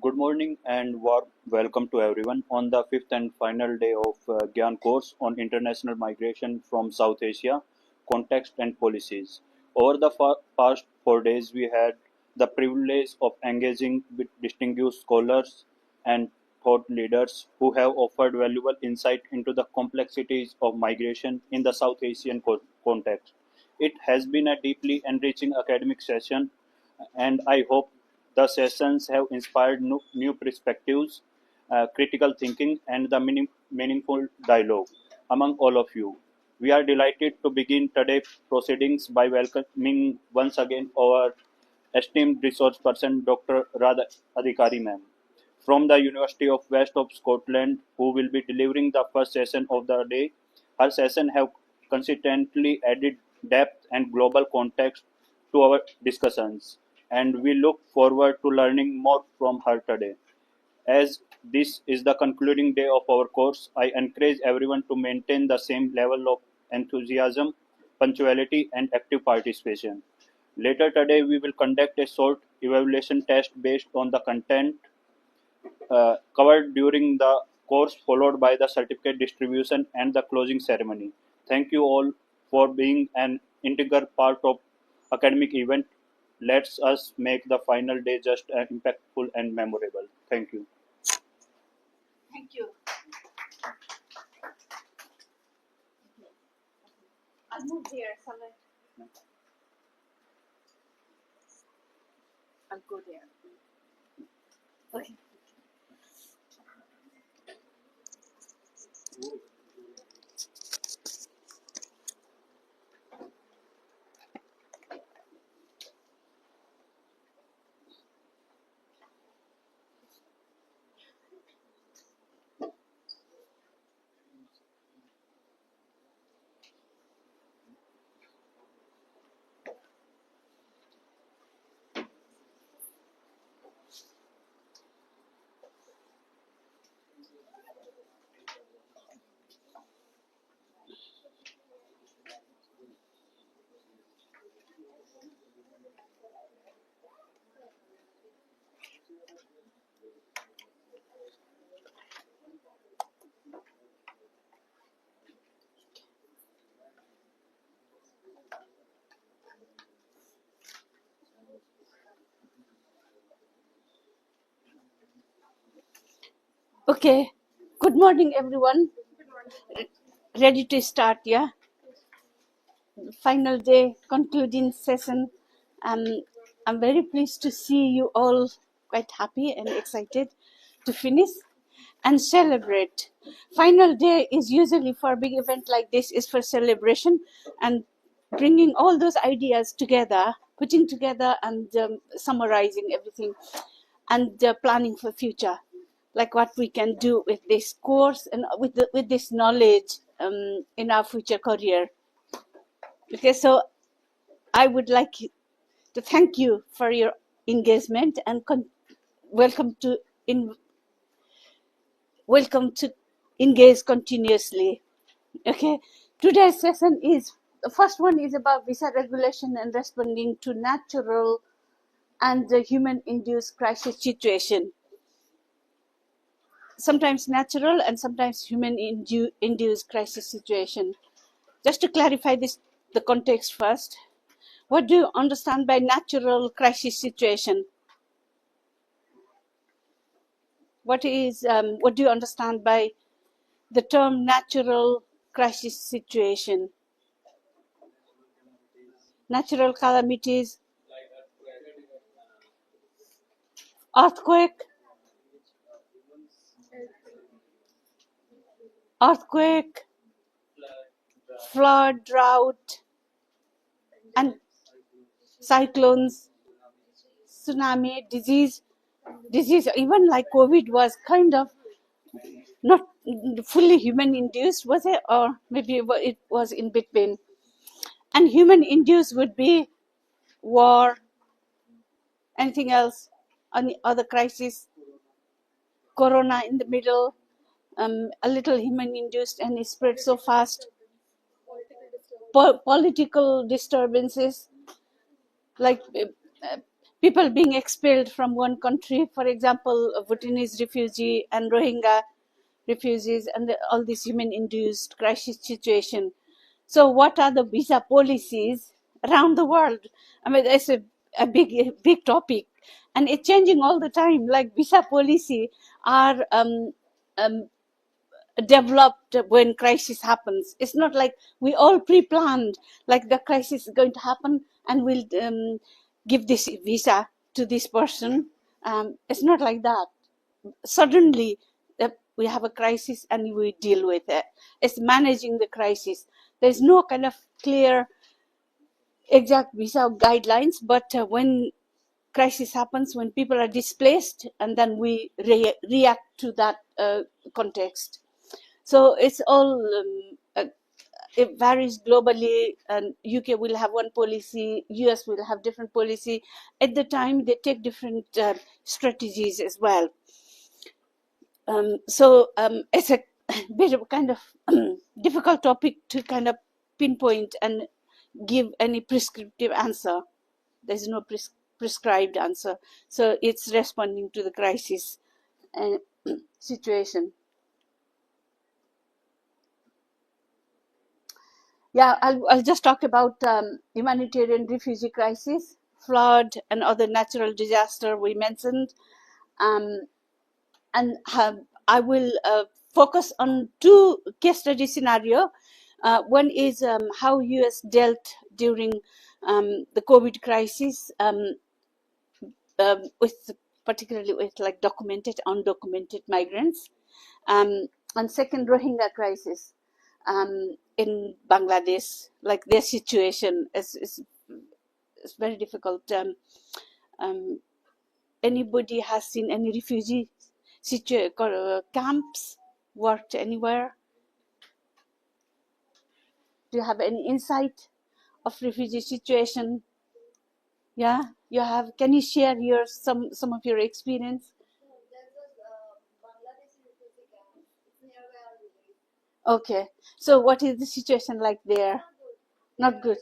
Good morning and warm welcome to everyone on the fifth and final day of Gyan course on international migration from South Asia, context and policies. Over the past 4 days, we had the privilege of engaging with distinguished scholars and thought leaders who have offered valuable insight into the complexities of migration in the South Asian context. It has been a deeply enriching academic session, and I hope the sessions have inspired new perspectives, critical thinking, and the meaningful dialogue among all of you. We are delighted to begin today's proceedings by welcoming once again our esteemed resource person, Dr. Radha Adhikari ma'am, from the University of West of Scotland, who will be delivering the first session of the day. Her session have consistently added depth and global context to our discussions, and we look forward to learning more from her today. As this is the concluding day of our course, I encourage everyone to maintain the same level of enthusiasm, punctuality, and active participation. Later today, we will conduct a short evaluation test based on the content covered during the course, followed by the certificate distribution and the closing ceremony. Thank you all for being an integral part of academic event. Let's us make the final day just impactful and memorable. Thank you. Thank you. I'll move there, Salah. I'll go there. Okay. Okay. Good morning, everyone. Ready to start, yeah? Final day, concluding session. I'm very pleased to see you all quite happy and excited to finish and celebrate. Final day is usually for a big event like this is for celebration and bringing all those ideas together, putting together and summarizing everything and planning for future, like what we can do with this course and with this knowledge in our future career. Okay, so I would like to thank you for your engagement and welcome to engage continuously. Okay, today's session is the first one is about visa regulation and responding to natural and the human-induced crisis situation. Sometimes natural and sometimes human-induced crisis situation. Just to clarify this, the context first. What do you understand by natural crisis situation? What do you understand by the term natural crisis situation? Natural calamities, earthquake, flood, drought, and cyclones, tsunami, disease. Even like COVID was kind of not fully human-induced, was it? Or maybe it was in between. And human-induced would be war, anything else, any other crisis, corona in the middle, a little human-induced and it spread so fast. Political disturbances, like people being expelled from one country, for example, Bhutanese refugee and Rohingya refugees, and all this human-induced crisis situation. So what are the visa policies around the world? I mean, it's a big topic, and it's changing all the time. Like visa policy are um, developed when crisis happens. It's not like we all pre-planned, like the crisis is going to happen and we'll give this visa to this person. It's not like that. Suddenly we have a crisis and we deal with it. It's managing the crisis. There's no kind of clear exact visa guidelines, but when crisis happens, when people are displaced, and then we react to that context. So it's all it varies globally, and UK will have one policy, US will have different policy. At the time, they take different strategies as well. So it's a bit of kind of difficult topic to kind of pinpoint and give any prescriptive answer. There's no prescribed answer. So it's responding to the crisis situation. Yeah, I'll just talk about humanitarian refugee crisis, flood, and other natural disaster we mentioned. And I will focus on two case study scenario. One is how US dealt during the COVID crisis, with particularly with like documented, undocumented migrants, and second Rohingya crisis in Bangladesh. Like their situation is very difficult. Anybody has seen any refugee camps, worked anywhere? Do you have any insight of refugee situation? Yeah, you have. Can you share your some of your experience? Okay, so what is the situation like there? Not good.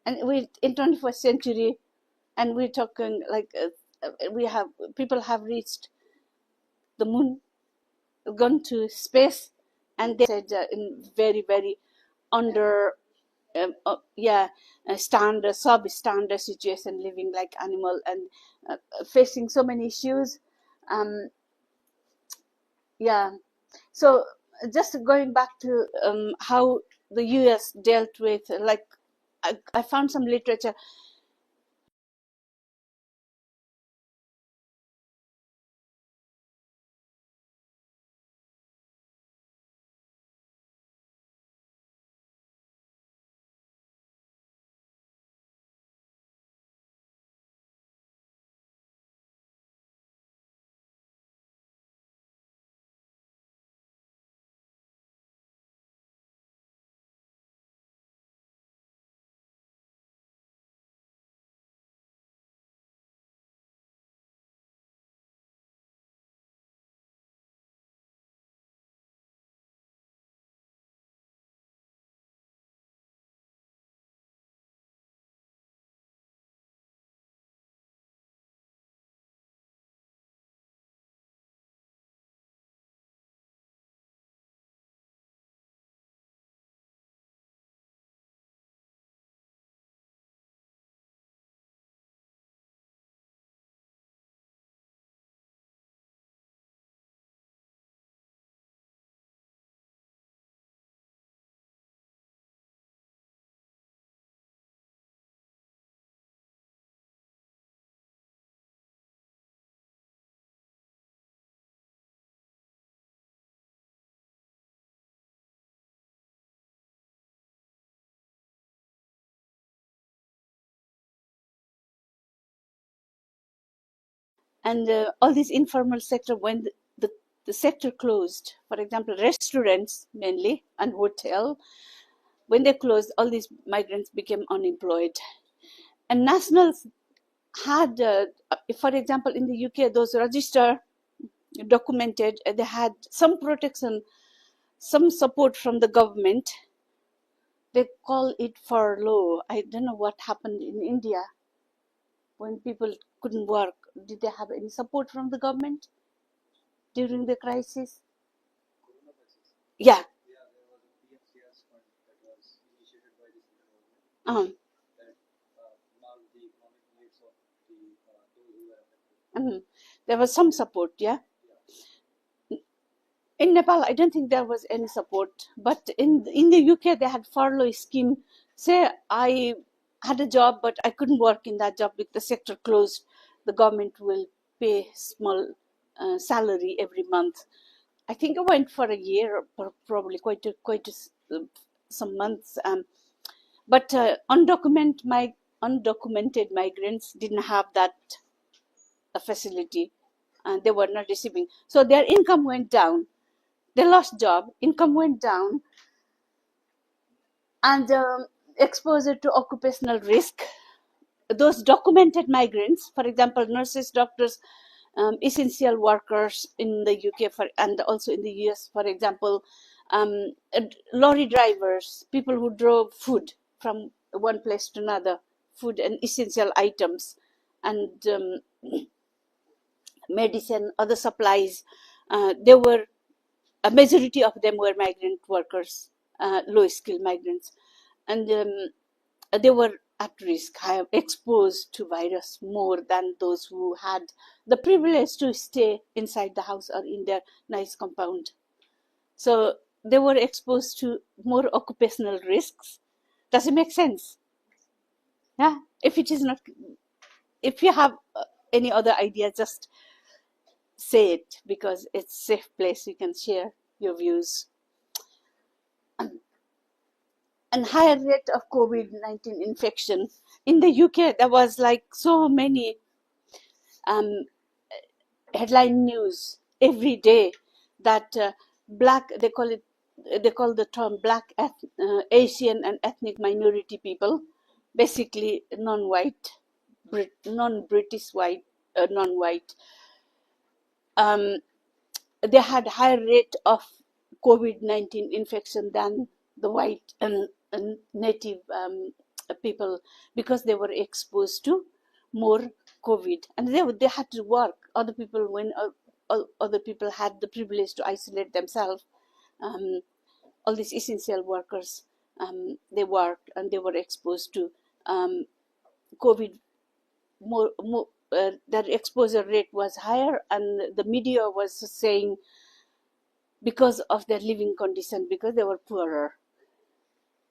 And we in 21st century, and we're talking like we have people have reached the moon, gone to space, and they said in very under standard substandard situation, living like animal, and facing so many issues. um yeah so just going back to how the US dealt with, like I found some literature. And all this informal sector, when the sector closed, for example restaurants mainly and hotel, when they closed, all these migrants became unemployed. And nationals had for example in the UK, those register documented, they had some protection some support from the government. They call it furlough. I don't know what happened in India when people couldn't work. Did they have any support from the government during the crisis? Yeah. Um, there was some support, yeah. In Nepal, I don't think there was any support, but in the UK, they had furlough scheme. Say I had a job, but I couldn't work in that job because the sector closed. The government will pay small salary every month. I think I went for a year, or probably some months. But undocumented migrants didn't have that facility, and they were not receiving. So their income went down. They lost job, income went down, and exposure to occupational risk. Those documented migrants, for example, nurses, doctors, essential workers in the UK and also in the US, for example, lorry drivers, people who drove food from one place to another, food and essential items, and medicine, other supplies. A majority of them were migrant workers, low-skilled migrants, and they were at risk, exposed to virus more than those who had the privilege to stay inside the house or in their nice compound. So they were exposed to more occupational risks. Does it make sense? Yeah. If it is not, if you have any other idea, just say it, because it's a safe place. You can share your views. And higher rate of COVID-19 infection. In the UK, there was like so many headline news every day that they call the term black, Asian and ethnic minority people, basically non-white, non-British white, non-white. They had higher rate of COVID-19 infection than the white and native people, because they were exposed to more COVID, and they had to work. Other people, when other people had the privilege to isolate themselves, all these essential workers, they worked and they were exposed to COVID more. Their exposure rate was higher, and the media was saying because of their living condition, because they were poorer.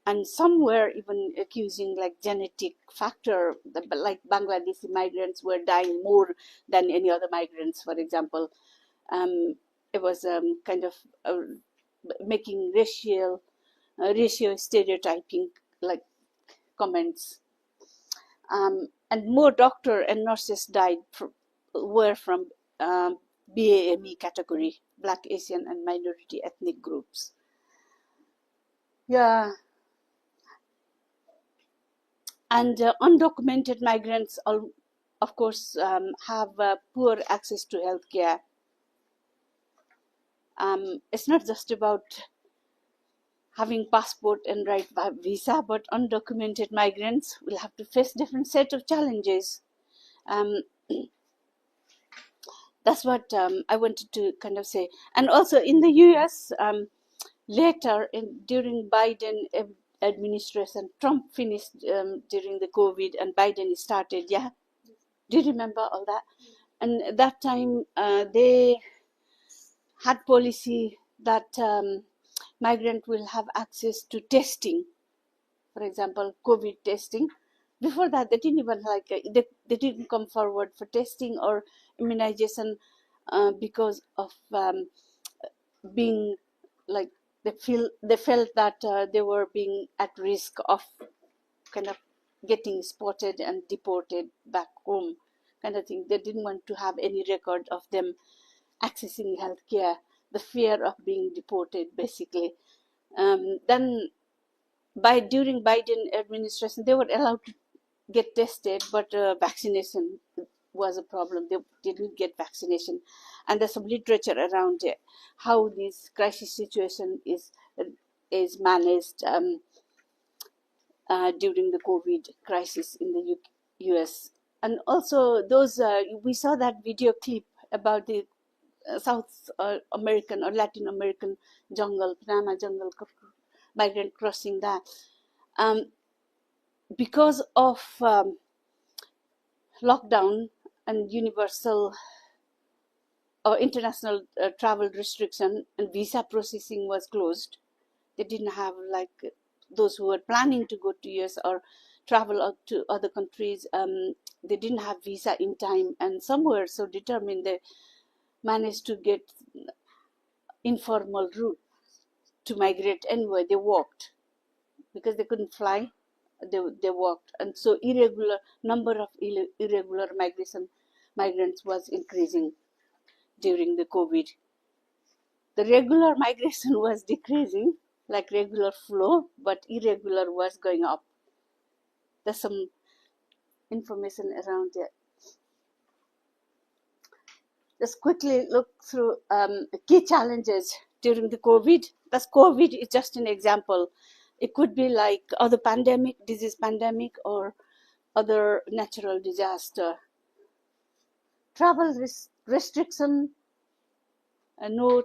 And some were even accusing like genetic factor, like Bangladeshi migrants were dying more than any other migrants, for example. It was kind of making racial stereotyping like comments. And more doctor and nurses were from BAME category, Black, Asian, and minority ethnic groups. Yeah. And undocumented migrants, of course, have poor access to healthcare. It's not just about having passport and right visa, but undocumented migrants will have to face different set of challenges. That's what I wanted to kind of say. And also in the US, later during Biden administration, Trump finished during the COVID and Biden started. Yeah, do you remember all that? And at that time, they had policy that migrant will have access to testing, for example, COVID testing. Before that, they didn't even they didn't come forward for testing or immunization because of being like they felt that they were being at risk of kind of getting spotted and deported back home, kind of thing. They didn't want to have any record of them accessing healthcare, the fear of being deported, basically. Then during Biden administration, they were allowed to get tested, but vaccination was a problem. They didn't get vaccination, and there's some literature around it, how this crisis situation is managed during the COVID crisis in the US. And also those we saw that video clip about the South American or Latin American jungle, Panama jungle, migrant crossing that. Because of lockdown and universal or international travel restriction, and visa processing was closed. They didn't have, like, those who were planning to go to US or travel out to other countries, they didn't have visa in time, and some were so determined they managed to get informal route to migrate anywhere. They walked because they couldn't fly. They walked, and so number of irregular migrants was increasing during the COVID. The regular migration was decreasing, like regular flow, but irregular was going up. There's some information around it. Just quickly look through key challenges during the COVID. That's COVID is just an example. It could be like other disease pandemic, or other natural disaster. Travel restriction, no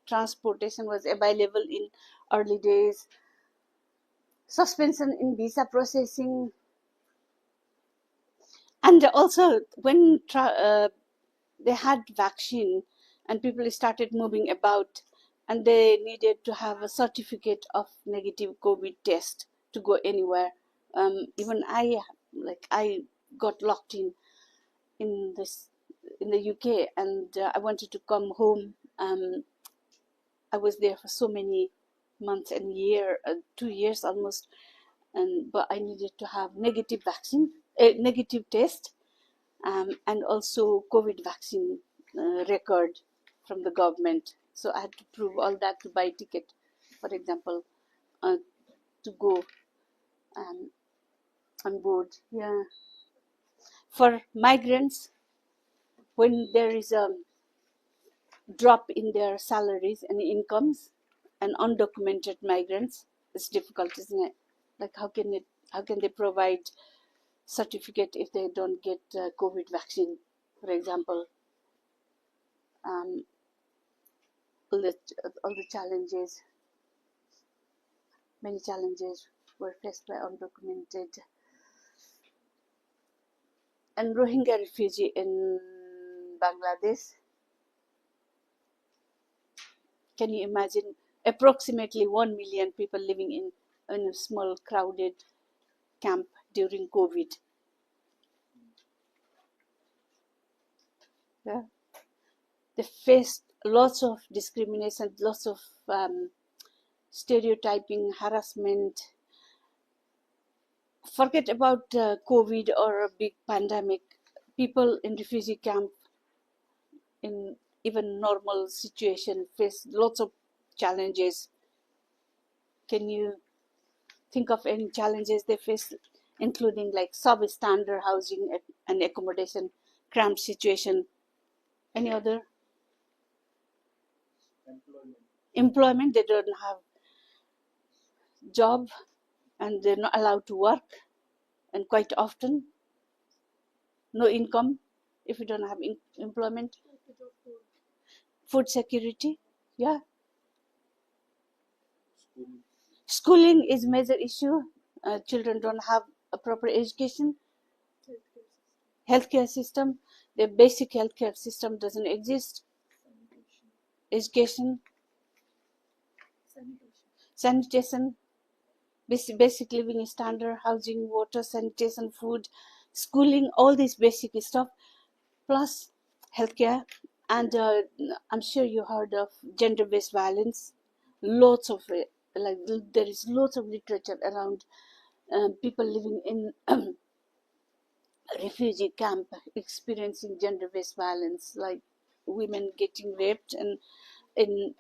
transportation was available in early days. Suspension in visa processing. And also when they had vaccine and people started moving about, and they needed to have a certificate of negative COVID test to go anywhere. Even I got locked in the UK, and I wanted to come home. I was there for so many months and 2 years almost, but I needed to have negative test, and also COVID vaccine record from the government. So I had to prove all that to buy a ticket, for example, to go on board. Yeah. For migrants, when there is a drop in their salaries and incomes, and undocumented migrants, it's difficult, isn't it? Like, how can they provide certificate if they don't get COVID vaccine, for example? All the challenges, many challenges were faced by undocumented and Rohingya refugee in Bangladesh. Can you imagine? Approximately 1 million people living in a small crowded camp during COVID. Yeah. They faced lots of discrimination, lots of stereotyping, harassment. Forget about COVID or a big pandemic. People in refugee camp, in even normal situation, face lots of challenges. Can you think of any challenges they face, including like substandard housing and accommodation, cramped situation? Any other? Employment. They don't have job, and they're not allowed to work, and quite often no income if you don't have employment. Food security. Yeah. Schooling is major issue. Children don't have a proper education. Healthcare system, the basic healthcare system doesn't exist. Education, sanitation, basic living standard, housing, water, sanitation, food, schooling, all this basic stuff, plus healthcare. And I'm sure you heard of gender-based violence. Lots of it. Like, there is lots of literature around people living in refugee camp experiencing gender-based violence, like women getting raped and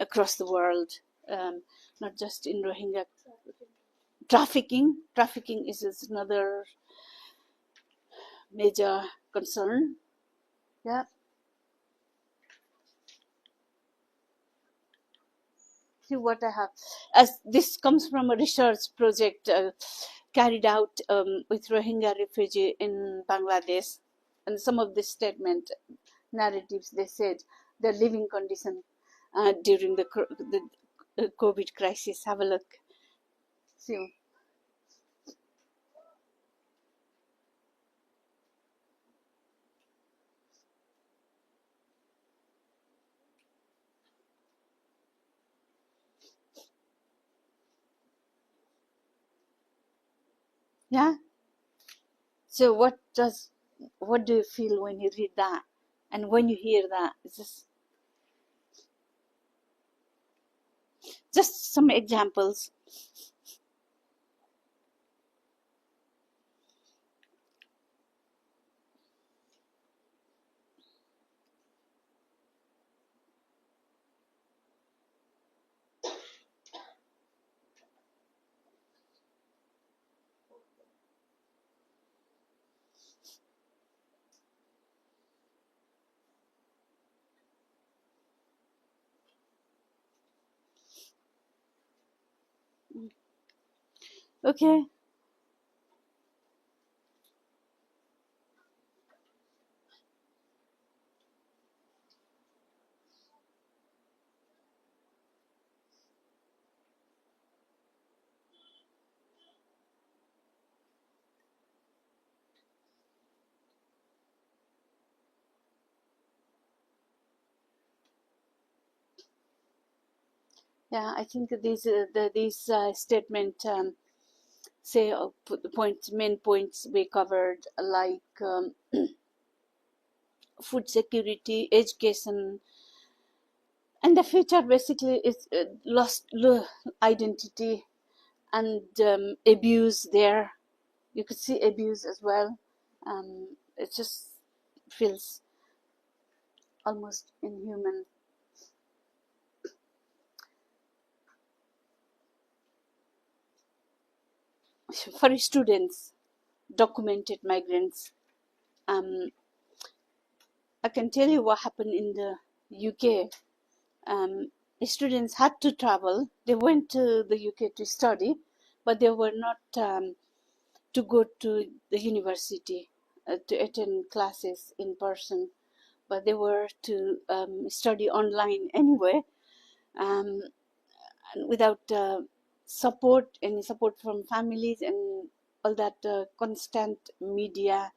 across the world, not just in Rohingya. Trafficking is another major concern. Yeah. See what I have. As this comes from a research project carried out with Rohingya refugee in Bangladesh, and some of the statement narratives they said their living condition during the COVID crisis. Have a look. See. Yeah. So what do you feel when you read that, and when you hear that? It's just some examples. Okay. Yeah, I think these statement say the main points we covered, like food security, education, and the future basically is lost identity and abuse there. You could see abuse as well. It just feels almost inhuman. For students, documented migrants, um, I can tell you what happened in the UK. Students had to travel. They went to the UK to study, but they were not to go to the university to attend classes in person, but they were to study online anyway, um, and without any support from families and all that constant media,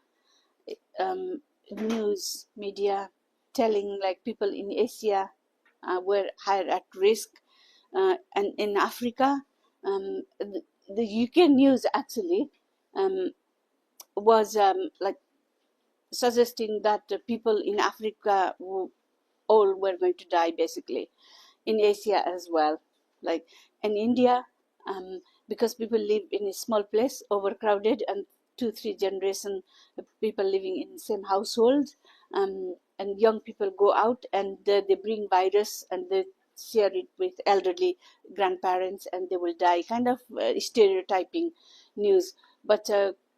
um, news media telling like people in Asia were higher at risk, and in Africa, the UK news actually was like suggesting that the people in Africa all were going to die basically, in Asia as well, like in India, because people live in a small place, overcrowded, and 2-3 generation of people living in the same household, and young people go out and they bring virus and they share it with elderly grandparents and they will die, kind of stereotyping news. But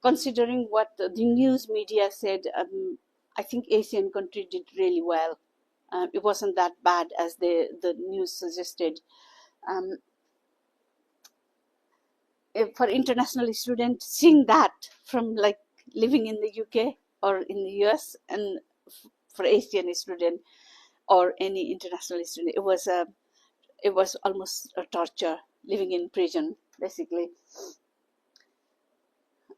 considering what the news media said, I think Asian country did really well. It wasn't that bad as the news suggested. Um, for international students, seeing that from like living in the UK or in the US, and for Asian student or any international student, it was almost a torture living in prison basically.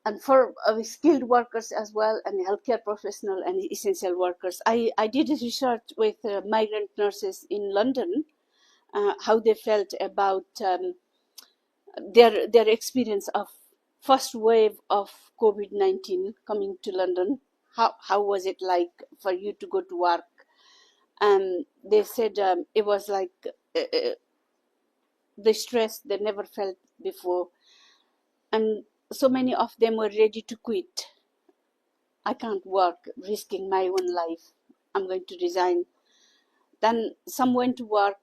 And for skilled workers as well, and healthcare professional and essential workers, I did research with migrant nurses in London, how they felt about their experience of first wave of COVID-19 coming to London. How was it like for you to go to work? And they said it was like the stress they never felt before, and so many of them were ready to quit. I can't work, risking my own life. I'm going to resign. Then some went to work.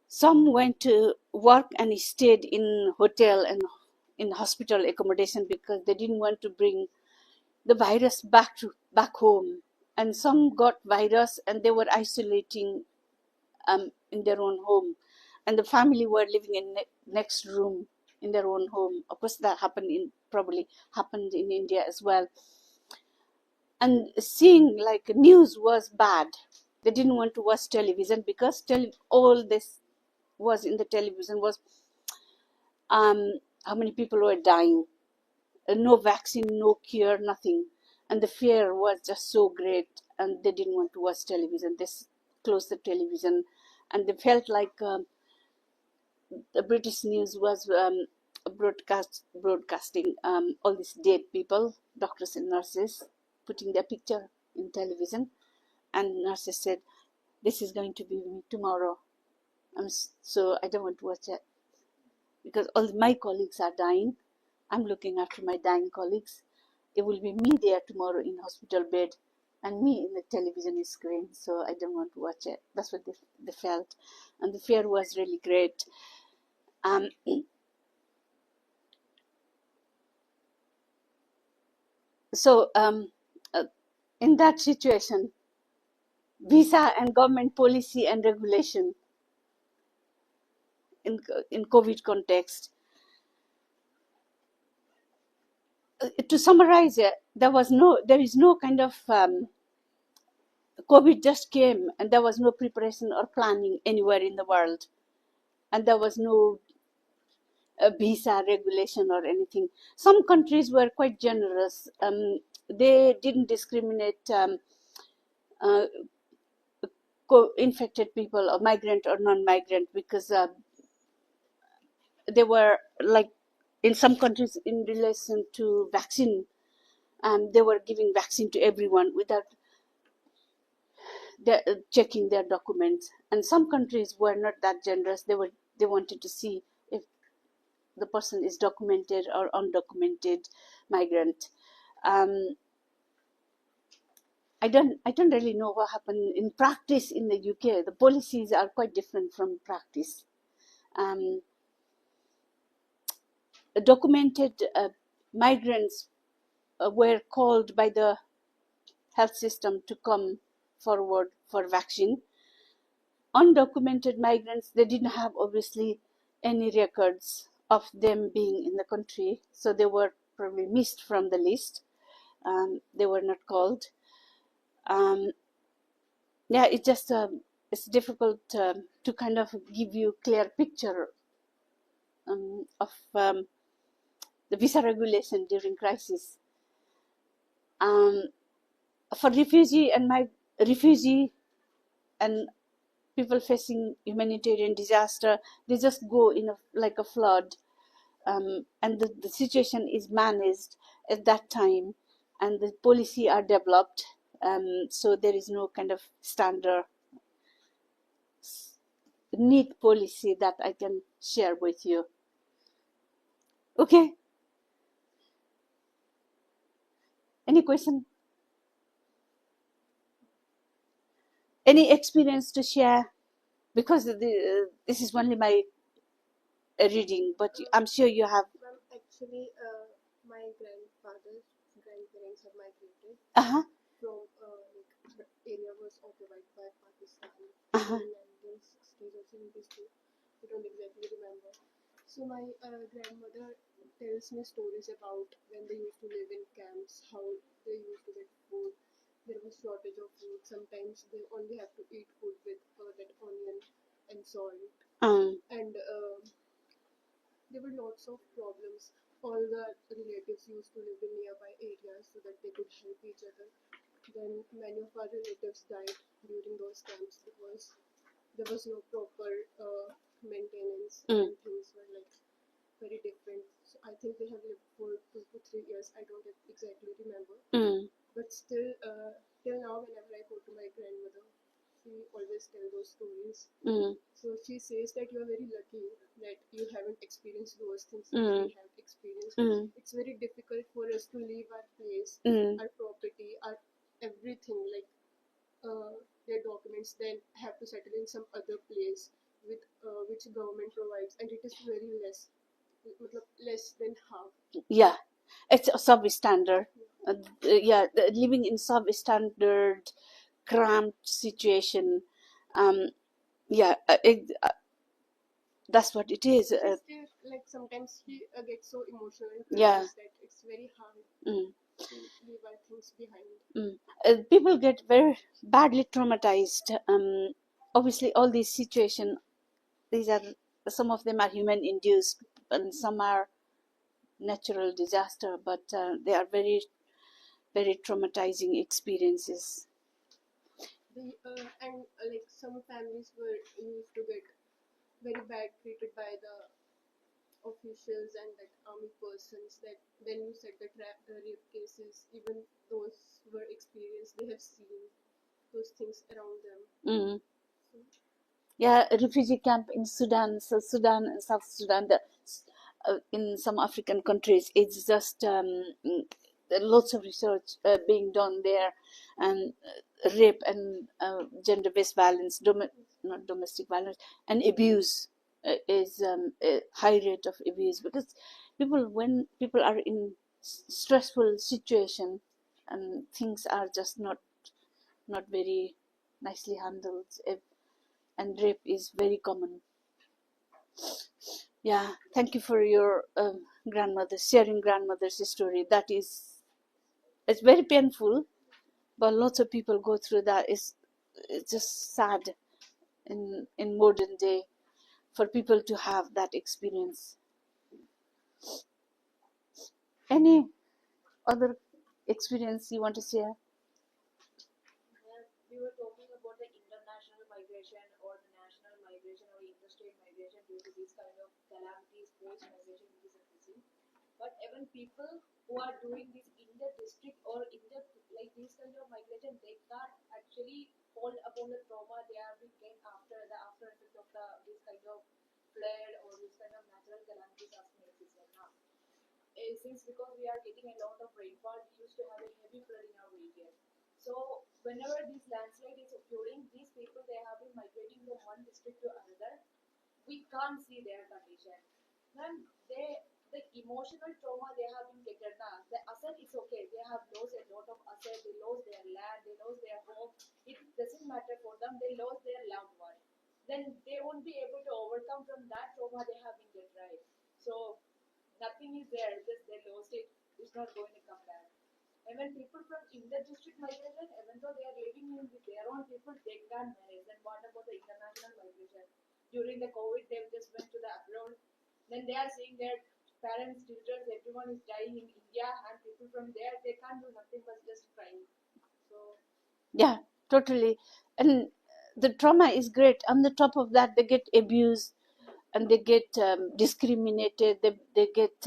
Some went to work and stayed in hotel and in hospital accommodation because they didn't want to bring the virus back home, and some got virus and they were isolating in their own home, and the family were living in next room in their own home. Of course, that probably happened in India as well. And seeing like news was bad. They didn't want to watch television because all this was in the television was how many people were dying, no vaccine, no cure, nothing, and the fear was just so great, and they didn't want to watch television. They closed the television, and they felt like the British news was broadcasting all these dead people, doctors and nurses, putting their picture in television, and nurses said, "This is going to be me tomorrow." So I don't want to watch it because all my colleagues are dying. I'm looking after my dying colleagues. It will be me there tomorrow in hospital bed and me in the television screen, so I don't want to watch it. That's what they felt, and the fear was really great. So in that situation, visa and government policy and regulation in COVID context. To summarize it, there is no kind of COVID just came and there was no preparation or planning anywhere in the world, and there was no visa regulation or anything. Some countries were quite generous. They didn't discriminate uh, infected people or migrant or non-migrant because they were like in some countries in relation to vaccine, they were giving vaccine to everyone without checking their documents. And some countries were not that generous. They wanted to see if the person is documented or undocumented migrant. I don't really know what happened in practice in the UK. The policies are quite different from practice. Documented migrants were called by the health system to come forward for vaccine. Undocumented migrants, they didn't have obviously any records of them being in the country, so they were probably missed from the list. They were not called. Yeah, it's difficult to kind of give you clear picture of the visa regulation during crisis. For refugee and people facing humanitarian disaster, they just go in like a flood, and the situation is managed at that time, and the policy are developed, so there is no kind of standard neat policy that I can share with you. Okay, any question, any experience to share? Because this is only my reading, but I'm sure you have. Actually, my grandparents have migrated Uh-huh. from the area was occupied by Pakistan Uh-huh. in 1960s or 72. I don't exactly remember. So my grandmother tells me stories about when they used to live in camps, how they used to get food. There was shortage of food. Sometimes they only have to eat food with that onion and salt. And there were lots of problems. All the relatives used to live in nearby areas so that they could help each other. Then many of our relatives died during those camps because there was no proper maintenance, and things were like very different. So I think they have lived for 2 to 3 years. I don't exactly remember. But still, till now, whenever I go to my grandmother, she always tells those stories. So she says that you are very lucky that you haven't experienced those things that we have experienced. It's very difficult for us to leave our place, our property, our everything, like their documents, then have to settle in some other place with which government provides, and it is very less than half. Yeah, It's a substandard. Yeah, living in substandard, cramped situation. Yeah, that's what it is. Because like sometimes he gets so emotional and Yeah. cries that it's very hard Mm. to leave our things behind. People get very badly traumatized. Obviously, all these situations, some of them are human induced, and some are natural disaster, but they are very, very traumatizing experiences. And like some families were used to get very bad treated by the officials and that army persons, that when you said the rape cases, even those were experienced, they have seen those things around them. Mm. So, Yeah, a refugee camp in Sudan, so Sudan and South Sudan, in some African countries, it's just lots of research being done there, and rape and gender-based violence, not domestic violence, and abuse is a high rate of abuse, because when people are in stressful situation and things are just not very nicely handled, and rape is very common. Yeah, thank you for your sharing grandmother's story. It's very painful, but lots of people go through that. It's just sad in modern day for people to have that experience. Any other experience you want to share? We were talking about the international migration or the national migration or interstate migration due to these kind of calamities, forced migration, which is a cuisine. But even people who are doing this inter-district or like these kind of migration, they can't actually hold upon the trauma they have been gained after the after effect of this kind of flood or this kind of natural calamities as we exist right now. Since because we are getting a lot of rainfall, we used to have a heavy flood in our region. So whenever this landslide is occurring, these people they have been migrating from one district to another. We can't see their condition. Then the emotional trauma they have been getting now. The asset is okay. They have lost a lot of asset. They lost their land. They lost their home. It doesn't matter for them. They lost their loved one. Then they won't be able to overcome from that trauma they have been get right. So nothing is there. Just they lost it. It's not going to come back. And when people from inter-district migration, even though they are living in with their own people, they can't manage. Then what about the international migration? During the COVID, they just went to the abroad. Then they are seeing their parents, children, everyone is dying in India, and people from there, they can't do nothing but just crying. So Yeah, totally. And the trauma is great. On the top of that, they get abused and they get discriminated. They get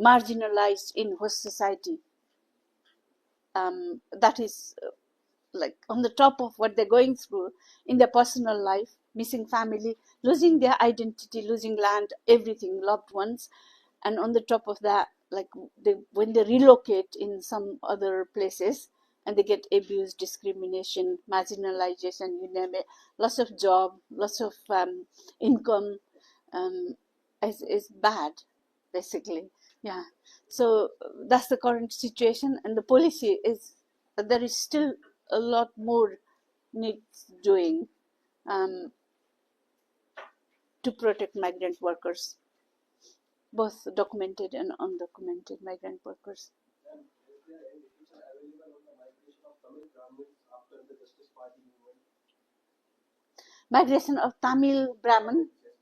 marginalized in host society. That is like on the top of what they're going through in their personal life, missing family, losing their identity, losing land, everything, loved ones. And on the top of that, like when they relocate in some other places and they get abuse, discrimination, marginalization, you name it, loss of job, loss of income, is bad, basically. Yeah. So that's the current situation, and the policy is there is still a lot more needs doing to protect migrant workers, both documented and undocumented migrant workers. And is there any literature available on the migration of Tamil Brahmins after the Justice Party movement? Migration of Tamil Brahmin, Yes,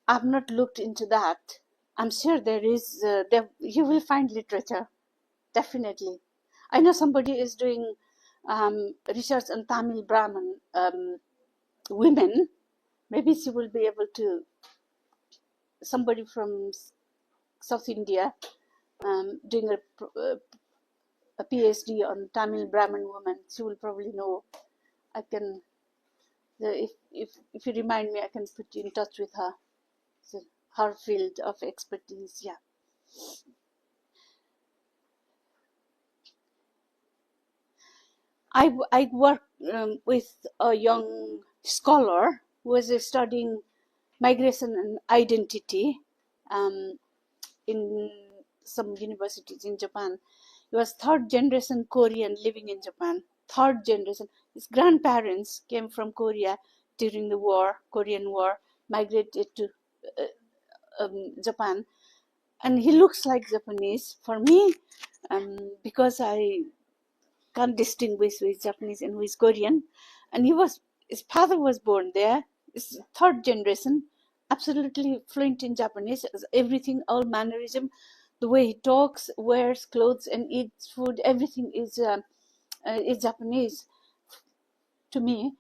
ma'am. I've not looked into that. I'm sure there is, you will find literature, definitely. I know somebody is doing research on Tamil Brahmin women. Maybe she will be able to, somebody from South India doing a PhD on Tamil Brahmin women. She will probably know. I can, if you remind me, I can put you in touch with her. So her field of expertise, yeah. I work with a young scholar who was studying migration and identity. Um, in some universities in Japan. He was third generation Korean living in Japan. Third generation. His grandparents came from Korea during the war, Korean War, migrated to Japan, and he looks like Japanese for me, because I can't distinguish who is Japanese and who is Korean. And his father was born there. It's third generation, absolutely fluent in Japanese. Everything, all mannerism, the way he talks, wears clothes, and eats food, everything is Japanese to me.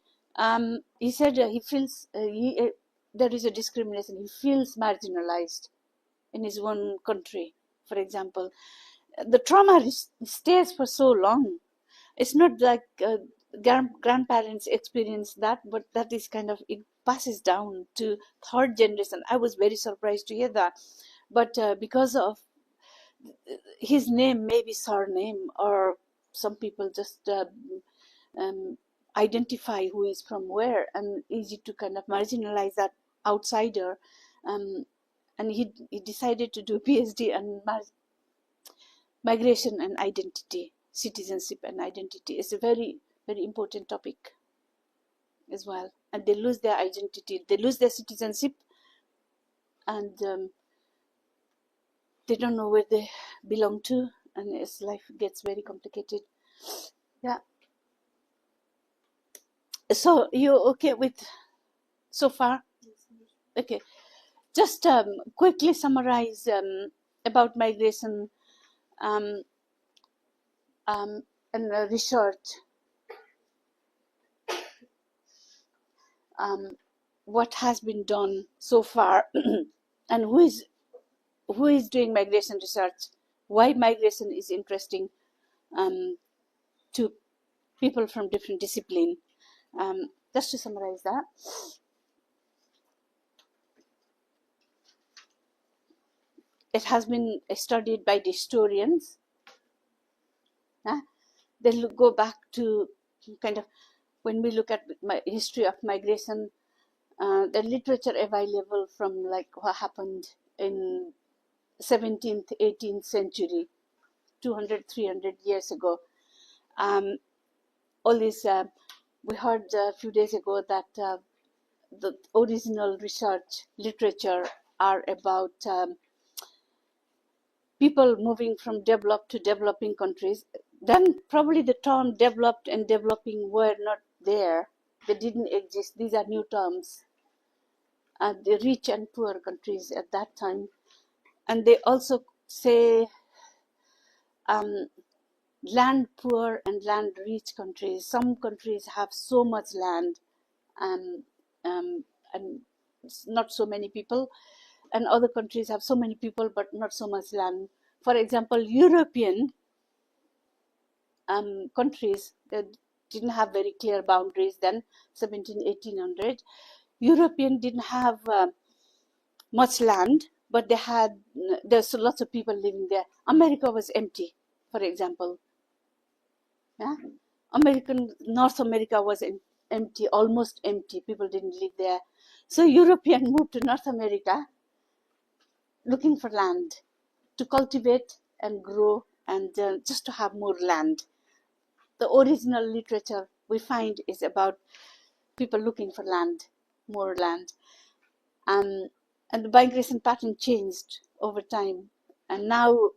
He said he feels there is a discrimination. He feels marginalized in his own country, for example. The trauma stays for so long. It's not like grandparents experience that, but that is kind of, it passes down to third generation. I was very surprised to hear that. But because of his name, maybe surname, or some people just identify who is from where, and easy to kind of marginalize that outsider. And he decided to do PhD on migration and identity, citizenship and identity. It's a very, very important topic as well. And they lose their identity, they lose their citizenship, and they don't know where they belong to, and his life gets very complicated. Yeah. So you okay with so far? Okay. Just quickly summarize about migration and research. What has been done so far, and who is doing migration research, why migration is interesting to people from different disciplines. Just to summarize that. It has been studied by the historians. They go back to kind of, when we look at history of migration, the literature available from like what happened in 17th, 18th century, 200, 300 years ago. All this, we heard a few days ago that the original research literature are about people moving from developed to developing countries. Then probably the term developed and developing were not there. They didn't exist. These are new terms. The rich and poor countries at that time. And they also say land poor and land rich countries. Some countries have so much land and not so many people, and other countries have so many people but not so much land. For example, European countries that didn't have very clear boundaries then, 1800. European didn't have much land, but there's lots of people living there. America was empty, for example. Yeah? North America was empty, almost empty. People didn't live there. So European moved to North America looking for land to cultivate and grow, and just to have more land. The original literature we find is about people looking for land, more land. And the migration pattern changed over time. And now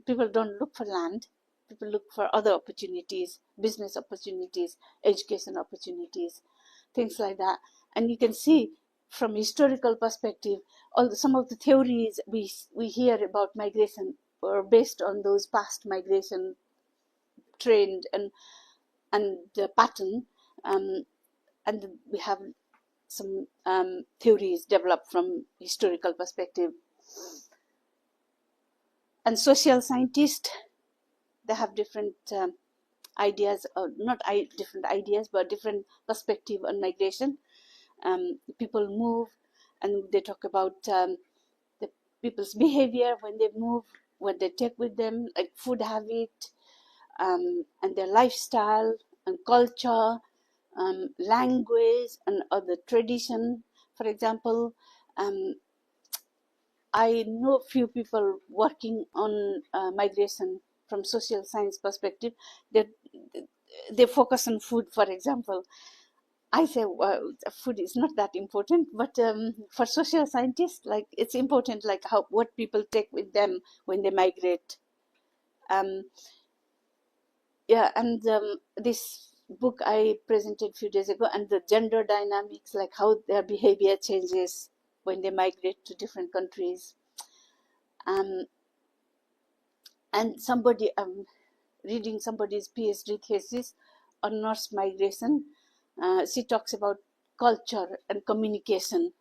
people don't look for land. People look for other opportunities, business opportunities, education opportunities, things like that. And you can see from historical perspective, some of the theories we hear about migration were based on those past migration trend and the pattern, and we have some theories developed from historical perspective. And social scientists, they have different ideas, or not different ideas, but different perspective on migration. People move, and they talk about the people's behavior when they move, what they take with them, like food habit, and their lifestyle and culture, language and other tradition. For example, I know few people working on migration from social science perspective. That they focus on food, for example. I say, well, food is not that important, but for social scientists, like it's important, like how what people take with them when they migrate. Um, yeah, and this book I presented a few days ago, and the gender dynamics, like how their behavior changes when they migrate to different countries. And somebody, reading somebody's PhD thesis on nurse migration. She talks about culture and communication,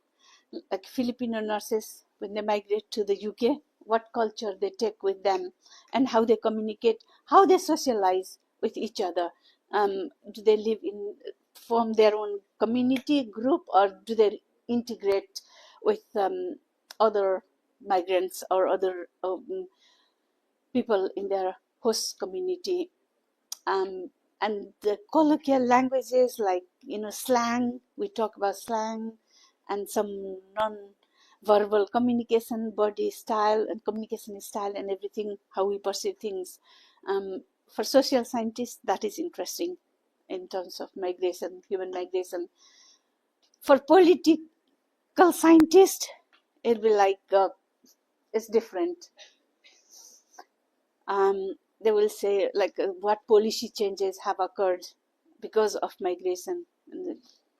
like Filipino nurses when they migrate to the UK, what culture they take with them, and how they communicate, how they socialize with each other. Do they live in, form their own community group, or do they integrate with other migrants or other people in their host community? And the colloquial languages, like slang, we talk about slang, and some non-verbal communication, body style and communication style, and everything, how we perceive things. For social scientists, that is interesting in terms of migration, human migration. For political scientists, it'll be like it's different. They will say like what policy changes have occurred because of migration, and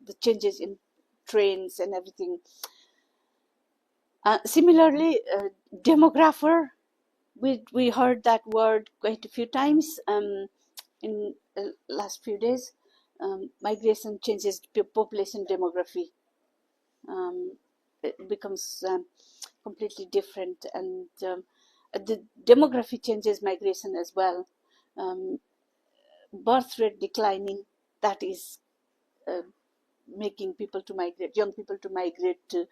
the changes in trains and everything. Similarly, demographer, we heard that word quite a few times in the last few days. Migration changes population demography. It becomes completely different, and the demography changes migration as well. Birth rate declining, that is making people to migrate, young people to migrate to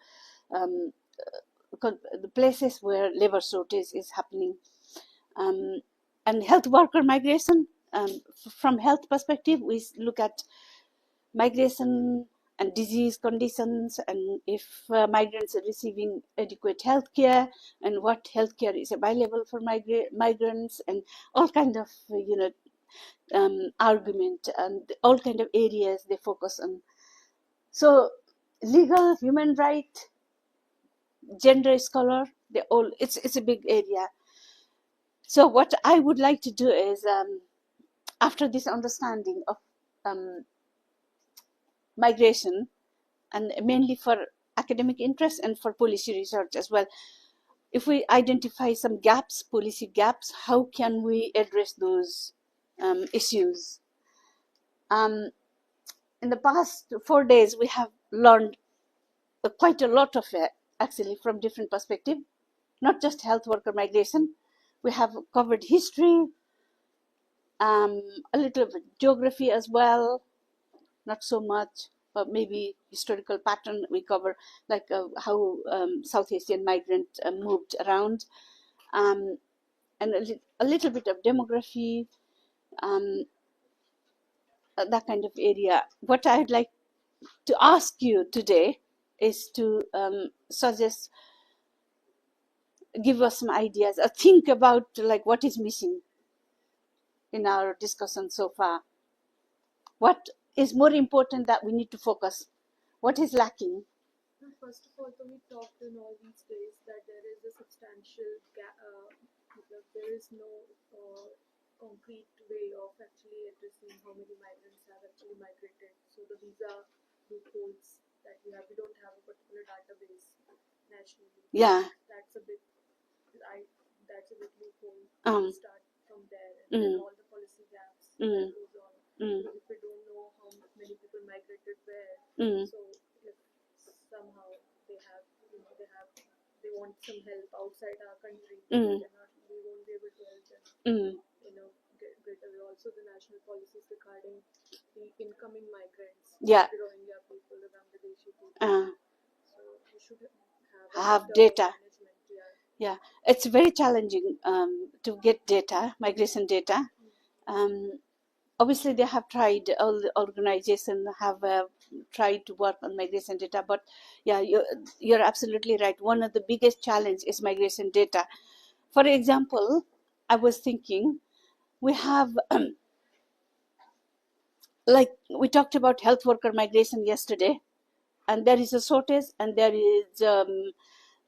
the places where labor shortage is happening. And health worker migration, from health perspective, we look at migration and disease conditions, and if migrants are receiving adequate health care, and what health care is available for migrants, and all kind of argument, and all kind of areas they focus on. So legal, human right, gender scholar, they all, it's a big area. So what I would like to do is, after this understanding of migration, and mainly for academic interest and for policy research as well, if we identify some gaps, policy gaps, how can we address those issues? In the past 4 days, we have learned quite a lot of it, actually, from different perspectives, not just health worker migration. We have covered history, a little bit geography as well, not so much, but maybe historical pattern we cover, like how South Asian migrant moved around, and a little bit of demography, that kind of area. What I'd like to ask you today is to suggest, give us some ideas, or think about like what is missing in our discussion so far. What is more important that we need to focus? What is lacking? First of all, we talked in all these days that there is a substantial gap. There is no concrete way of actually addressing how many migrants have actually migrated. So the visa loopholes that we have, we don't have a particular database nationally. Yeah. That's a big loophole. Start from there, and then all the policy gaps that goes on. Because if we don't know how many people migrated where, so if somehow they want some help outside our country, we won't be able to help them. Get away. Also, the national policies regarding the incoming migrants, Yeah. the Rohingya people, the Bangladeshi people. So we should have data. Yeah, it's very challenging to get data, migration data. obviously they have tried, all the organizations have tried to work on migration data, but yeah, you're absolutely right. One of the biggest challenge is migration data. For example, I was thinking, we have like we talked about health worker migration yesterday, and there is a shortage, and there is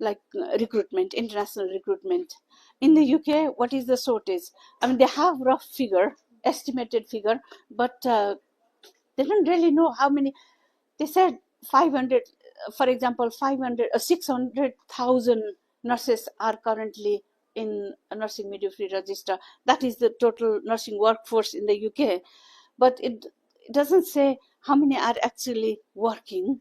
like recruitment, international recruitment. In the UK, what is the shortage? I mean, they have rough figure, estimated figure, but they don't really know how many. They said 500, for example, 600,000 nurses are currently in a nursing midwifery register. That is the total nursing workforce in the UK. But it doesn't say how many are actually working,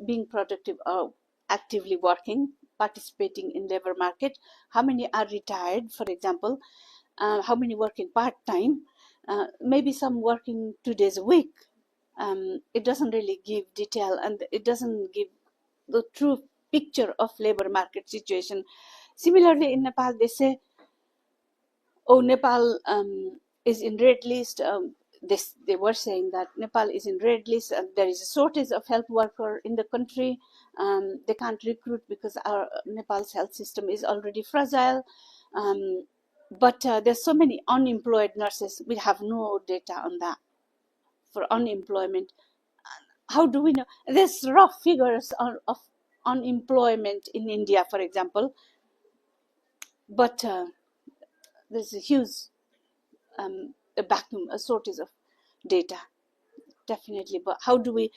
being productive, or actively working, participating in labor market, how many are retired, for example, how many working part-time, maybe some working 2 days a week. It doesn't really give detail, and it doesn't give the true picture of labor market situation. Similarly, in Nepal, they say, oh, Nepal is in red list. They were saying that Nepal is in red list, and there is a shortage of health worker in the country. They can't recruit because our Nepal's health system is already fragile. But there's so many unemployed nurses. We have no data on that for unemployment. How do we know? There's rough figures of unemployment in India, for example, but there's a huge a vacuum, a shortage of data, definitely. But how do we?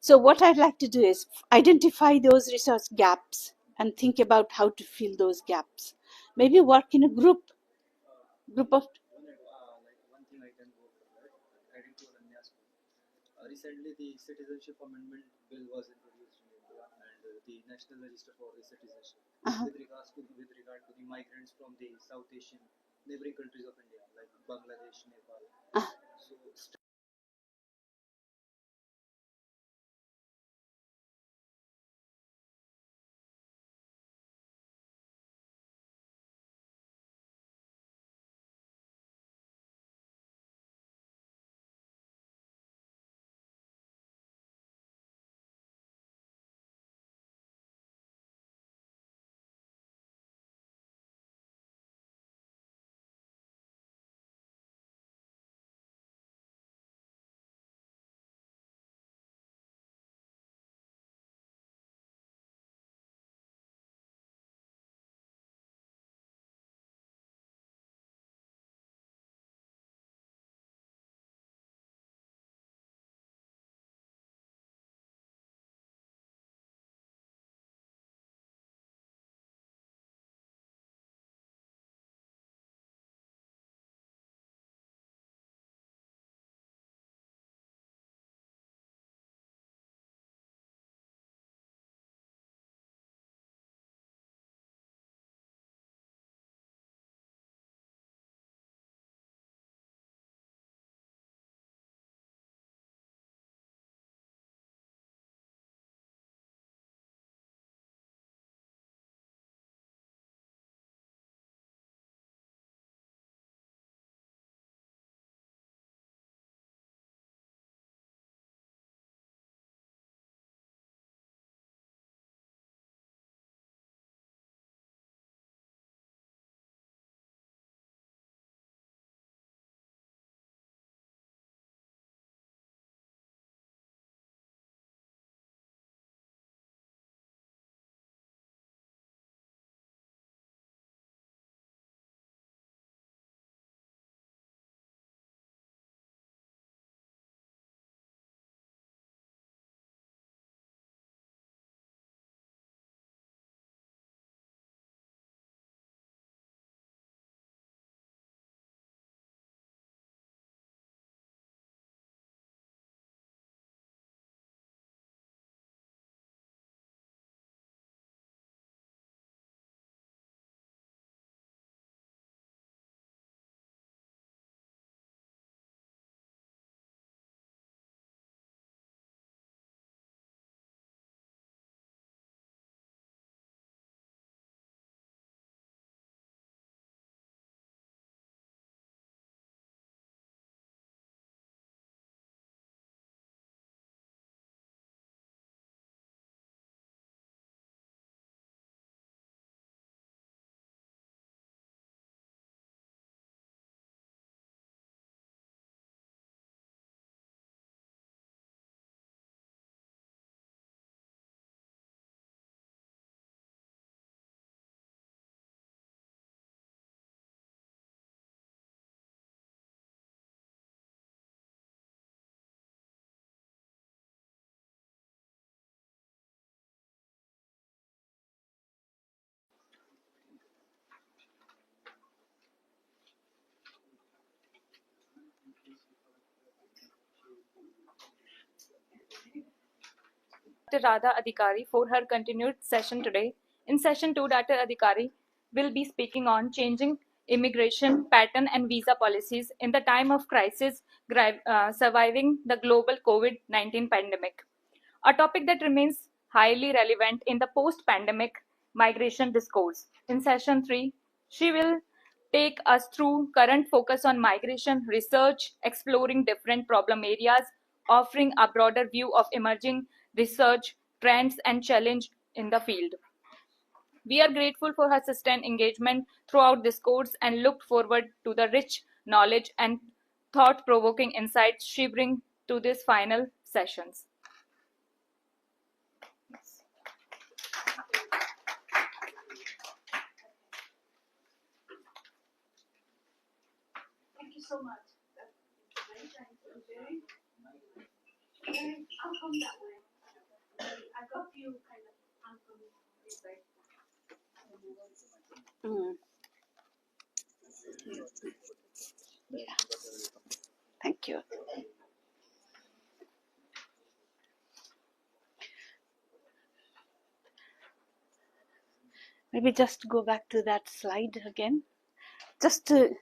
So what I'd like to do is identify those research gaps and think about how to fill those gaps. Maybe work in a group of. Like one thing I can go for that, adding to Anya's point. Recently, the Citizenship Amendment Bill was introduced in India, and the National Register for the Citizenship, with regard to the migrants from the South Asian neighboring countries of India, like Bangladesh, Nepal. So Dr. Radha Adhikari for her continued session today. In session 2, Dr. Adhikari will be speaking on changing immigration pattern and visa policies in the time of crisis, surviving the global COVID-19 pandemic, a topic that remains highly relevant in the post-pandemic migration discourse. In session 3, she will take us through current focus on migration research, exploring different problem areas, offering a broader view of emerging research trends and challenge in the field. We are grateful for her sustained engagement throughout this course and look forward to the rich knowledge and thought-provoking insights she brings to these final sessions. Thank you so much. That's very kind and very. I'll come that way. I got you kind of uncommon this way. Yeah. Thank you. Maybe just go back to that slide again, just to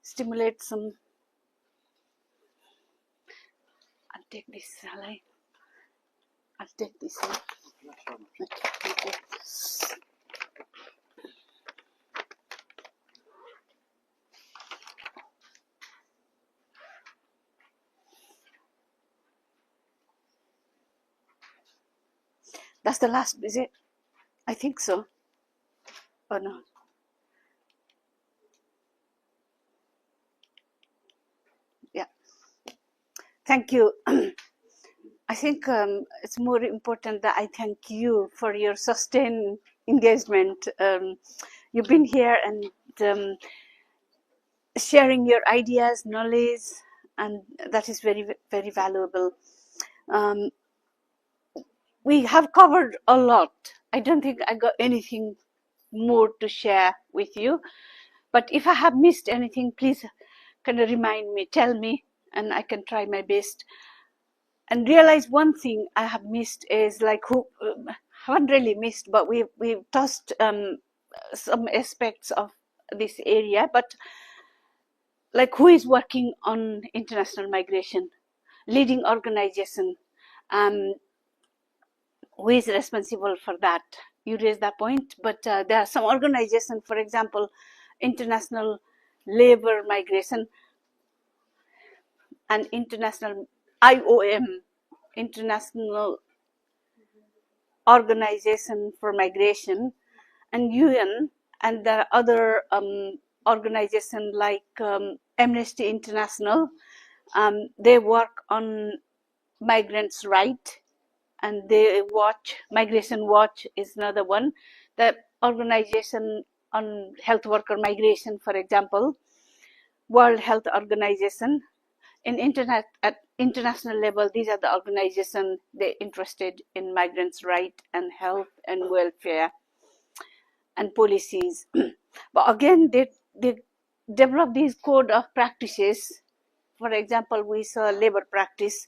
stimulate some. I'll take this, shall I? I'll take this one. Okay, thank you. That's the last visit. I think so. Or no? Yeah. Thank you. I think it's more important that I thank you for your sustained engagement. You've been here and sharing your ideas, knowledge, and that is very, very valuable. We have covered a lot. I don't think I got anything more to share with you. But if I have missed anything, please kind of remind me, tell me, and I can try my best. And realize one thing I have missed is like haven't really missed, but we've touched some aspects of this area. But like who is working on international migration, leading organization, who is responsible for that? You raised that point, but there are some organizations, for example, International Labor Migration and International IOM, International Organization for Migration, and UN, and there are other organizations like Amnesty International. They work on migrants' rights, and they watch, Migration Watch is another one. The organization on health worker migration, for example, World Health Organization. At international level, these are the organizations they're interested in migrants' rights and health and welfare and policies. But again, they develop these code of practices. For example, we saw labor practice,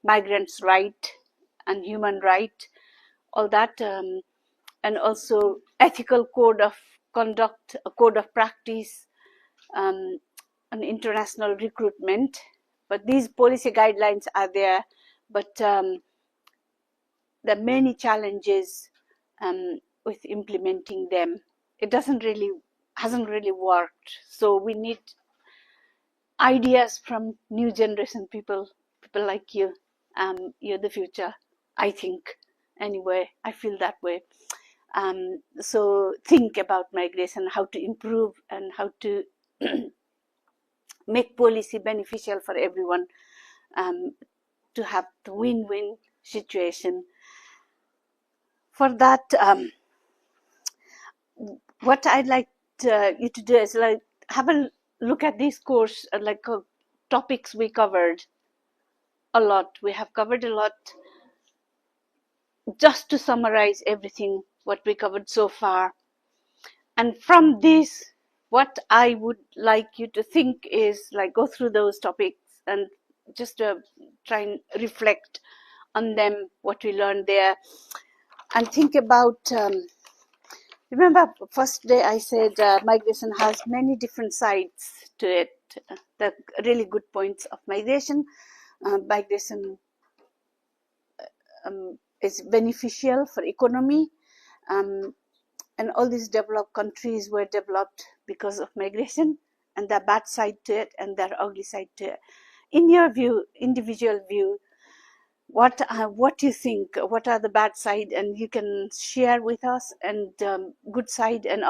migrants' right and human right, all that, and also ethical code of conduct, a code of practice, and international recruitment. But these policy guidelines are there, but there are many challenges with implementing them. It hasn't really worked. So we need ideas from new generation people like you. You're the future, I think. Anyway, I feel that way. So think about migration, how to improve and how to make policy beneficial for everyone, to have the win-win situation. For that, what I'd like you to do is like have a look at this course, topics we covered a lot. We have covered a lot. Just to summarize everything what we covered so far, and from this, what I would like you to think is like go through those topics and just try and reflect on them, what we learned there, and think about. Remember, first day I said migration has many different sides to it. The really good points of migration. Migration is beneficial for economy, and all these developed countries were developed because of migration, and the bad side to it and their ugly side to it. In your view, individual view, what do you think? What are the bad side, and you can share with us, and good side and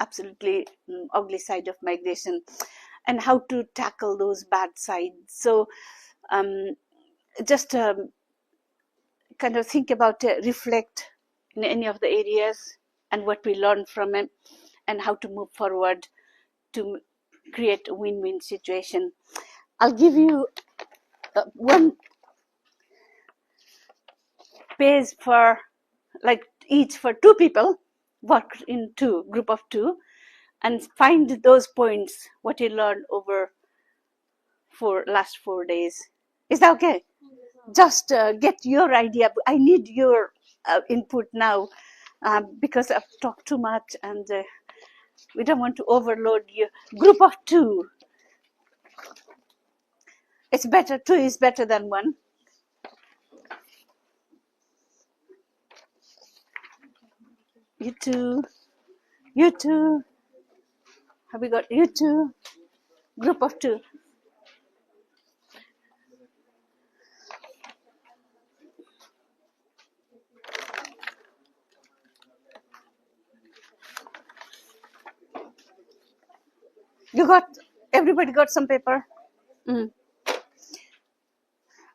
absolutely ugly side of migration, and how to tackle those bad sides. So just kind of think about it, reflect in any of the areas and what we learned from it, and how to move forward to create a win-win situation. I'll give you one page for like each for two people, work in two, group of two, and find those points, what you learned over last 4 days. Is that okay? Just get your idea. I need your input now because I've talked too much, and we don't want to overload you. Group of two. It's better, two is better than one. You two. You two. Have we got you two? Group of two. You got, everybody got some paper?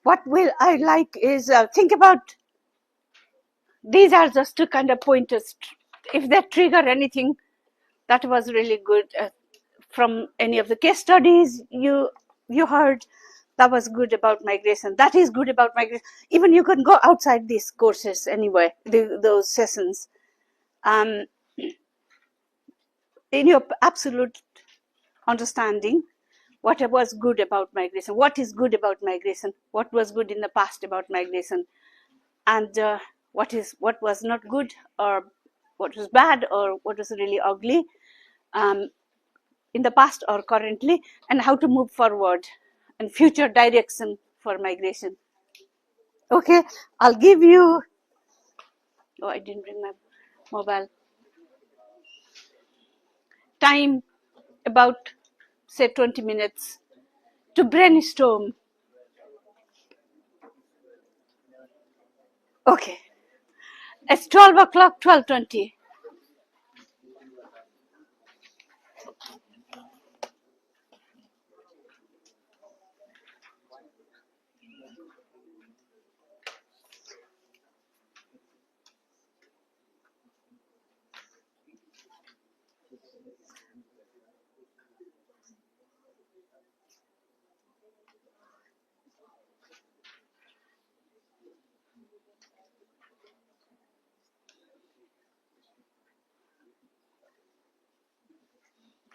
What will I like is think about, these are just two kind of pointers. If they trigger anything, that was really good from any of the case studies you heard. That was good about migration. That is good about migration. Even you can go outside these courses anyway, those sessions. In your absolute understanding, what was good about migration, what is good about migration, what was good in the past about migration, and what was not good, or what was bad, or what was really ugly in the past or currently, and how to move forward and future direction for migration. Okay, I'll give you, oh, I didn't bring my mobile. Time about, say, 20 minutes to brainstorm. Okay, it's 12 o'clock, 12:20.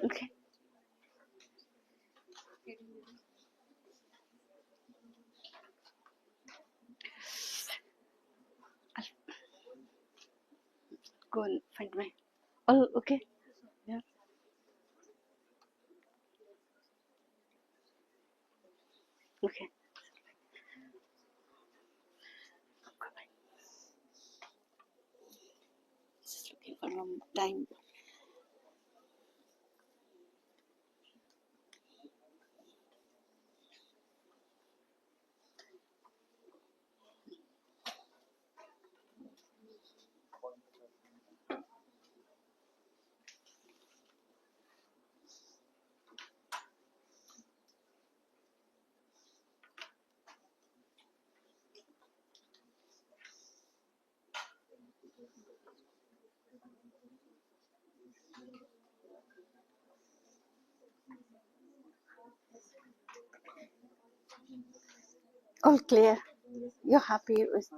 Okay. Go and find my, oh, okay. Yeah. Okay. Just looking for one time. All clear. You're happy with.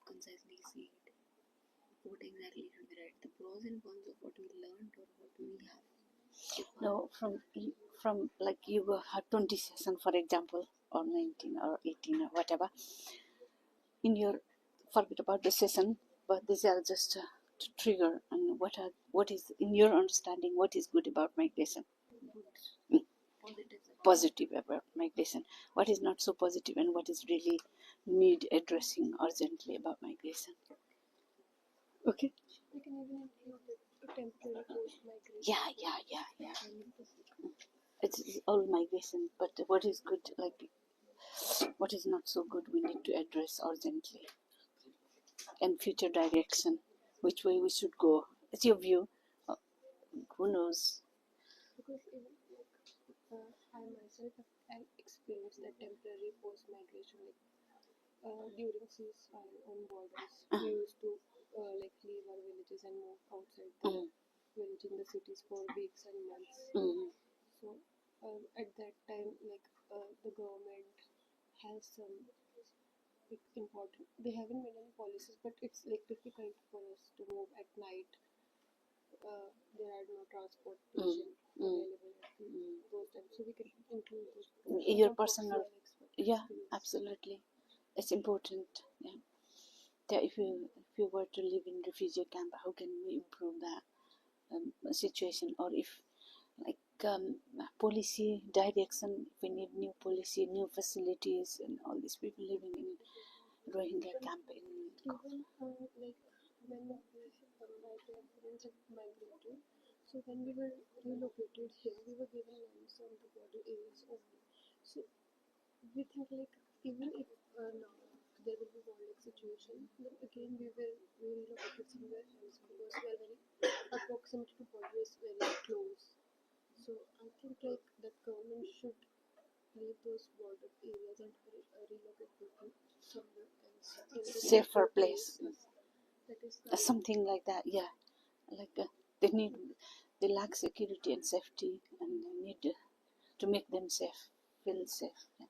concisely see it, what exactly should we write? The pros and cons of what we learned or what we have? No, from like you have 20 session, for example, or 19 or 18 or whatever. In your, forget about the session, but these are just to trigger and what is in your understanding what is good about migration. Positive about migration, what is not so positive, and what is really need addressing urgently about migration. Okay. We can even include the temporary post-migration. Yeah. It's all migration, but what is good, like what is not so good, we need to address urgently. And future direction, which way we should go. It's your view. Who knows? Because even like I myself have experienced that temporary post-migration, like during ceasefire on borders, we used to like leave our villages and move outside the village in the cities for weeks and months. So at that time, like the government has some like important. They haven't made any policies, but it's like difficult for us to move at night. There are no transportation available at those times, so we can include those. Your personal, yeah, absolutely, it's important. Yeah, if you were to live in refugee camp, how can we improve that situation? Or if like policy direction, we need new policy, new facilities, and all these people living in Rohingya camp in even like when my grandparents had migrated, so when we were relocated here, we were given lands on the border areas only. So we think like even if now there will be war-like situation, then again we will relocate somewhere else because we are very our proximity to border is very close. So I think like the government should leave those border areas and relocate people somewhere else in the safer place. That is not Something like that, yeah. Like they lack security and safety, and they need to make them safe, feel safe. Yeah.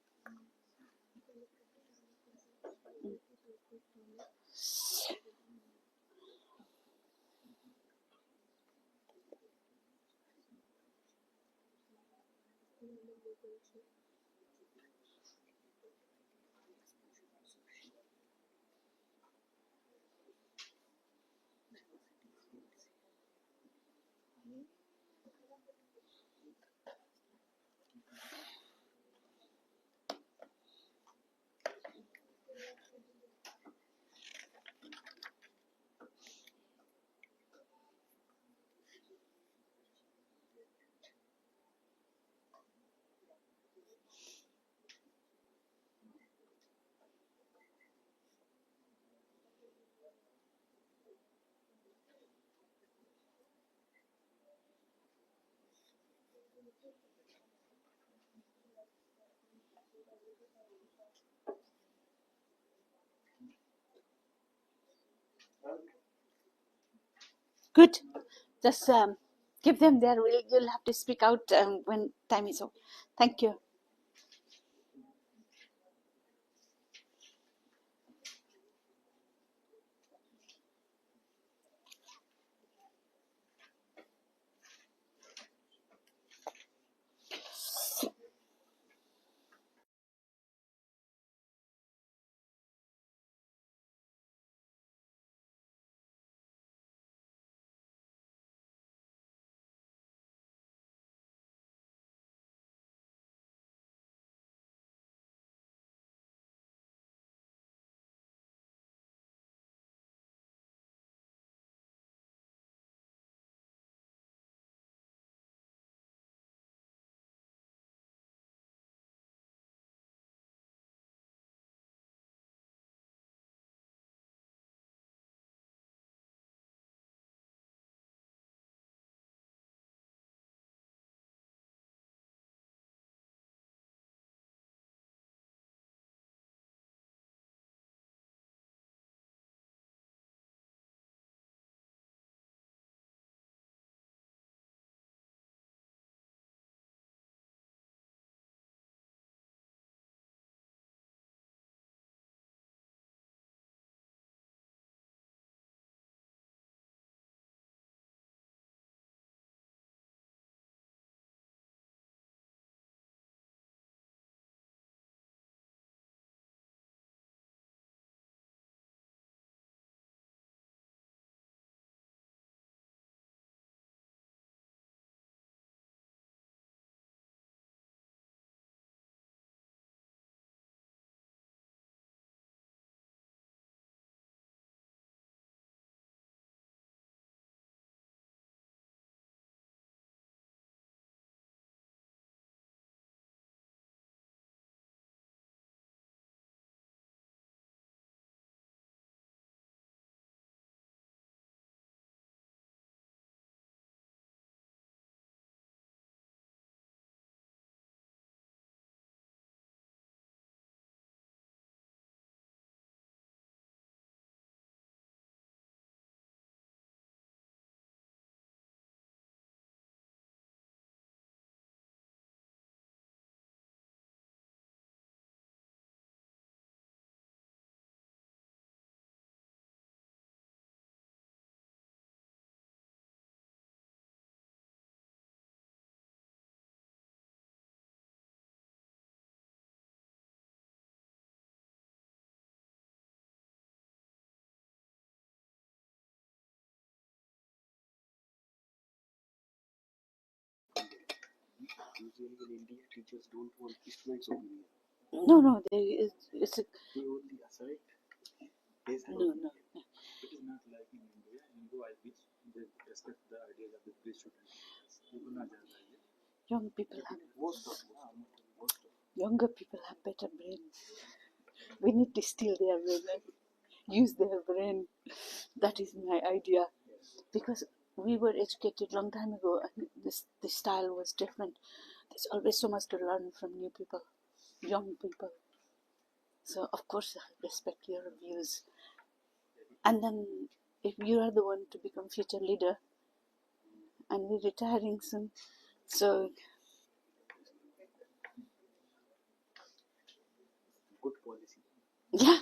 Good. Just keep them there. You'll have to speak out when time is over. Thank you. Usually in India, teachers don't want students' opinion. No, it's a, They only aside his no, no. It is not like in India. In India, I wish they respect the ideas of the students. Young people have, Most of younger people have better brains. We need to steal their brain, use their brain. That is my idea. Because we were educated long time ago, and the style was different. There's always so much to learn from new people, young people. So of course I respect your views. And then if you are the one to become future leader, and we're retiring soon, so good policy. yeah,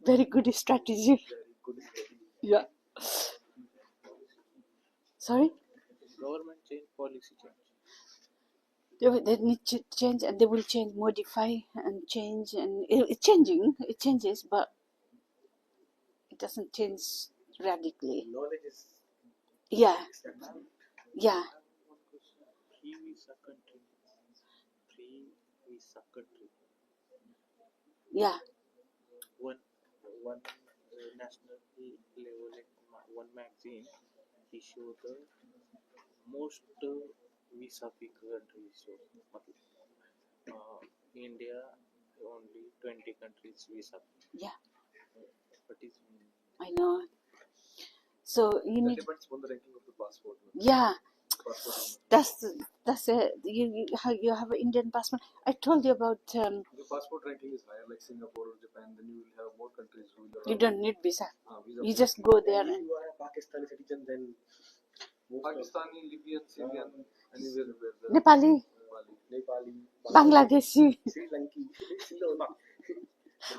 very good strategy. Very good strategy. Yeah. Sorry? Government change, policy change. They need to change, and they will change, modify, and change, and it's changing. It changes, but it doesn't change radically. Knowledge is Yeah, acceptable. yeah. Three visa country. Three visa country. Yeah, One national level one magazine. He showed the most visa big countries. So, India only 20 countries visa. yeah, What is I know. So you that need, depends on the ranking of the passport. yeah, Passport. that's it. You have an Indian passport. I told you about. The passport ranking is higher, like Singapore or Japan. Then you will have more countries who will. You don't need visa. Visa You just go there If and you are a Pakistani citizen, then Pakistani, Libyan, Syrian, anywhere where the Nepali, Nepali, Bangladeshi. Sri Lanki, Ceylon.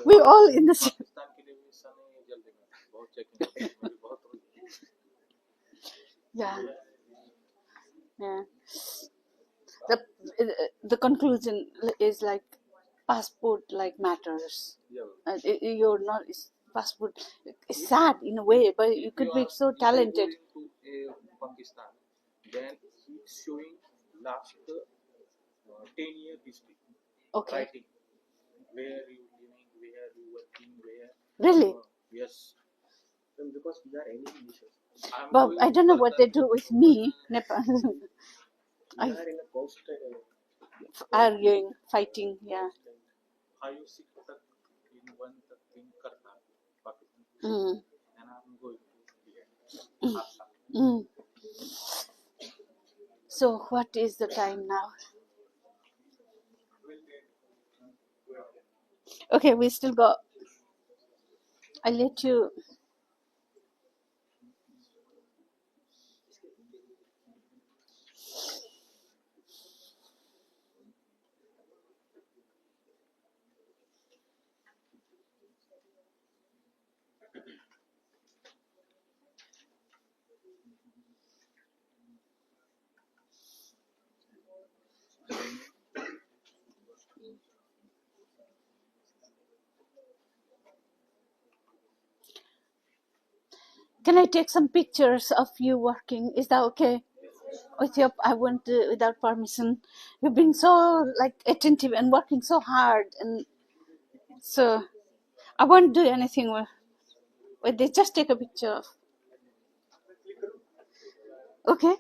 We all in the same. Pakistan के लिए भी visa नहीं है जल्दी में बहुत checking बहुत होगी Yeah, yeah. The the conclusion is like passport like matters. Yeah. You're not passport. It's sad in a way, but you could be so talented. To Pakistan, then he's showing last 10-year history. Okay. Writing where you living, where you working, where. Really? Yes. And because we are any nations. But I don't know what they do with me. Nepal. We are in a constant Arguing, fighting, yeah. 5-6 तक in one तक thing करता Pakistan. Mm. And I'm going to be Mm. So what is the time now? Okay, we still got. I let you. Can I take some pictures of you working? Is that okay? With your, I want without permission. You've been so like attentive and working so hard, and so I won't do anything with this. Just take a picture of. Okay.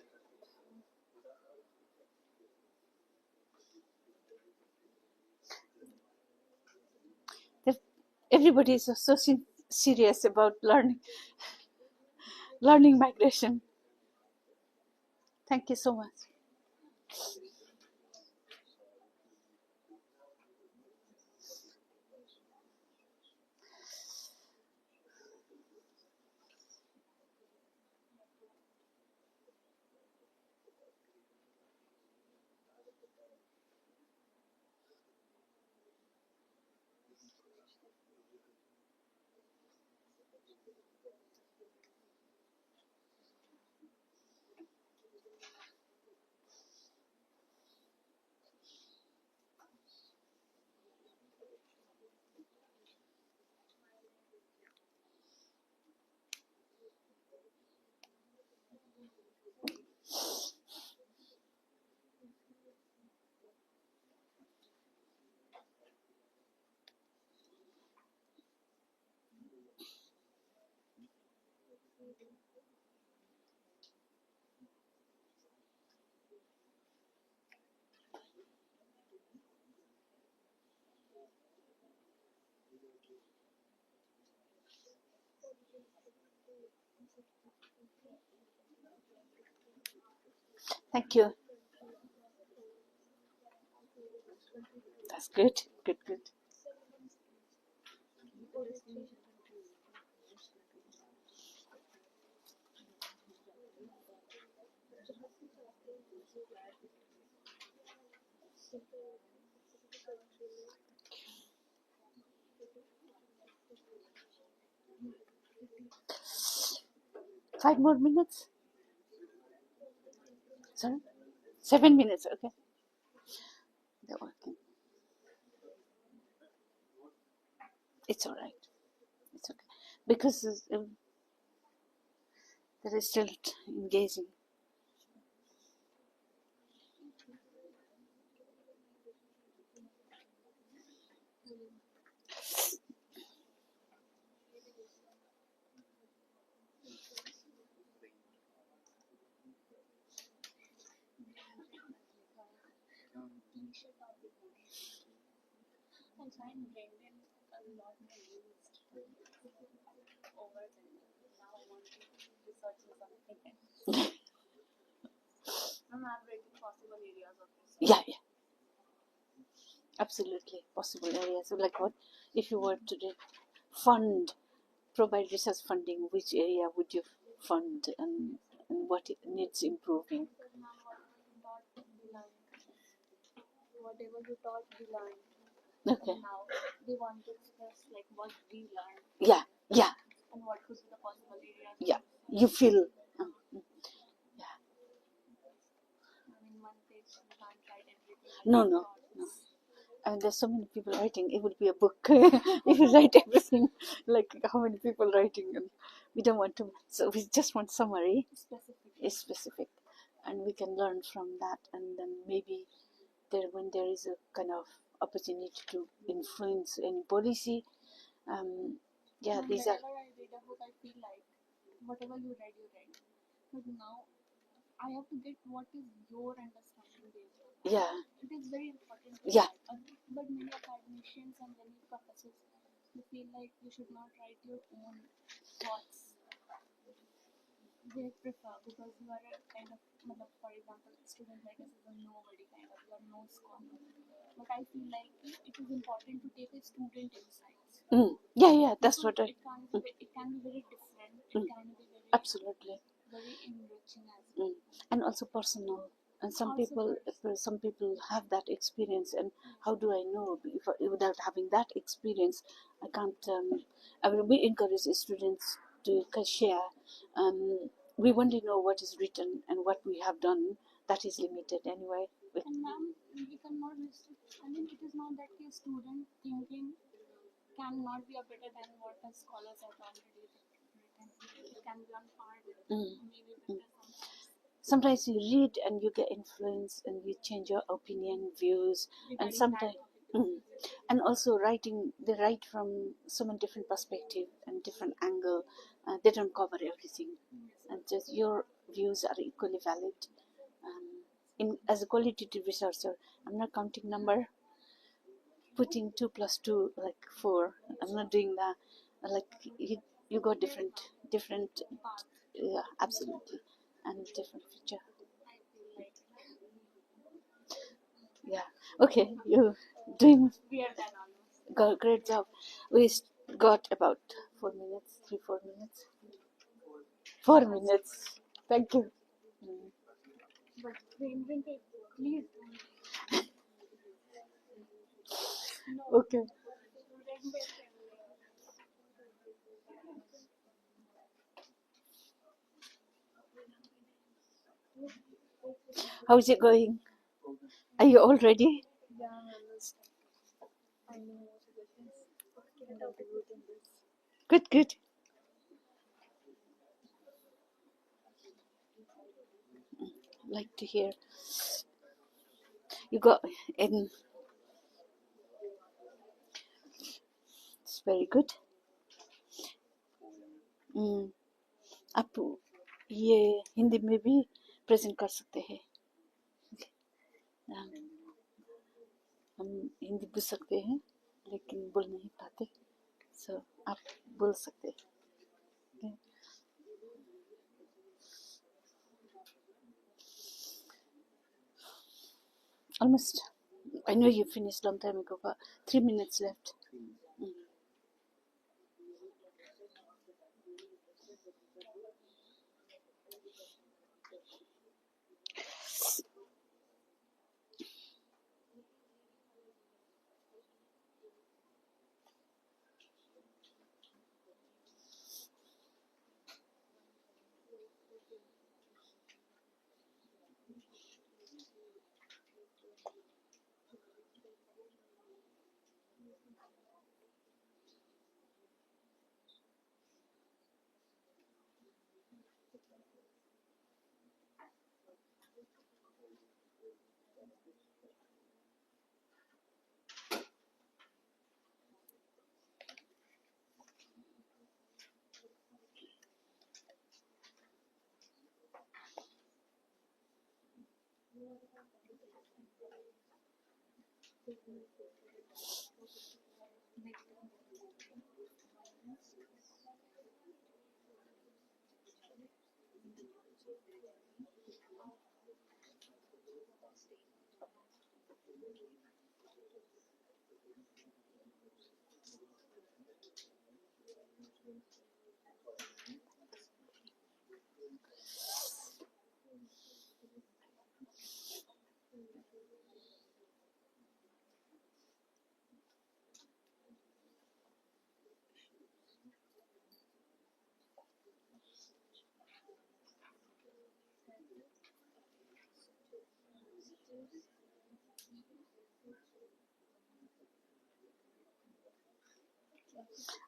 Everybody is so serious about learning migration. Thank you so much. Thank you. That's good. Good, good. Five more minutes? Sorry? 7 minutes, okay. They're working. It's all right. It's okay. Because there is still engaging. I find Brendan a lot more used over than now I want to research in something else. I'm reading possible areas of research. Yeah, yeah. Absolutely. Possible areas. So like what? If you were to provide research funding, which area would you fund and what it needs improving? Because now whatever you taught, we learned. Okay. And now they want to express like what we learned Yeah, yeah, and what could be the possible areas. yeah. You feel. Yeah. I mean, one page you can't write everything. No, no, no. I mean, there's so many people writing. It would be a book if you write everything. Like how many people writing, and we don't want to. So we just want summary. Specific. Is specific, and we can learn from that, and then maybe when there is a kind of opportunity to influence any policy. Yeah, these are. Whenever I read a book, I feel like whatever you read. But now I have to get what is your understanding based on. Yeah, It is very important. yeah, But many academicians and many professors, they feel like you should not write your own thoughts. They prefer because you are a kind of, for example, student like us is a nobody kind of, you are no scholar. But I feel like it is important to take a student insights. Yeah, yeah. That's what I. It can be very different. It can be very Absolutely. very enriching as well. And also personal. And some people have that experience, and how do I know if without having that experience I can't. I mean, we encourage students to share. We only know what is written and what we have done. That is limited anyway. And ma'am, we cannot restrict. I mean, it is not that a student thinking cannot be a better than what the scholars have already written. It can be on par with maybe better sometimes you read and you get influenced and you change your opinion, views, and sometimes, and also writing, they write from so many different perspective and different angle. They don't cover everything, and just your views are equally valid. As a qualitative researcher, I'm not counting number, putting 2 plus 2 like 4. I'm not doing that. Like you got different. Yeah, absolutely, and different feature. Yeah. Okay, you doing great job. We got about 4 minutes, 3-4 minutes. 4 minutes. Thank you. But please. Okay. How is it going? Are you all ready? Yeah, I know and contributing this. Good, good. Like to hear. You got in. It's very good. आप ये हिंदी में भी present कर सकते हैं। हम हिंदी बोल सकते हैं लेकिन बोल नहीं पाते, सो आप बोल सकते हैं। Almost, I know you finished long time ago, but 3 minutes left.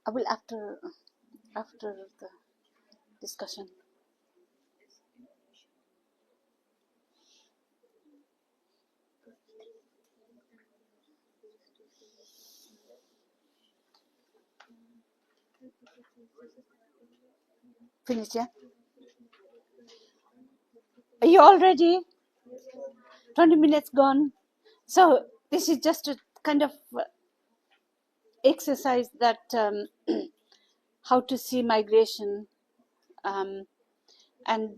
I will after the discussion. Finish, yeah? Are you all ready? 20 minutes gone. So this is just a kind of exercise that how to see migration, and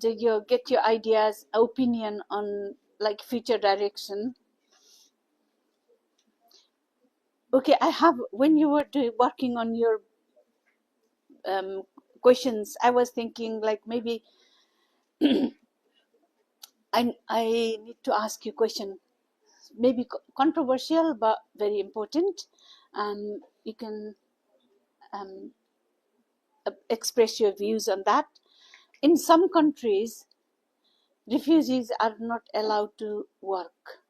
you get your ideas, opinion on like future direction. Okay, I have, when you were working on your questions, I was thinking like maybe I need to ask you a question, maybe controversial but very important. You can express your views on that. In some countries, refugees are not allowed to work.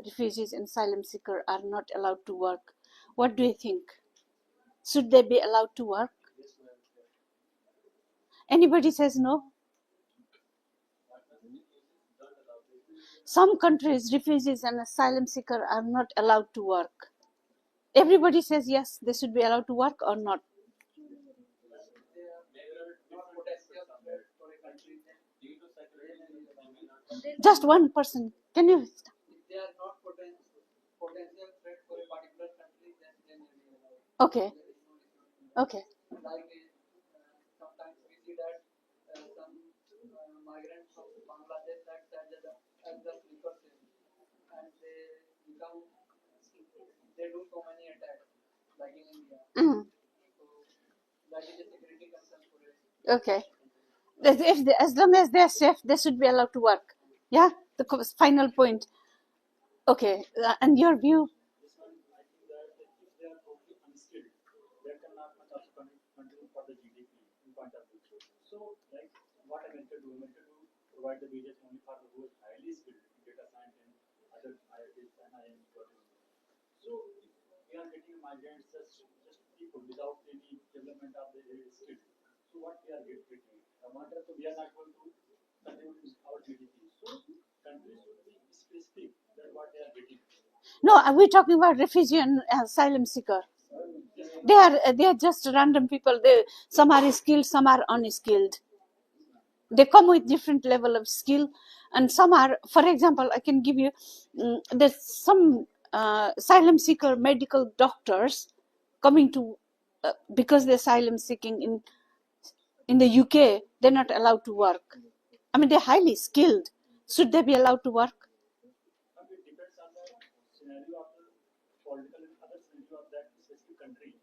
Refugees and asylum seekers are not allowed to work. What do you think? Should they be allowed to work? Anybody says no? Some countries, refugees and asylum seekers are not allowed to work. Everybody says yes, they should be allowed to work or not. Just one person. Can you? If they are not potential threat for a particular country, then they may be allowed. Okay. Okay. Like sometimes we see that some migrants from Bangladesh that as the sleeper cell, and they do so many attacks, like in India. So that is a security concern for us. Okay. As long as they're safe, they should be allowed to work. Yeah, the final point. Okay, and your view? This one, I think that if they are totally unskilled, they cannot much also contribute for the GDP in point of view. So, like what I meant to do, provide the wages only for the who is highly skilled, data science and other IITs and IIMs, whatever. So, if we are getting migrants just people without any development of the skill, so what we are getting? So we are not going to contribute our GDP. So countries should be specific that what they are getting. No, we're talking about refugee and asylum seeker. They are just random people. Some are skilled, some are unskilled. they come with different level of skill, and some are, for example, I can give you, there's some asylum seeker medical doctors coming to, because they're asylum seeking in the UK, they're not allowed to work. I mean, they're highly skilled. Should they be allowed to work? It depends on the scenario of the political and other scenario of that specific country.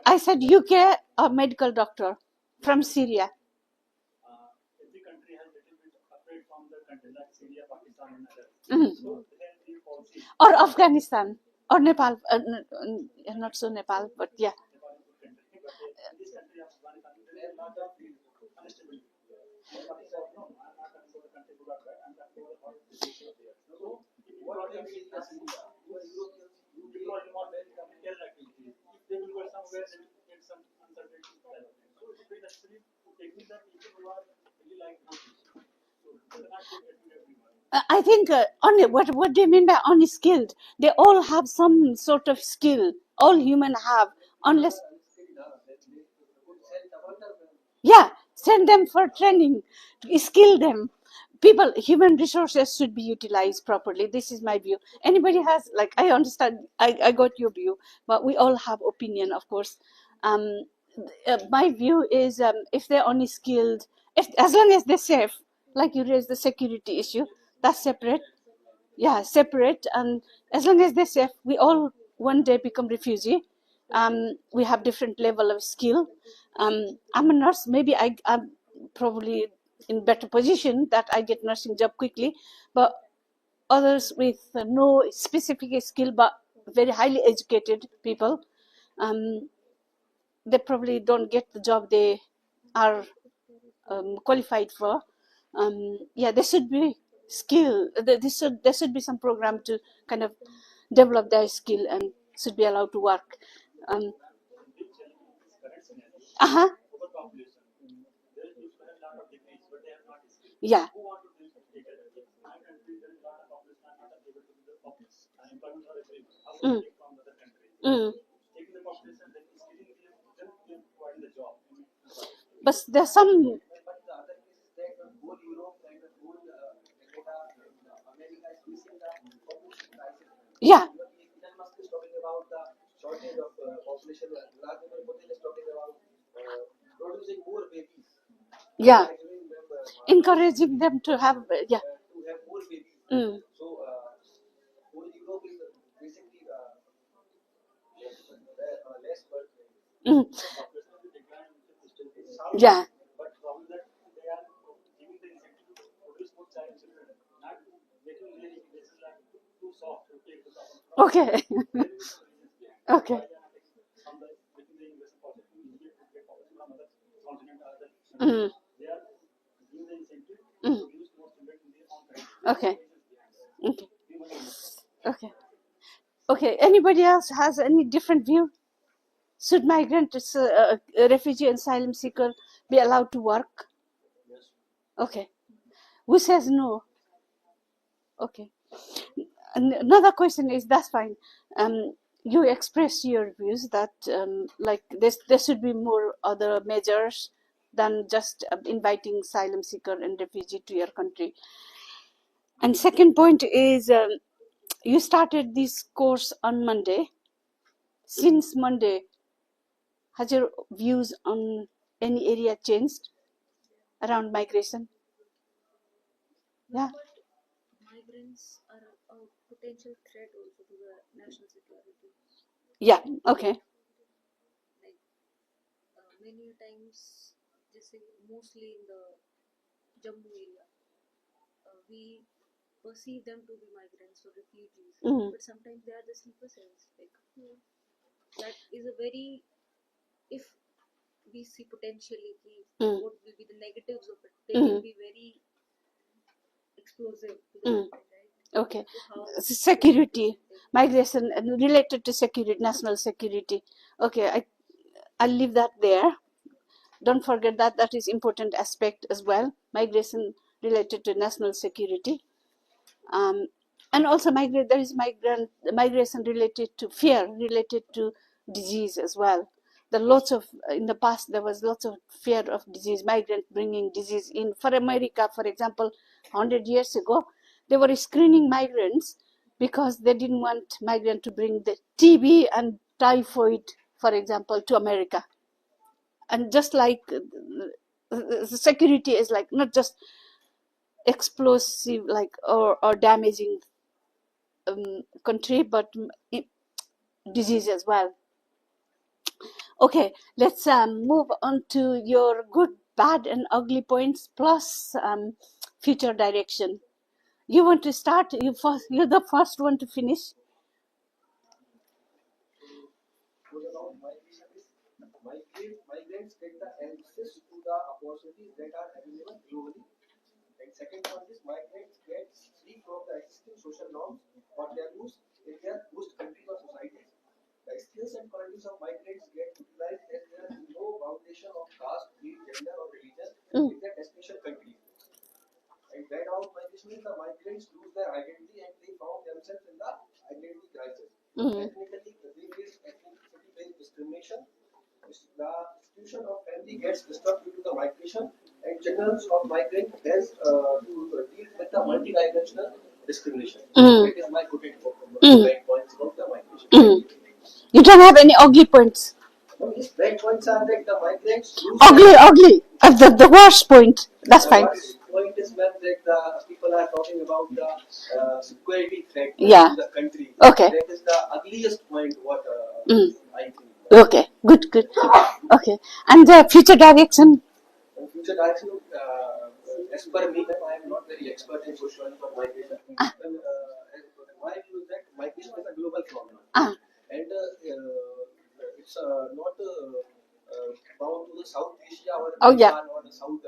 I said UK, a medical doctor from Syria. Every country has little bit afraid from the country like Syria, Pakistan, and others. Mhm. So they have the policy. Or Afghanistan, or Nepal, not so Nepal, but yeah. Nepal is a good country, but in this country of Afghanistan, there is a lot of instability. So no, I'm not talking about the country good or bad. I'm talking about how the situation is there. So what they say is because you want very commercial activities. If they will go somewhere, they will get some uncertainty. So it is very necessary to take with the people who are really like this. So they're not getting everyone. I think only what do you mean by only skilled? They all have some sort of skill. All human have, unless yeah, send them for training, skill them. People, human resources should be utilized properly. This is my view. Anybody has, like, I understand, I got your view, but we all have opinion, of course. My view is, if they're only skilled, as long as they're safe, like you raised the security issue, that's separate. Yeah, separate, and as long as they're safe, we all one day become refugee. We have different level of skill. I'm a nurse, maybe I'm probably in better position that I get nursing job quickly, but others with no specific skill but very highly educated people, they probably don't get the job they are qualified for. Yeah, there should be skill. There should be some program to kind of develop their skill and should be allowed to work. Uh-huh. Overpopulation. There used to have a lot of degrees, but they have not skilled. Yeah. Who want to take it? In my country, there is a lot of population are not able to do the office. Unemployment are very much. How can they take from other countries? Taking the population, then skilling them, then providing the job. But there's some. But the other case is that the whole Europe and the whole America is facing the population crisis. Yeah. Elon Musk is talking about the shortage of population. Vladimir Putin is talking about producing more babies. Yeah. I don't remember. Encouraging them to have, yeah. To have more babies. So whole Europe is basically less birth rate. Yeah. But from that, they are giving the incentive to produce more child children, not making really this is like too soft to take the problem. Okay. Okay. From the making the investment process easier to get policy from other continent or other countries. They are giving the incentive to produce more children in their own country. Okay. Okay. Okay. Okay. Anybody else has any different view? Should migrants, refugee and asylum seeker be allowed to work? Yes. Okay. Who says no? Okay. Another question is, that's fine. You express your views that like there should be more other measures than just inviting asylum seeker and refugee to your country. And second point is, you started this course on Monday. Since Monday, has your views on any area changed around migration? Yeah. Migrants are a potential threat also to the national security. Yeah. Okay. Like many times, just say mostly in the Jammu area, we perceive them to be migrants or refugees, but sometimes they are the sleeper cells. Like that is a very, if we see potentially what will be the negatives of it, they will be very explosive to the country, right? Okay. Security, migration, and related to security, national security. Okay, I'll leave that there. Don't forget that that is important aspect as well. Migration related to national security, and also there is migration related to fear, related to disease as well. in the past there was lots of fear of disease, migrant bringing disease in. For America, for example, 100 years ago, they were screening migrants because they didn't want migrants to bring the TB and typhoid, for example, to America. And just like the security is like not just explosive like or damaging country, but disease as well. Okay, let's move on to your good, bad, and ugly points plus future direction. You want to start? You're the first one to finish. What about migration is migrants get the access to the opportunities that are available globally. And second point is migrants get free from the existing social norms or values in their host countries or societies. The skills and qualities of migrants get utilized as there is no foundation of caste, creed, gender, or religion in their destination country. And bad about migration is the migrants lose their identity and they found themselves in the identity crisis. Ethnically, they face ethnicity-based discrimination. The institution of family gets disturbed due to the migration, and generals of migrant has to deal with the multidimensional discrimination. That is my good bad points about the migration. You don't have any ugly points. No, his bad points are that the migrants lose Ugly. The worst point. That's fine. The worst point is when that the people are talking about the security threat Yeah. to the country. Okay. That is the ugliest point. What I think. Okay. Good. Okay. And the future direction. In future direction, as per me, I am not very expert in social or migration. My view is that migration is a global phenomenon, and it's not bound to the South Asia or Japan or the South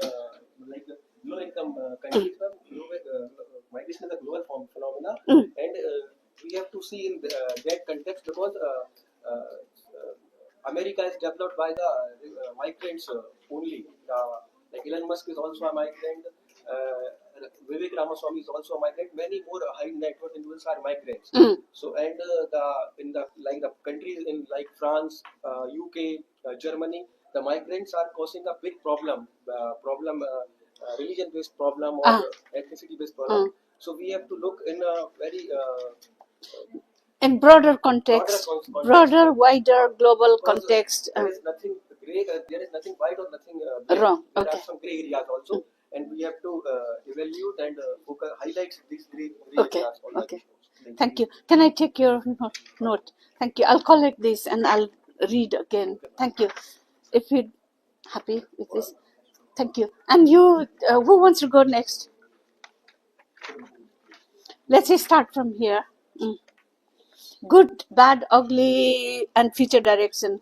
like the low-income countries. Migration is a global phenomenon, and we have to see in that context because America is developed by the migrants only. Like Elon Musk is also a migrant. Vivek Ramaswamy is also a migrant. Many more high net worth individuals are migrants. So and the countries in like France, UK, Germany, the migrants are causing a big problem. Religion-based problem or ethnicity-based problem. So we have to look in a very in broader context, wider global context. There is nothing gray. There is nothing white or nothing wrong. There Okay. are some gray areas also, and we have to evaluate and highlight these gray Okay. areas. Okay. Thank you. Can I take your note? Thank you. I'll collect this and I'll read again. Thank you. If you're happy with this, thank you. And you, who wants to go next? Let's just start from here. Good, bad, ugly, and future direction.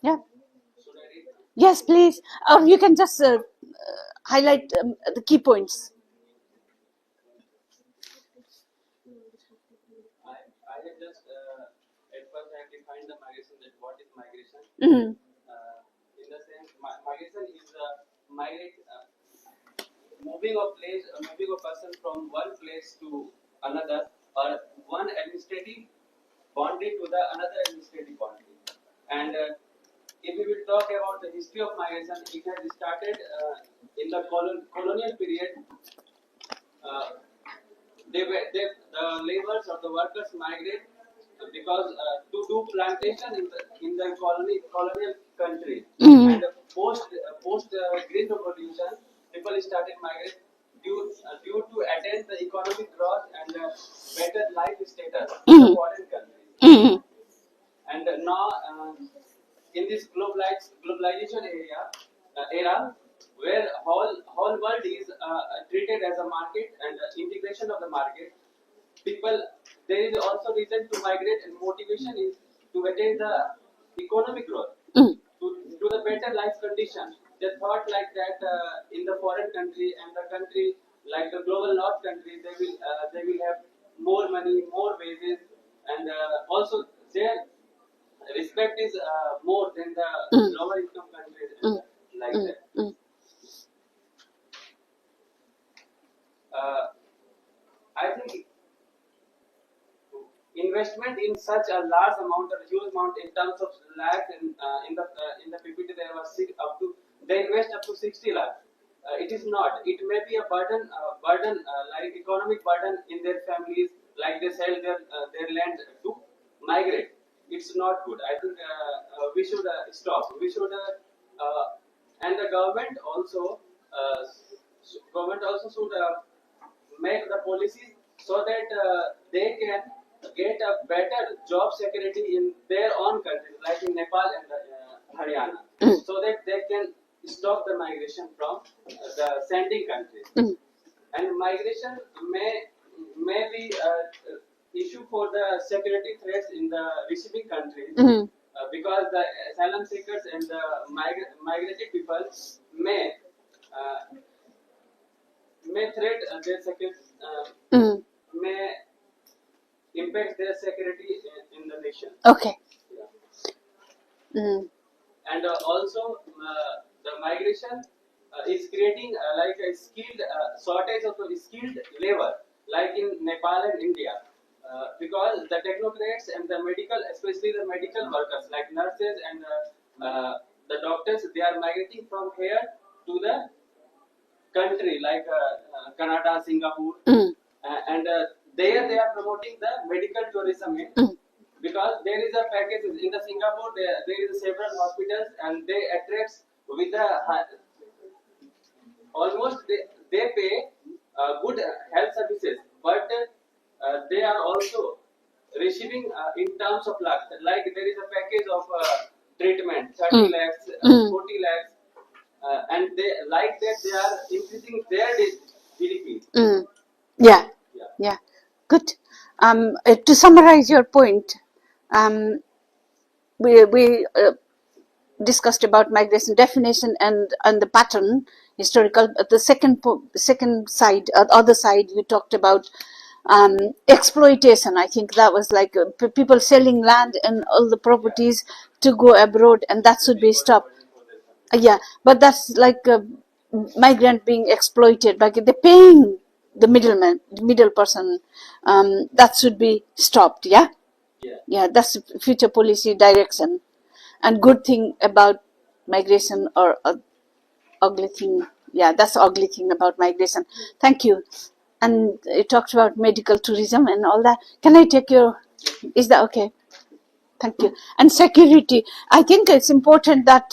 Yeah. Yes, please. You can just highlight the key points. I had just at first I have defined the migration, that what is migration. In the sense, migration is moving a person from one place to another, or one administrative boundary to the another administrative boundary. And if we will talk about the history of migration, it has started in the colonial period. The laborers or the workers migrate because to do plantation in the colonial country. And post Green Revolution, people started migrating due to attain the economic growth and better life status in the foreign countries. And now in this globalization era, where whole world is treated as a market and integration of the market, there is also reason to migrate, and motivation is to attain the economic growth, to the better life conditions. They thought like that in the foreign country and the country like the global north country, they will have more money, more wages, and also their respect is more than the lower income countries like that. I think investment in such a large amount or huge amount in terms of lakh in the PPT there was up to they invest up to 60 lakh. It is not. It may be a burden like economic burden in their families, like they sell their land to migrate. It's not good. I think we should stop. We should and the government also should make the policies so that they can get a better job security in their own countries, like in Nepal and Haryana, so that they can stop the migration from the sending countries. And migration may be issue for the security threats in the receiving countries, because the asylum seekers and the migrated people may uh, may threat their security, may impact their security in the nation. Okay. Yeah. And also the migration is creating like a skilled shortage of skilled labor, like in Nepal and India, because the technocrats and the medical, especially the medical workers like nurses and the doctors, they are migrating from here to the country like Canada, Singapore, and there they are promoting the medical tourism because there is a package in the Singapore. There is several hospitals and they attract with the almost they pay good health services, but they are also receiving in terms of lakhs. Like there is a package of treatment, 30 lakhs, 40 lakhs, and they like that they are increasing their GDP. Yeah. Yeah. Yeah. Good. To summarize your point, we discussed about migration definition and the pattern historical. The second side, other side, you talked about exploitation. I think that was like people selling land and all the properties to go abroad, and that should be stopped. Yeah, but that's like a migrant being exploited by they're paying the middle person. That should be stopped. Yeah. Yeah, that's future policy direction. And good thing about migration or ugly thing, yeah, that's the ugly thing about migration. Thank you. And you talked about medical tourism and all that. Can I take your, is that okay? Thank you. And security, I think it's important that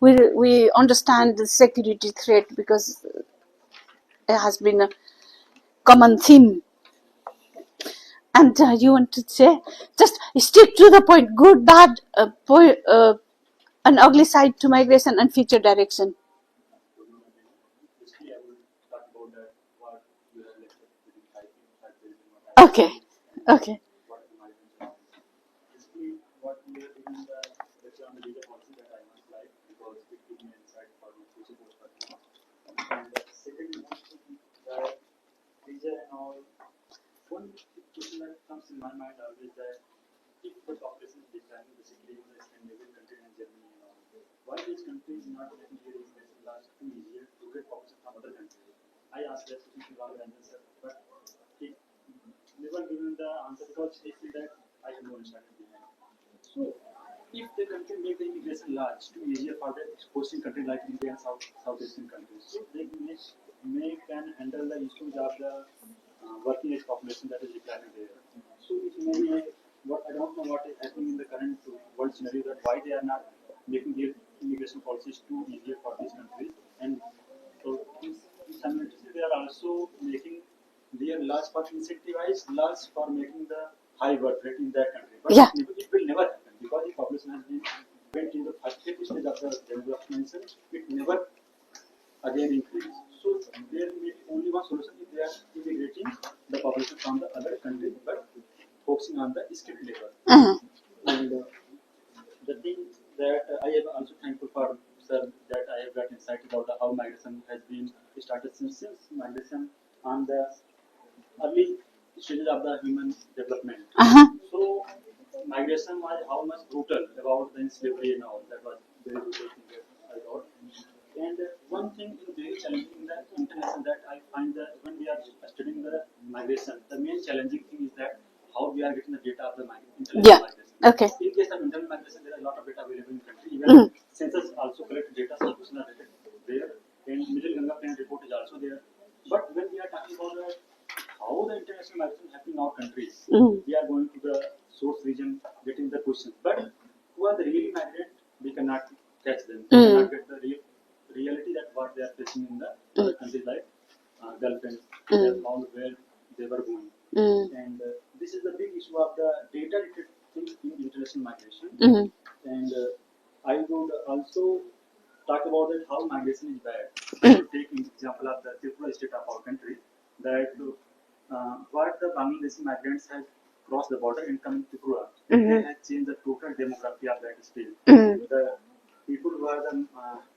we understand the security threat, because it has been a common theme. And you want to say, just stick to the point, good, bad, an ugly side to migration and future direction. Basically, I will talk about that what you have lectured within 5 days in what Okay. Okay. what the migrants are. Basically, what we are doing the lecture on the legal policy that I must like because it gives me insight for my future post performance. And second is that visa and all. One question that comes in my mind always that if the population is declining, basically in the Scandinavian country and Germany and all, why these countries not making their immigration laws too easier to get population from other countries? I asked that question to our answer, but he never given the answer because he feel that I have no understanding behind. So, if the country make the immigration laws too easier for the exposing country like India and South Asian countries, so they can handle the issues of the working age population that is declining there. So it may be what I don't know what is happening in the current world scenario that why they are not making their immigration policies too easier for these countries, and so simultaneously they are also making their laws for incentivize laws for making the high birth rate in that country. But Yeah. it will never happen because the population has been went in the first stage of the development. It never again increase. So there may be only one solution if they are immigrating the population from the other country, but focusing on the skilled labor. And the thing that I am also thankful for, sir, that I have got insight about how migration has been started since migration on the early stages of the human development. So migration was how much brutal about the slavery and all. That was very brutal thing that I thought. And one thing very challenging in the international that I find that when we are studying the migration, the main challenging thing is that how we are getting the data of the international Yeah. migration. Okay. In case of internal migration, there are a lot of data available in the country. Even census also collect data, some questions are there, and Middle Ganga Plain report is also there. But when we are talking about how the international migration happening in our countries, we are going to the source region, getting the questions. But who are the really migrant? We cannot catch them. We cannot get the reality that what they are facing in the other countries like Gulf and all where they were going. And this is the big issue of the data related things in international migration. And I would also talk about it how migration is bad. To take an example of the Tripura state of our country, that what the Bangladeshi migrants have crossed the border and come to Tripura, they have changed the total demography of that state. The people who are the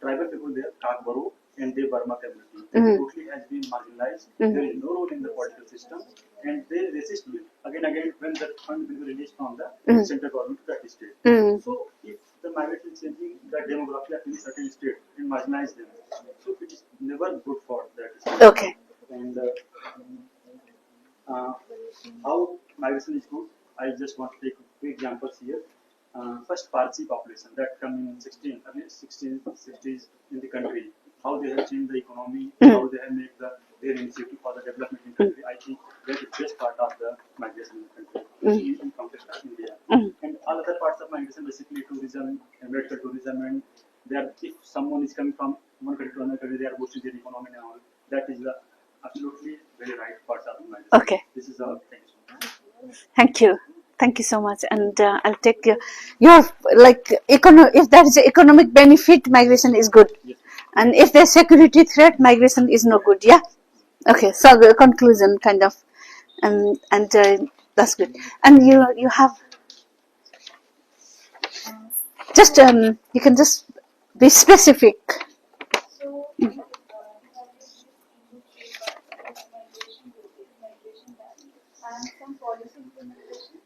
tribal people there, Kakbaru and the Burma community, totally has been marginalized. There is no role in the political system, and they resist it again when the fund will be released from the central government to that state. So if the migrant is changing the demography of any certain state and marginalize them, so it is never good for that state. Okay. And how migration is good, I just want to take two examples here. First, Parsi population that come in 1660s in the country. How they have changed the economy, how they have made their initiative for the development in the country. I think that is best part of the migration in the country in context of India. And all other parts of migration, basically tourism, medical tourism, and if someone is coming from one country to another country, they are boosting their economy and all. That is the absolutely very right part of the migration. Okay. This is all. Thank you. Thank you so much. And I'll take your like if there is an economic benefit, migration is good. Yes. And if there's security threat, migration is no good. Yeah. Okay. So the conclusion kind of, and that's good. And you have just you can just be specific. So, have this induced migration ban and some policy implementation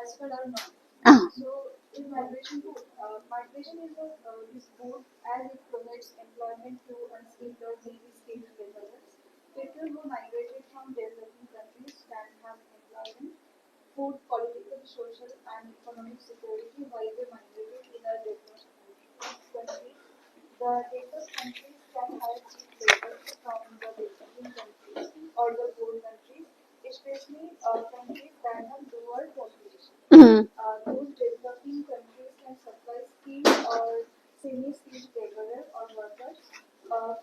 as per our norm. So, in migration good? Migration is good as it provides employment to unskilled or maybe skilled laborers. People who migrated from developing countries can have employment, food, political, social, and economic security while they migrated in a developed country. The developed countries can hire cheap labor from the developing countries or the poor countries, especially countries that have lower population. Those developing countries can supply skilled or semi-skilled laborers or workers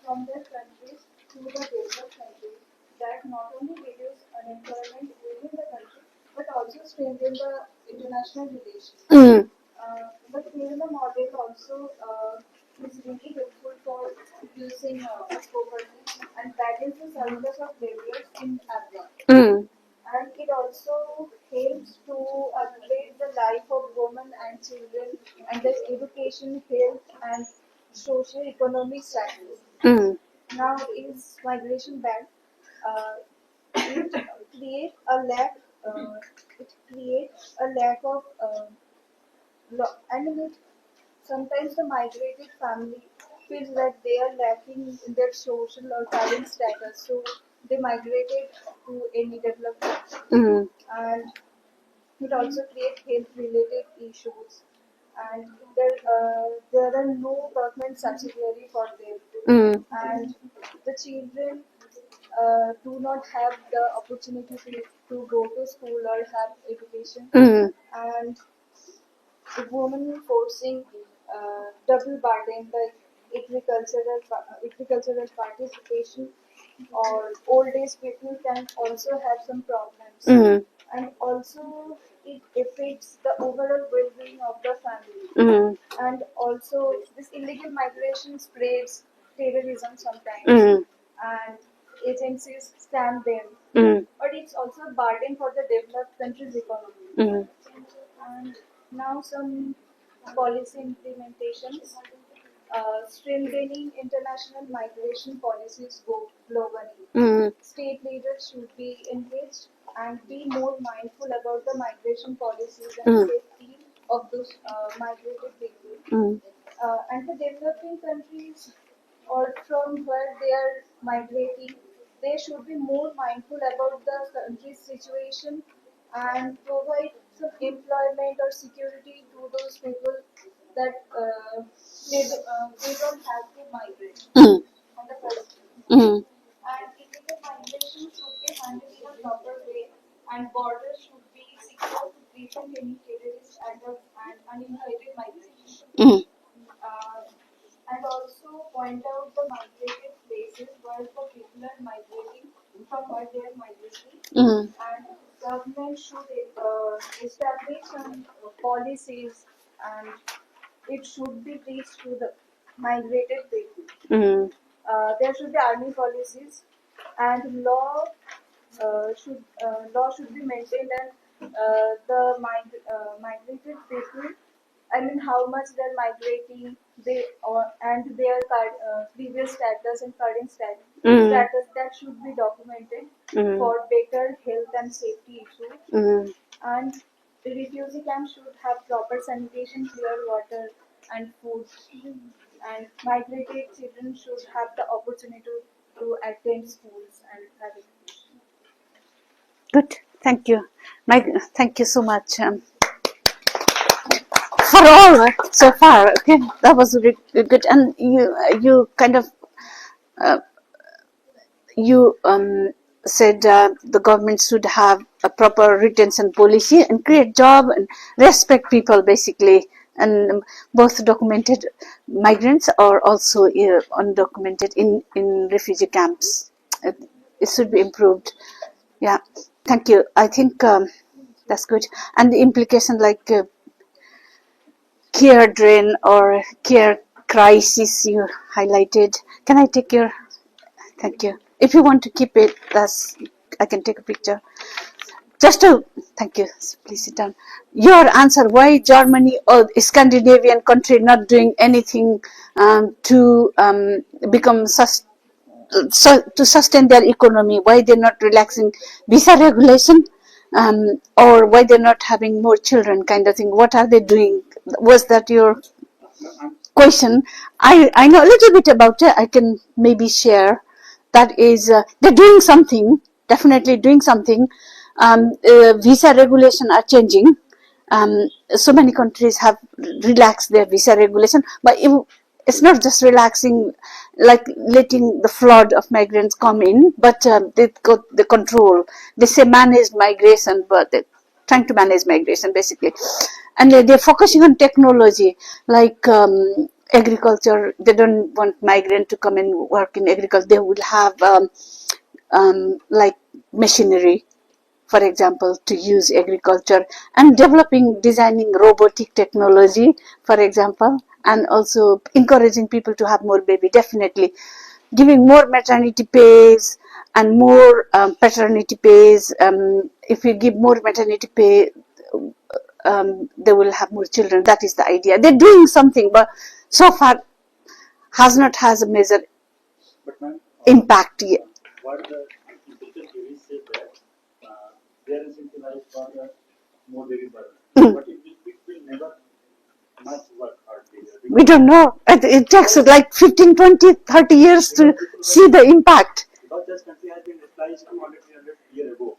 from their countries to the developed countries. That not only reduce unemployment within the country but also strengthen the international relations. But here the model also is really helpful for reducing poverty and balance the surplus of laborers in abroad. And it also helps to upgrade the life of women and children and their education, health, and socio-economic status. Now, is migration bad? It creates a lack. It creates a lack of. I mean, sometimes the migrated family feels that they are lacking in their social or talent status, so they migrated to any developed country. And it also creates health-related issues, and there are no government subsidiary for them, and the children do not have the opportunity to go to school or have education, and the women forcing double burden like agricultural participation or old age people can also have some problems, and also it affects the overall well-being of the family, and also this illegal migration spreads terrorism sometimes, and agencies scam them, but it's also a burden for the developed countries economy. And now some policy implementations, strengthening international migration policies globally. State leaders should be engaged and be more mindful about the migration policies and safety of those migrated people. And the developing countries or from where they are migrating, they should be more mindful about the country's situation and provide some employment or security to those people that they don't have to migrate Mm. on the first place. Mm. And illegal migration should be handled in a proper way, and borders should be secure to prevent any terrorist attacks and uninvited migration. Mm. Uh, and also point out the migrated places where the people are migrating from where they are migrating. Mm. And government should establish some policies, and it should be reached to the migrated people. Mm. There should be army policies, and law should be maintained, and migrated people, I mean, how much they're migrating, and their previous status and current status that should be documented for better health and safety issues. Mm. And the refugee camp should have proper sanitation, clear water, and food. And migrated children should have the opportunity to attend schools and have education. Good. Thank you. Thank you so much for all so far. Okay, that was really good. And you kind of you said the government should have a proper retention policy and create job and respect people basically, and both documented migrants or also undocumented in refugee camps. It should be improved. Yeah, thank you. I think that's good. And the implication like care drain or care crisis you highlighted. Can I take your? Thank you. If you want to keep it, I can take a picture. Just to thank you. Please sit down. Your answer: why Germany or Scandinavian country not doing anything to become to sustain their economy? Why they're not relaxing visa regulation, or why they're not having more children, kind of thing? What are they doing? Was that your question? I know a little bit about it. I can maybe share. That is, they're doing something. Definitely doing something. Visa regulation are changing. So many countries have relaxed their visa regulation, but it's not just relaxing, like letting the flood of migrants come in, but they got the control. They say managed migration, but they're trying to manage migration basically, and they're focusing on technology, like agriculture. They don't want migrant to come and work in agriculture. They will have like machinery, for example, to use agriculture, and designing robotic technology, for example, and also encouraging people to have more baby, definitely. Giving more maternity pays and more paternity pays. If you give more maternity pay, they will have more children. That is the idea. They're doing something, but so far has a major impact yet. What the implication said that they are incentivized for the more baby birth, but it will never much work hardly. We don't know. It takes like 15, 20, 30 years to see the impact. Because this country has been established 200, 300 years ago.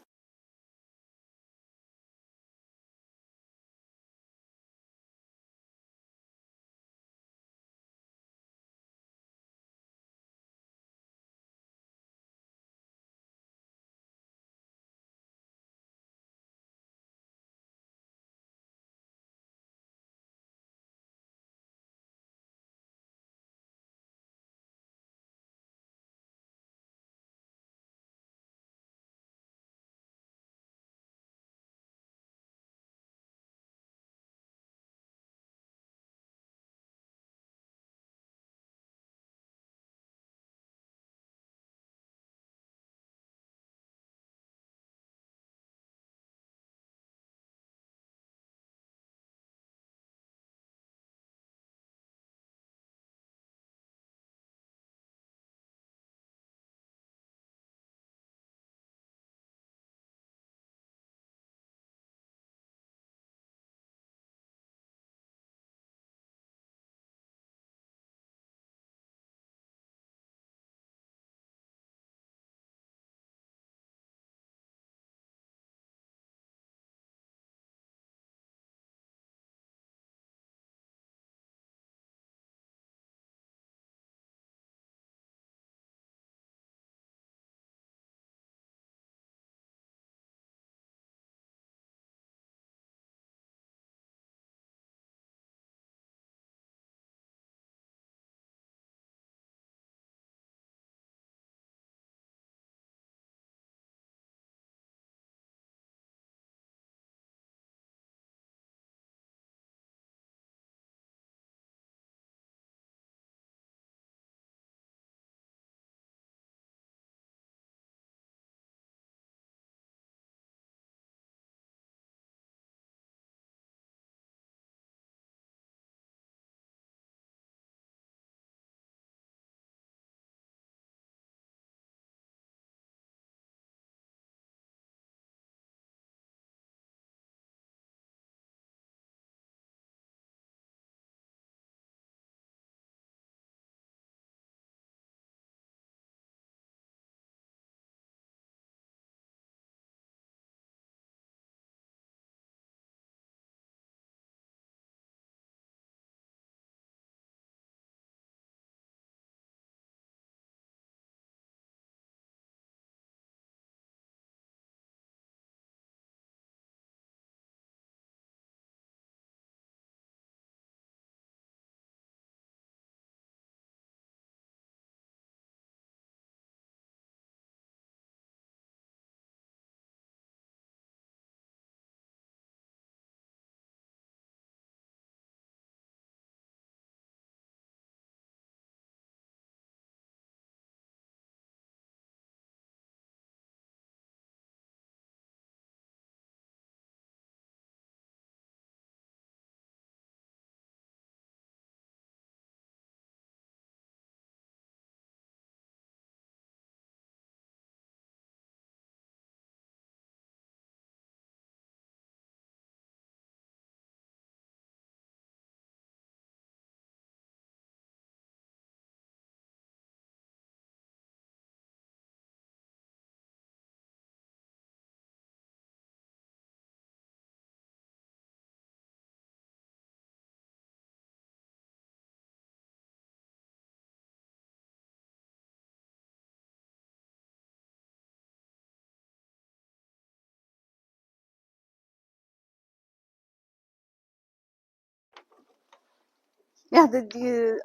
Yeah,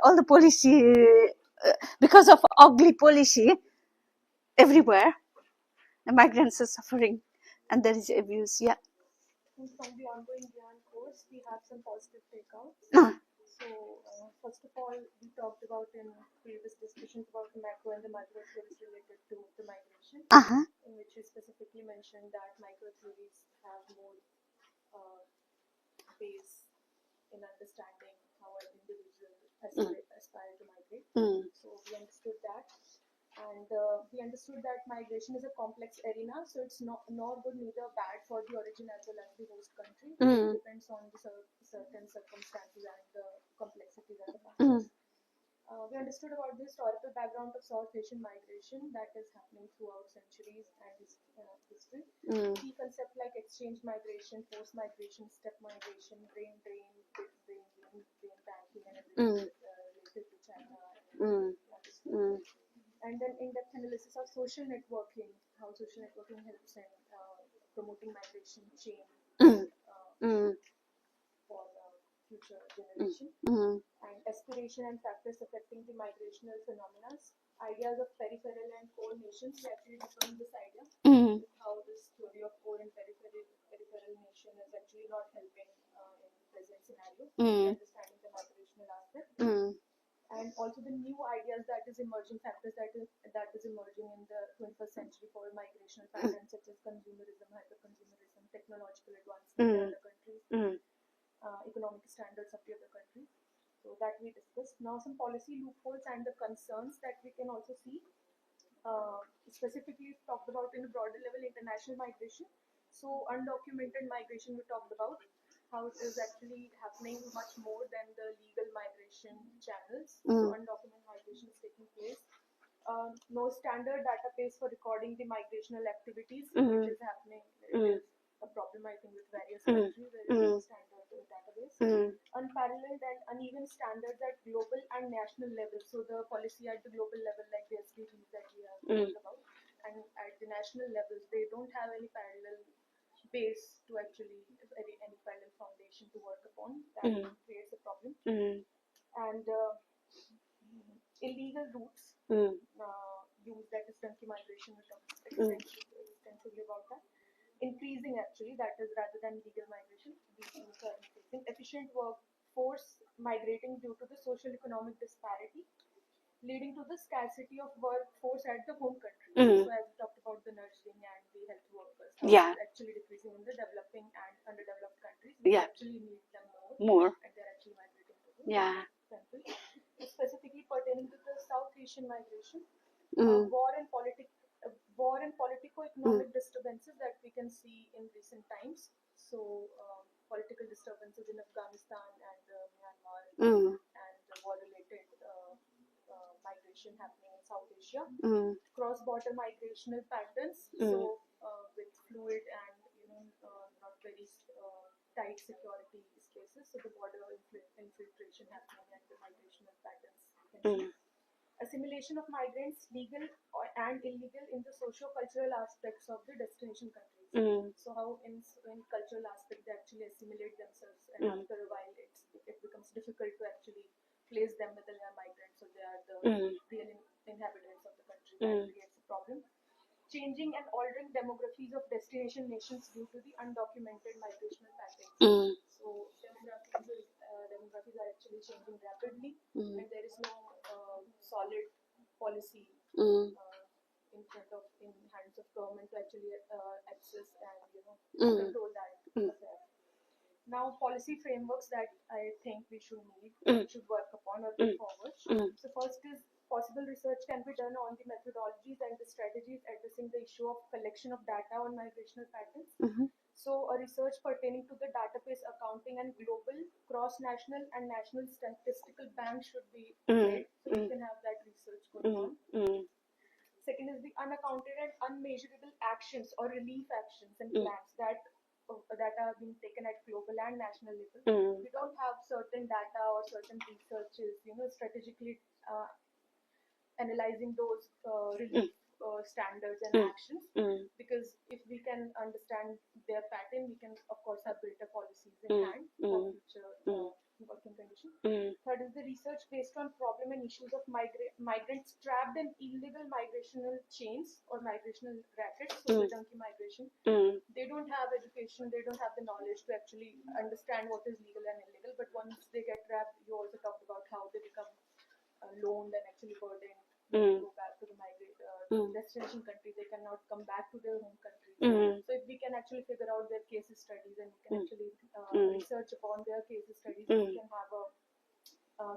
all the policy, because of ugly policy everywhere, the migrants are suffering and there is abuse. Yeah. And from the ongoing Gyan course, we have some positive takeouts. So, first of all, we talked about in previous discussions about the macro and the micro theories related to the migration, in which we specifically mentioned that micro theories have more base in understanding how an individual aspire to migrate. So we understood that, and we understood that migration is a complex arena, so it's not nor good neither bad for the origin as well as the host country. It depends on the certain circumstances and the complexities and the factors. We understood about the historical background of South Asian migration that is happening throughout centuries and history. Key concepts like exchange migration, forced migration, step migration, brain drain, bit brain banking, and everything related to China. And then in-depth analysis of social networking, how social networking helps in promoting migration chain for future generation. And aspiration and factors affecting the migrational phenomena. Ideas of peripheral and core nations. We actually defined this idea, how this theory of core and peripheral nation is actually not helping in present scenario, understanding the migrational aspect. And also the new ideas that is emerging, factors that is emerging in the 21st century for migrational patterns such as consumerism, hyper-consumerism, technological advancement in other countries, economic standards of the other countries. So that we discussed. Now some policy loopholes and the concerns that we can also see. Specifically talked about in a broader level, international migration. So undocumented migration we talked about, how it is actually happening much more than the legal migration channels. So undocumented migration is taking place. No standard database for recording the migrational activities, which is happening. It is a problem, I think, with various countries. There is no standard database. Unparalleled and uneven standards at global and national level. So the policy at the global level, like the SDGs that we have talked about, and at the national levels, they don't have any parallel base to actually any parallel foundation to work upon. That creates a problem. And illegal routes used, that is donkey migration. We talked extensively about that. Increasing actually, that is rather than legal migration, these routes are increasing. Efficient workforce migrating due to the social economic disparity, leading to the scarcity of workforce at the home country. So as we talked about the nursing and the health workers, how it's actually decreasing in the developing and underdeveloped countries. We actually need them more. And they're actually migrating to the countries. Specifically pertaining to the South Asian migration, war and politico-economic disturbances that we can see in recent times. So political disturbances in Afghanistan and Myanmar, and war-related migration happening in South Asia. Cross-border migrational patterns, so with fluid and not very tight security spaces, so the border infiltration happening and the migrational patterns. Assimilation of migrants, legal and illegal, in the socio-cultural aspects of the destination countries. So how in cultural aspect they actually assimilate themselves, and after a while it becomes difficult to actually place them with the migrants, so they are the real inhabitants of the country. That creates a problem. Changing and altering demographies of destination nations due to the undocumented migrational patterns. So demographies are actually changing rapidly, and there is no solid policy in hands of government to actually access and control that affair. Now, policy frameworks that I think we should work upon or put forward. So first is possible research can be done on the methodologies and the strategies addressing the issue of collection of data on migrational patterns. So a research pertaining to the database accounting and global, cross-national and national statistical bank should be made. So you can have that research going on. Second is the unaccounted and unmeasurable actions or relief actions and plans that are being taken at global and national level. We don't have certain data or certain researches, strategically analyzing those relief standards and actions, because if we can understand their pattern, we can of course have better policies in hand for future working conditions. Third that is the research based on problem and issues of migrants trapped in illegal migrational chains or migrational rackets, so the junkie migration. They don't have education, they don't have the knowledge to actually understand what is legal and illegal, but once they get trapped, you also talked about how they become loaned and actually burdened. They go back to the destination country, they cannot come back to their home country. So if we can actually figure out their case studies and we can actually research upon their case studies, we can have a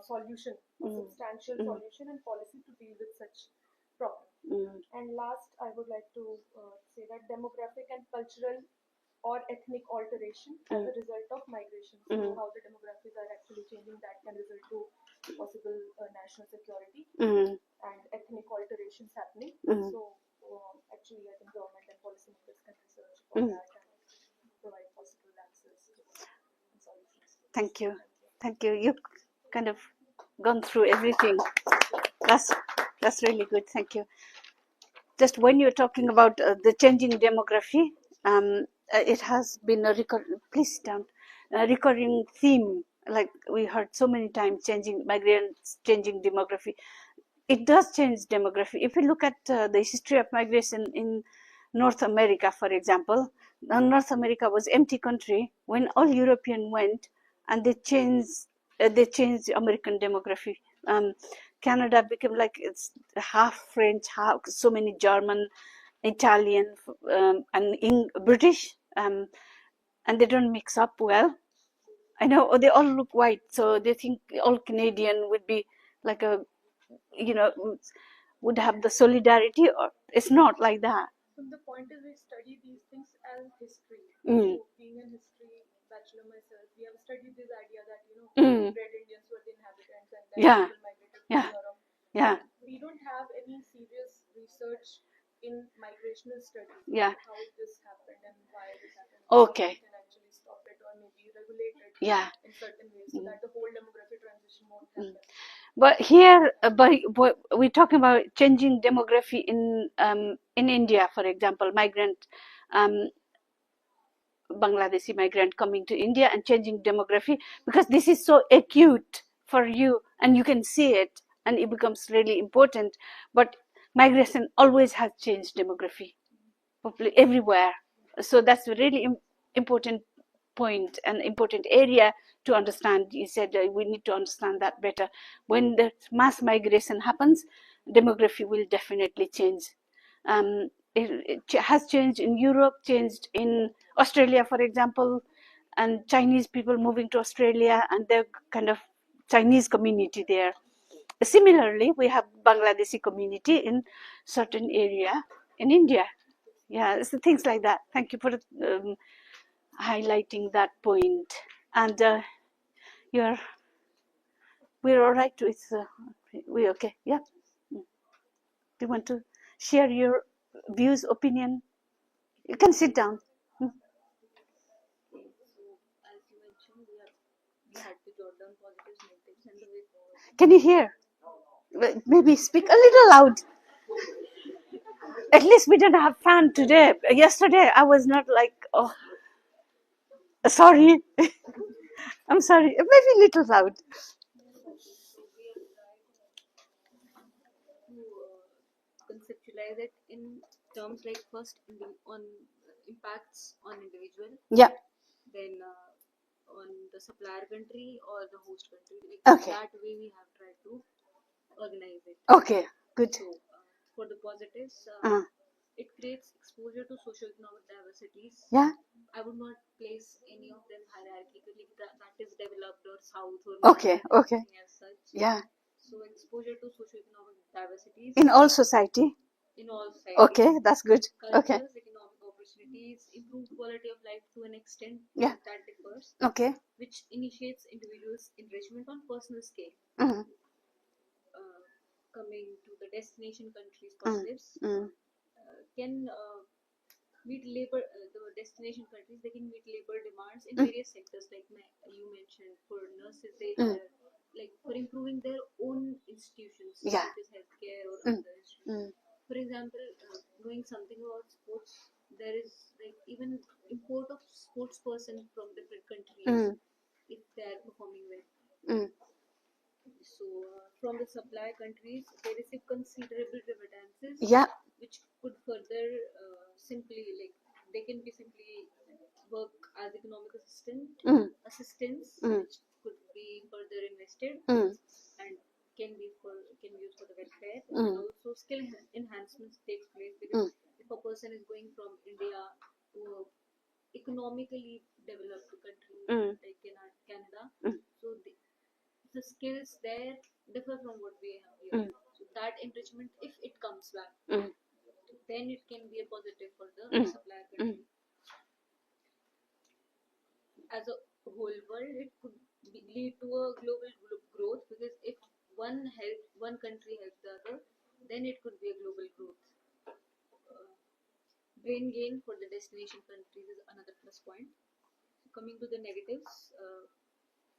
solution, a substantial solution and policy to deal with such problems. And last, I would like to say that demographic and cultural or ethnic alteration as a result of migration. So how the demographics are actually changing, that can result to possible national security and ethnic alterations happening. So actually, I think government and policymakers can research on that and provide possible answers and solutions. Thank you. Thank you. You kind of gone through everything. That's really good. Thank you. Just when you're talking about the changing demography, it has been a recurring theme. Like we heard so many times, changing migrants, changing demography. It does change demography. If you look at the history of migration in North America, for example, North America was empty country when all European went, and they changed American demography. Canada became like it's half French, half so many German, Italian, and British, and they don't mix up well. I know they all look white, so they think all Canadian would be like a, would have the solidarity, or it's not like that. So the point is we study these things as history. So being a history bachelor myself, we have studied this idea that Red Indians were the inhabitants and then people migrated to Europe. We don't have any serious research in migrational studies. How this happened and why this happened. Okay. We can actually stop it or maybe regulate it in certain ways so that the whole demographic transition won't happen. But here, we're talking about changing demography in India, for example, Bangladeshi migrant coming to India and changing demography, because this is so acute for you and you can see it and it becomes really important. But migration always has changed demography everywhere. So that's a really important point and important area to understand. You said we need to understand that better. When the mass migration happens, demography will definitely change. It has changed in Europe, changed in Australia, for example, and Chinese people moving to Australia and the kind of Chinese community there. Similarly, we have Bangladeshi community in certain area in India. Yeah, so things like that. Thank you for highlighting that point. And we're all right with we're okay. Yeah. Do you want to share your views, opinion? You can sit down. So, as you mentioned, we had to jot down positives, negatives, and the way forward. Can you hear? Maybe speak a little loud. At least we didn't have fan today. Yesterday I was not like, oh, sorry. I'm sorry. Maybe a little loud. Conceptualize it in terms like first on impacts on individual, then on the supplier country or the host country. Like that way we have tried to organize it. Okay, good. So for the positives, it creates exposure to socio-economic diversities. I would not place any of them hierarchically, that is developed or south or okay as such. So exposure to socio-economic diversities in all society. Okay, that's good. Cultures, economic opportunities, improved quality of life to an extent that differs. Which initiates individuals' enrichment on personal scale. Coming to the destination countries positives, can meet labor. The destination countries, they can meet labor demands in various sectors, like you mentioned. For nurses, they like for improving their own institutions, such as healthcare or other institutions. For example, knowing something about sports, there is like even import of sports person from different countries if they are performing well. So, from the supply countries, they receive considerable remittances, Yeah. which could further simply like they can be simply work as economic assistance, which could be further invested and can be used for the welfare. And also skill enhancements takes place because if a person is going from India to a economically developed country like Canada, so the skills there differ from what we have here. So that enrichment, if it comes back, then it can be a positive for the supplier country. As a whole world, it could lead to a global growth because if one country helps the other, then it could be a global growth. Brain gain for the destination countries is another plus point. Coming to the negatives,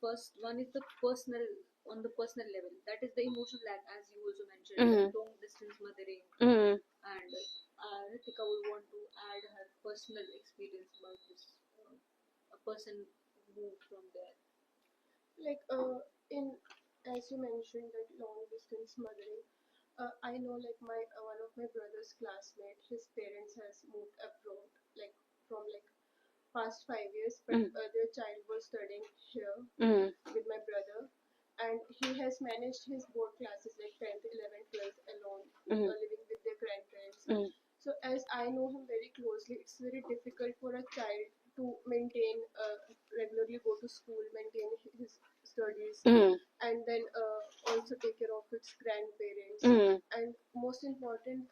first one is the personal on the personal level. That is the emotional lag, as you also mentioned, long distance mothering. And Ritika would want to add her personal experience about this. A person moved from there. Like in as you mentioned that long distance mothering, I know like my one of my brother's classmate, his parents has moved abroad like from like past 5 years, but their child was studying here with my brother, and he has managed his board classes like 10th, 11th, 12th alone, living with their grandparents. So as I know him very closely, it's very difficult for a child to maintain regularly go to school, maintain his studies, and then also take care of its grandparents. And most important,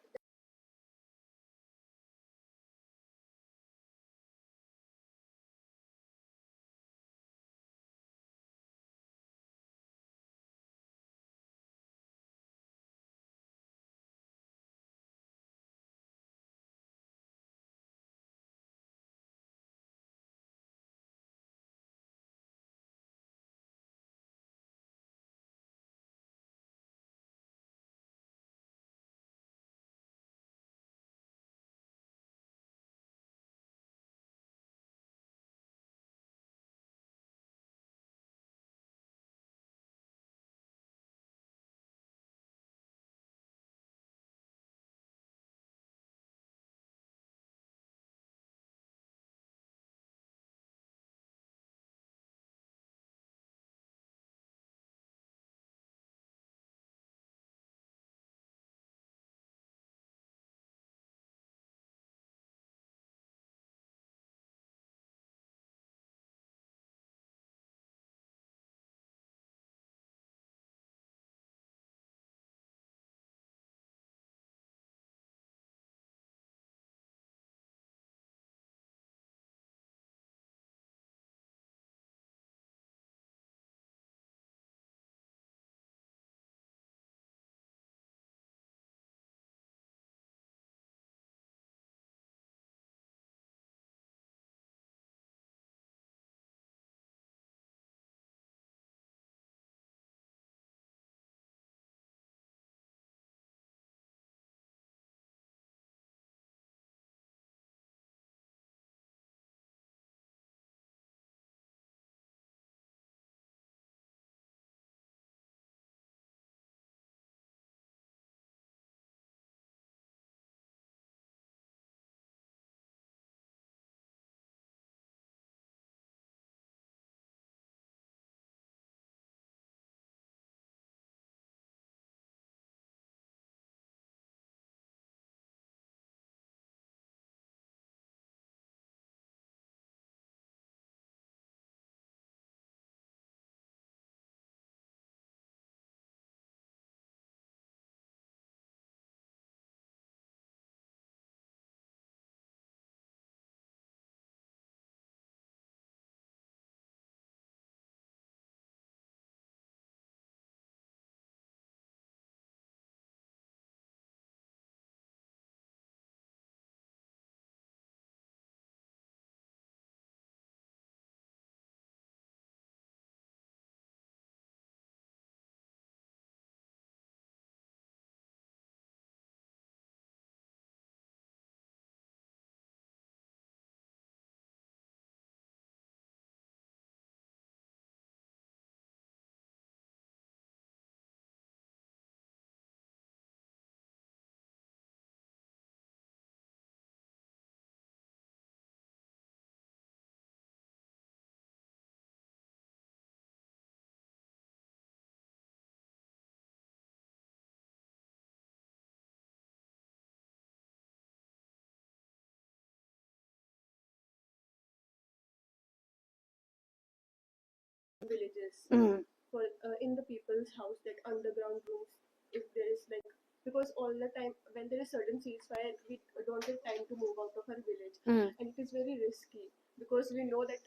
villages Mm. for in the people's house, that underground rooms, if there is like, because all the time when there is certain ceasefire, we don't get time to move out of our village, Mm. and it is very risky because we know that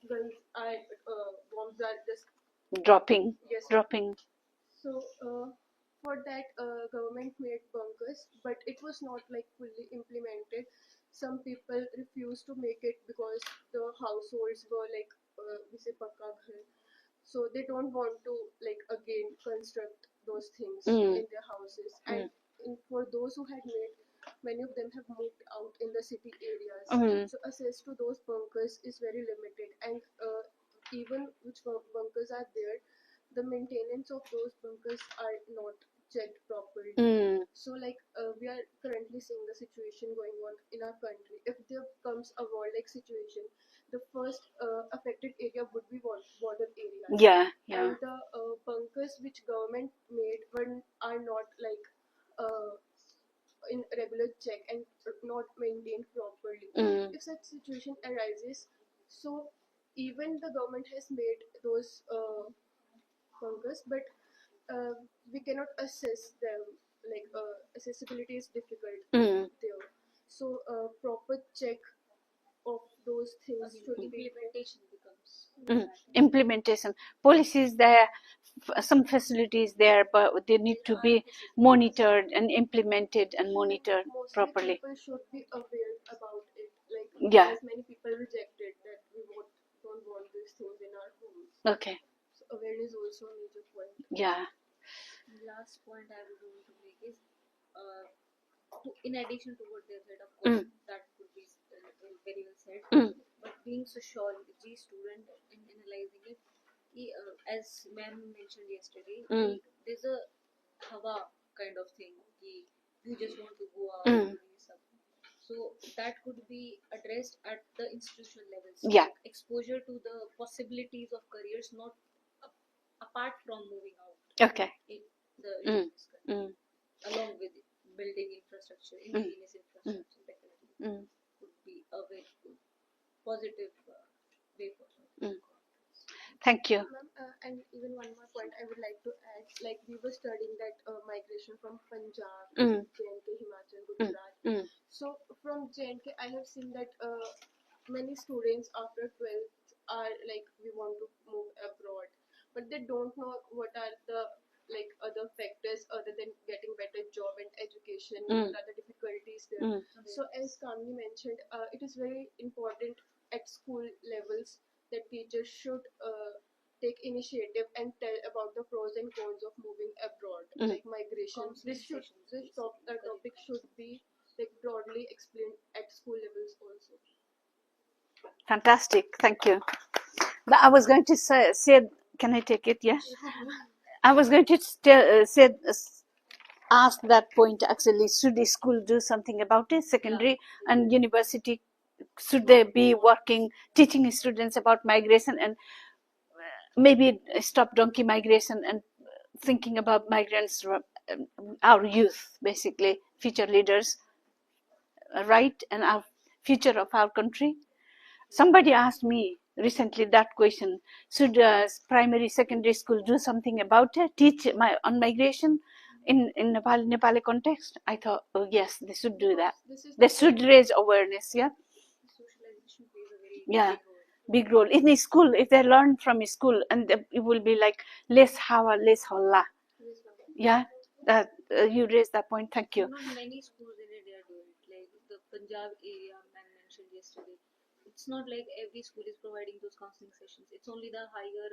guns are bombs are just Dropping. yes. So for that, government made bunkers, but it was not like fully implemented. Some people refused to make it because the households were like we say pakka ghar, so they don't want to like again construct those things Mm. in their houses. And for those who had made, many of them have moved out in the city areas. Mm. So access to those bunkers is very limited, and even which bunkers are there, the maintenance of those bunkers are not checked properly. Mm. So like we are currently seeing the situation going on in our country. If there comes a war-like situation, the first affected area would be border areas. Yeah, yeah. And the bunkers which government made are not like in regular check and not maintained properly. Mm. If such situation arises, so even the government has made those bunkers, but we cannot assess them. Like accessibility is difficult Mm. there. So proper check of those things should be. Implementation becomes Mm. Implementation policies there, some facilities there, but they need to be monitored and implemented and monitored Mostly properly. people should be aware about it. Like Yeah. as many people rejected that we don't want these things in our homes. Okay. So awareness also a major point. Yeah. The last point I would want to make is, in addition to what they said, of course, that could be very well said. But being sociology student and analyzing it, as ma'am mentioned yesterday, there's a hawa kind of thing. You just want to go out and do something. So that could be addressed at the institutional levels. Yeah. Like exposure to the possibilities of careers, not apart from moving out. Okay. In the religious country, along with building infrastructure, indigenous infrastructure, definitely could be a very good, positive way forward. Thank you. Ma'am, and even one more point I would like to add, like we were studying that migration from Punjab, J&K, Himachal, Gujarat. So from J&K, I have seen that many students after 12th are like, we want to move abroad, but they don't know what are the like other factors other than getting better job and education, what are the difficulties there. So as Kamini mentioned, it is very important at school levels that teachers should take initiative and tell about the pros and cons of moving abroad, like migration. This topic should be like broadly explained at school levels also. Fantastic. Thank you. But I was going to say can I take it? Yeah. I was going to ask that point actually. Should the school do something about it? Secondary and university, should they be working, teaching students about migration and maybe stop donkey migration and thinking about migrants, our youth, basically, future leaders, right? And our future of our country. Somebody asked me recently that question: should primary, secondary school do something about it? Teach on migration in Nepali context? I thought, oh yes, they should do that. They should raise awareness. Yeah. Socialization plays a very Yeah. Big role in the school. If they learn from school, and it will be like less hawa, less holla. Yeah. That you raised that point. Thank you. Not many schools in India do it. Like the Punjab area man mentioned yesterday, it's not like every school is providing those counseling sessions. It's only the higher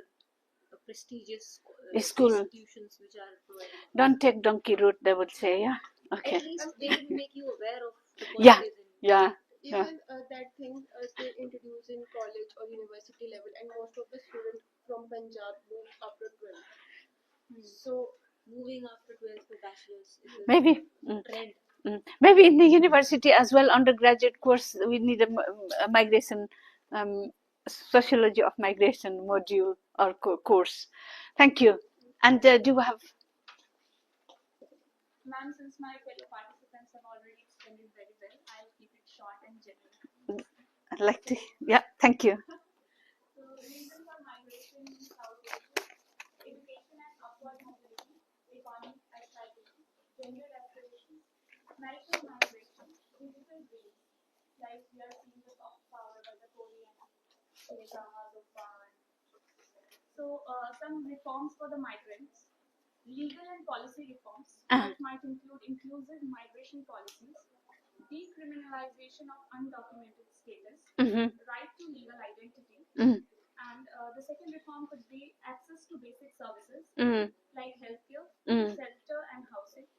prestigious School institutions which are providing. Don't take donkey route, they would say. Yeah. Okay. At least they will make you aware of the Yeah. positives. Yeah. Even that thing they introduce in college or university level, and most of the students from Punjab move after 12th. So moving after 12th for bachelor's is a Maybe. trend. Maybe in the university as well, undergraduate course, we need a migration, sociology of migration module or course. Thank you. And do you have? Ma'am, since my fellow participants have already explained it very well, I'll keep it short and general. I'd like to. Yeah. Thank you. So, reason for migration in South especially dramas of fun. So, some reforms for the migrants, legal and policy reforms that might include inclusive migration policies, decriminalization of undocumented status, right to legal identity, and the second reform could be access to basic services like healthcare, shelter and housing,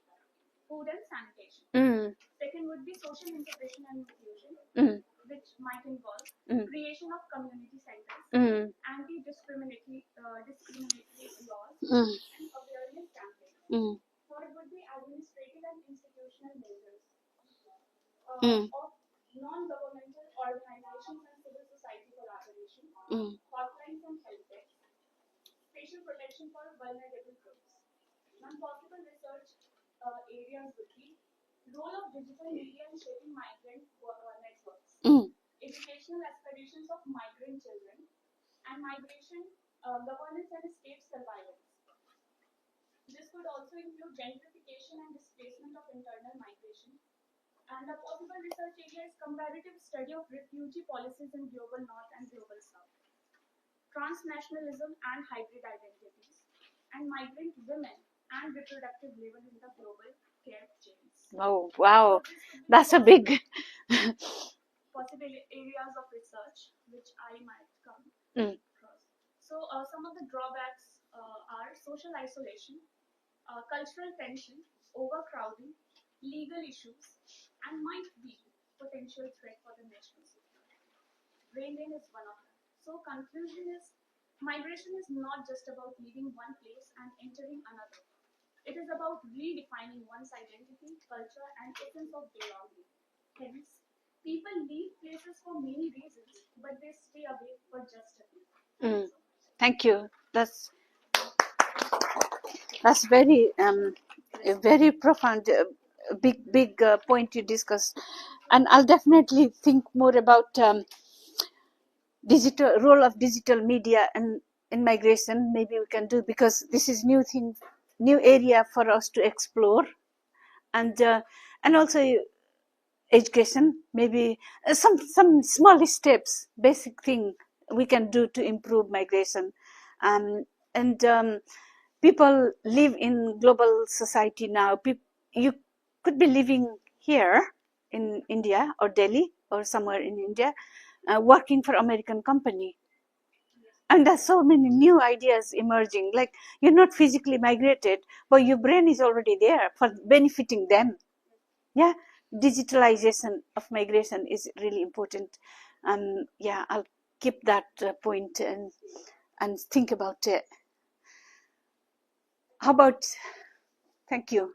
food and sanitation. Second would be social integration and inclusion, which might involve creation of community centers, anti-discriminatory laws, and awareness campaigns. Third would be administrative and institutional measures of non-governmental organizations and civil society collaboration, hotlines and help desks, special protection for vulnerable groups. Non-possible research areas would be role of digital media in shaping migrant networks, educational aspirations of migrant children, and migration governance and state surveillance. This could also include gentrification and displacement of internal migration. And a possible research area is comparative study of refugee policies in global north and global south, transnationalism and hybrid identities, and migrant women and reproductive labor in the global care chains. Oh, wow. That's a big... possible areas of research which I might come across. So some of the drawbacks are social isolation, cultural tension, overcrowding, legal issues, and might be potential threat for the national security. Brain drain is one of them. So conclusion is, migration is not just about leaving one place and entering another. It is about redefining one's identity, culture, and essence of belonging. Hence, people leave places for many reasons, but they stay away for just a few. Thank you. That's very a very profound, big point you discussed, and I'll definitely think more about digital role of digital media and in migration. Maybe we can do, because this is new area for us to explore, and also education. Maybe some small steps, basic thing we can do to improve migration, and people live in global society now. You could be living here in India or Delhi or somewhere in India, working for American company. And there's so many new ideas emerging. Like, you're not physically migrated, but your brain is already there for benefiting them. Yeah, digitalization of migration is really important. Yeah, I'll keep that point and think about it. How about, thank you.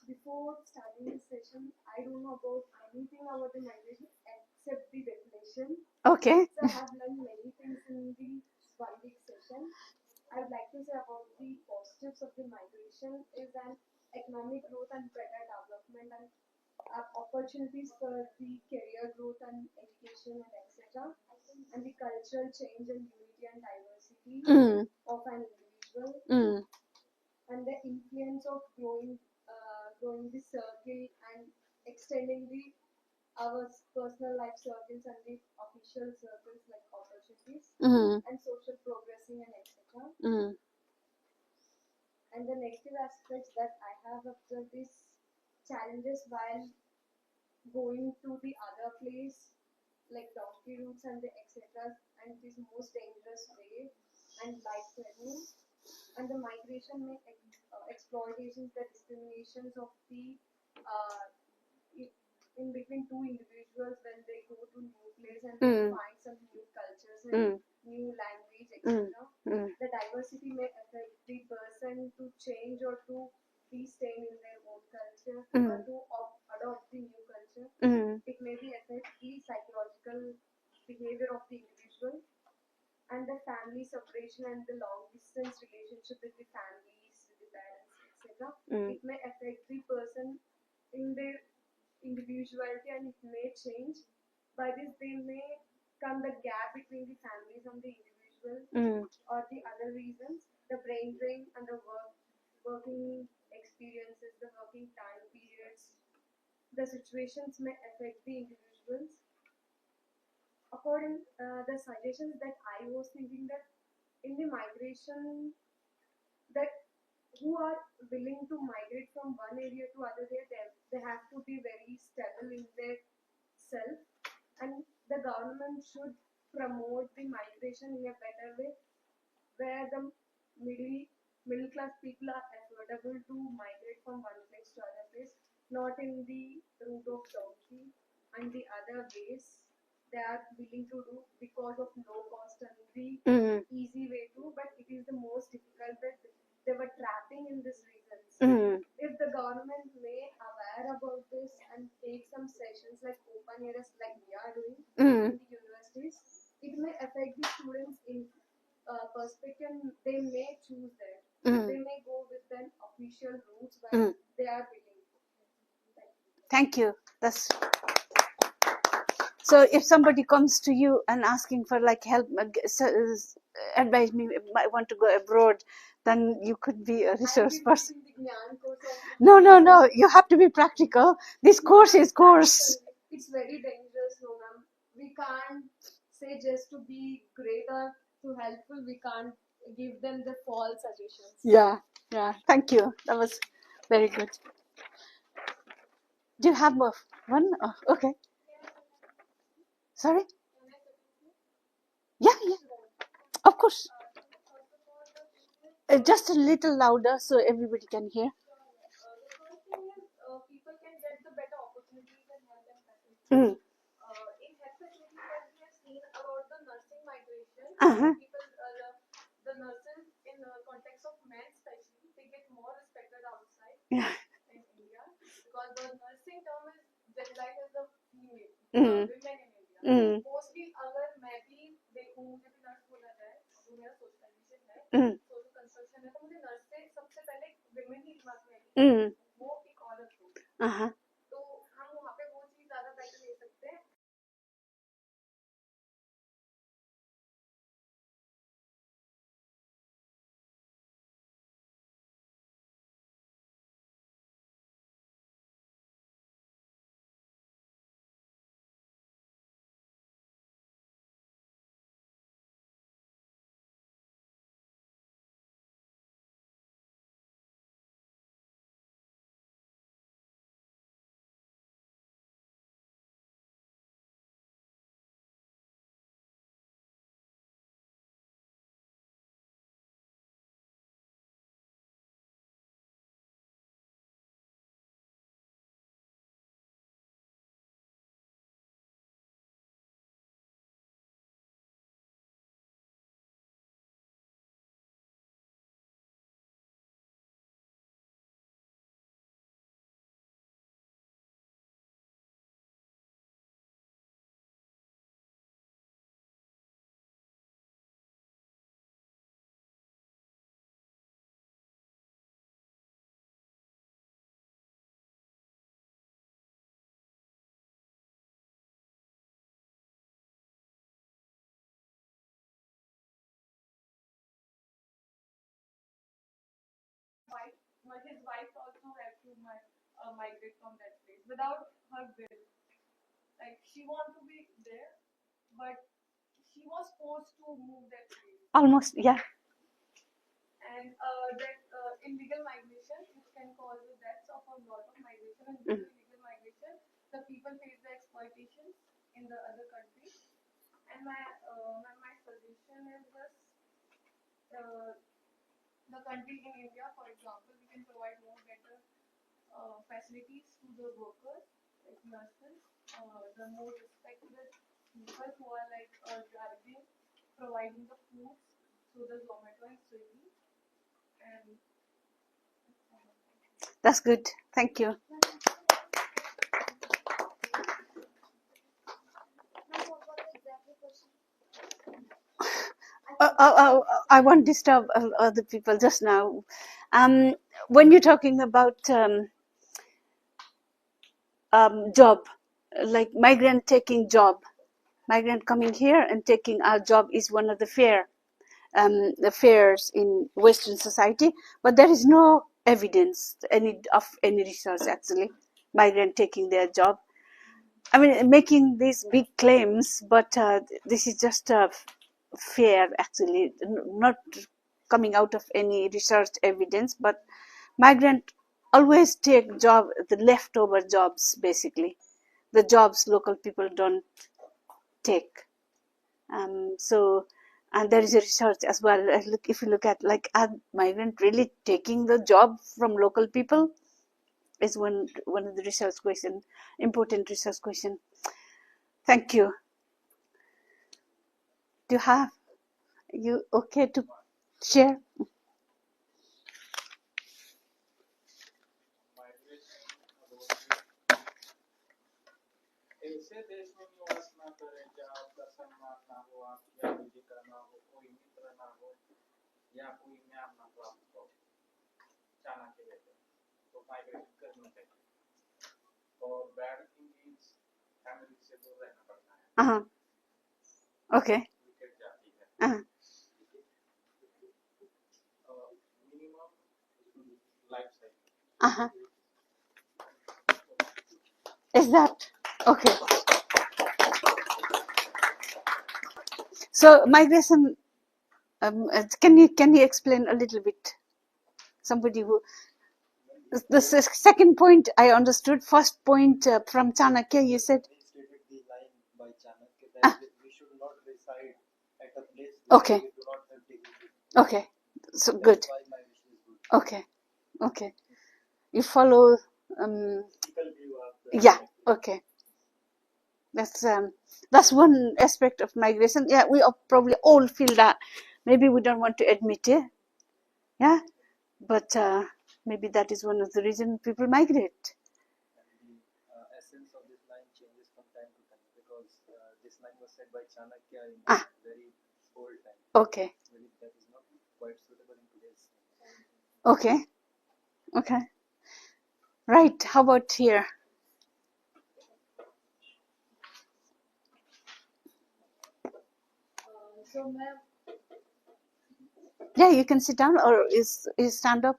Before starting this session, I don't know about anything about the migration except the definition. Okay. So I have learned many things in the 1 week session. I would like to say about the positives of the migration is an economic growth and better development and opportunities for the career growth and education and etc. And the cultural change and unity and diversity of an individual. And the influence of growing the circle and extending our personal life circles and the official circles like opportunities and social progressing and etc. And the negative aspects that I have observed is challenges while going to the other place like donkey routes and the etc. and this most dangerous way and life threatening. And the migration may exploitations, the discriminations of the in between two individuals when they go to new place and they find some new cultures and new language, etc. The diversity may affect the person to change or to be staying in their own culture or to adopt the new culture. It may be affect the psychological behavior of the individual. And the family separation and the long distance relationship with the families, with the parents, etc. It may affect the person in their individuality and it may change. By this, they may come the gap between the families and the individual or the other reasons. The brain drain and the working experiences, the working time periods. The situations may affect the individuals. according the suggestions that I was thinking that in the migration that who are willing to migrate from one area to other area, they have to be very stable in their self, and the government should promote the migration in a better way where the middle class people are affordable to migrate from one place to other place, not in the route of Turkey and the other ways they are willing to do because of low cost and the easy way to, but it is the most difficult that they were trapping in these reasons. If the government may aware about this and take some sessions like open areas like we are doing in the universities, it may affect the students in perspective. They may choose that. They may go with an official routes where they are willing. Thank you. That's so. If somebody comes to you and asking for like help, advise me, I want to go abroad, then you could be a resource person. No. You have to be practical. This course is course. It's very dangerous, no, ma'am. We can't say just to be great or to helpful. We can't give them the false suggestions. Yeah. Thank you. That was very good. Do you have more? One? Oh, okay. Sorry? Yeah. Of course. Just a little louder so everybody can hear. The first thing is people can get the better opportunities and help them better. In health facilities, as we have seen about the nursing migration, people, the nurses in the context of men especially, they get more respected outside in India because the nursing term is generalized as the female, women in India. Mostly अगर मैं भी देखूँ मुझे भी nurse बोला जाए, वो मेरा सोशलाइजेशन है, सोशल कंस्ट्रक्शन है, तो मुझे नर्स से सबसे पहले विमेन ही दिमाग में आएगी, वो एक औरत हो, तो हम वहाँ पे वो चीज़ ज़्यादा बेटर ले सकते हैं. His wife also had to migrate from that place without her will. Like she wanted to be there, but she was forced to move that place. Almost, yeah. And that illegal migration, which can cause the deaths of a lot of migration, and due to illegal migration, the people face the exploitation in the other countries. And my suggestion is this. The country in India, for example, we can provide more better facilities to the workers, like nurses, the more respected people who are like driving, providing the food through the Zomato and Swiggy. And that's good. Thank you. I won't disturb other people just now. When you're talking about job, like migrant taking job, migrant coming here and taking our job is one of the fears in Western society, but there is no evidence of any research actually, migrant taking their job. I mean, making these big claims, but this is just fair, actually, not coming out of any research evidence, but migrant always take the leftover jobs, basically, the jobs local people don't take. So, and there is a research as well. If you look at, like, are migrant really taking the job from local people? Is one of the research question, important research question. Thank you. Do you okay to share? ऐसे देश में निवास न करें जहाँ आपका सम्मान ना हो, आपकी आजीविका ना हो, कोई मित्र ना हो या कोई ज्ञान ना प्राप्त हो। चाणक्य कहते हैं तो माइग्रेशन करना चाहिए। और बैड थिंग इज फैमिली से दूर रहना पड़ता है। Okay. विकेट जाती है। Minimum life cycle. Is that okay? So migration. Can you explain a little bit? Somebody who. The second point I understood. First point from Chanakya, you said. Stated the line by Chanakya that we should not reside at a place where Okay. we do not have dignity. Okay. So good. Why migration is good. Okay. Okay. You follow. Yeah. Okay. That's one aspect of migration. Yeah, we probably all feel that. Maybe we don't want to admit it. Yeah, but maybe that is one of the reasons people migrate. And the essence of this line changes from time to time because this line was said by Chanakya in very old time. Okay. Maybe that is not quite suitable in today's. Okay. Okay. Right. How about here? So, ma'am. Yeah, you can sit down or is stand up.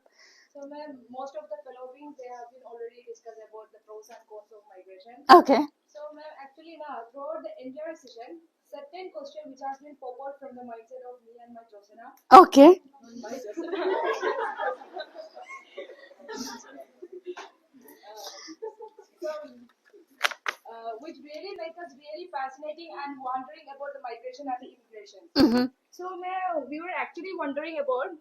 So, ma'am, most of the following they have been already discussed about the pros and cons of migration. Okay. So, ma'am, actually now throughout the entire session, certain question which has been popped out from the mindset of me and my Josena. Okay. Which really make us really fascinating and wondering about the migration and the immigration. Mm-hmm. So we were actually wondering about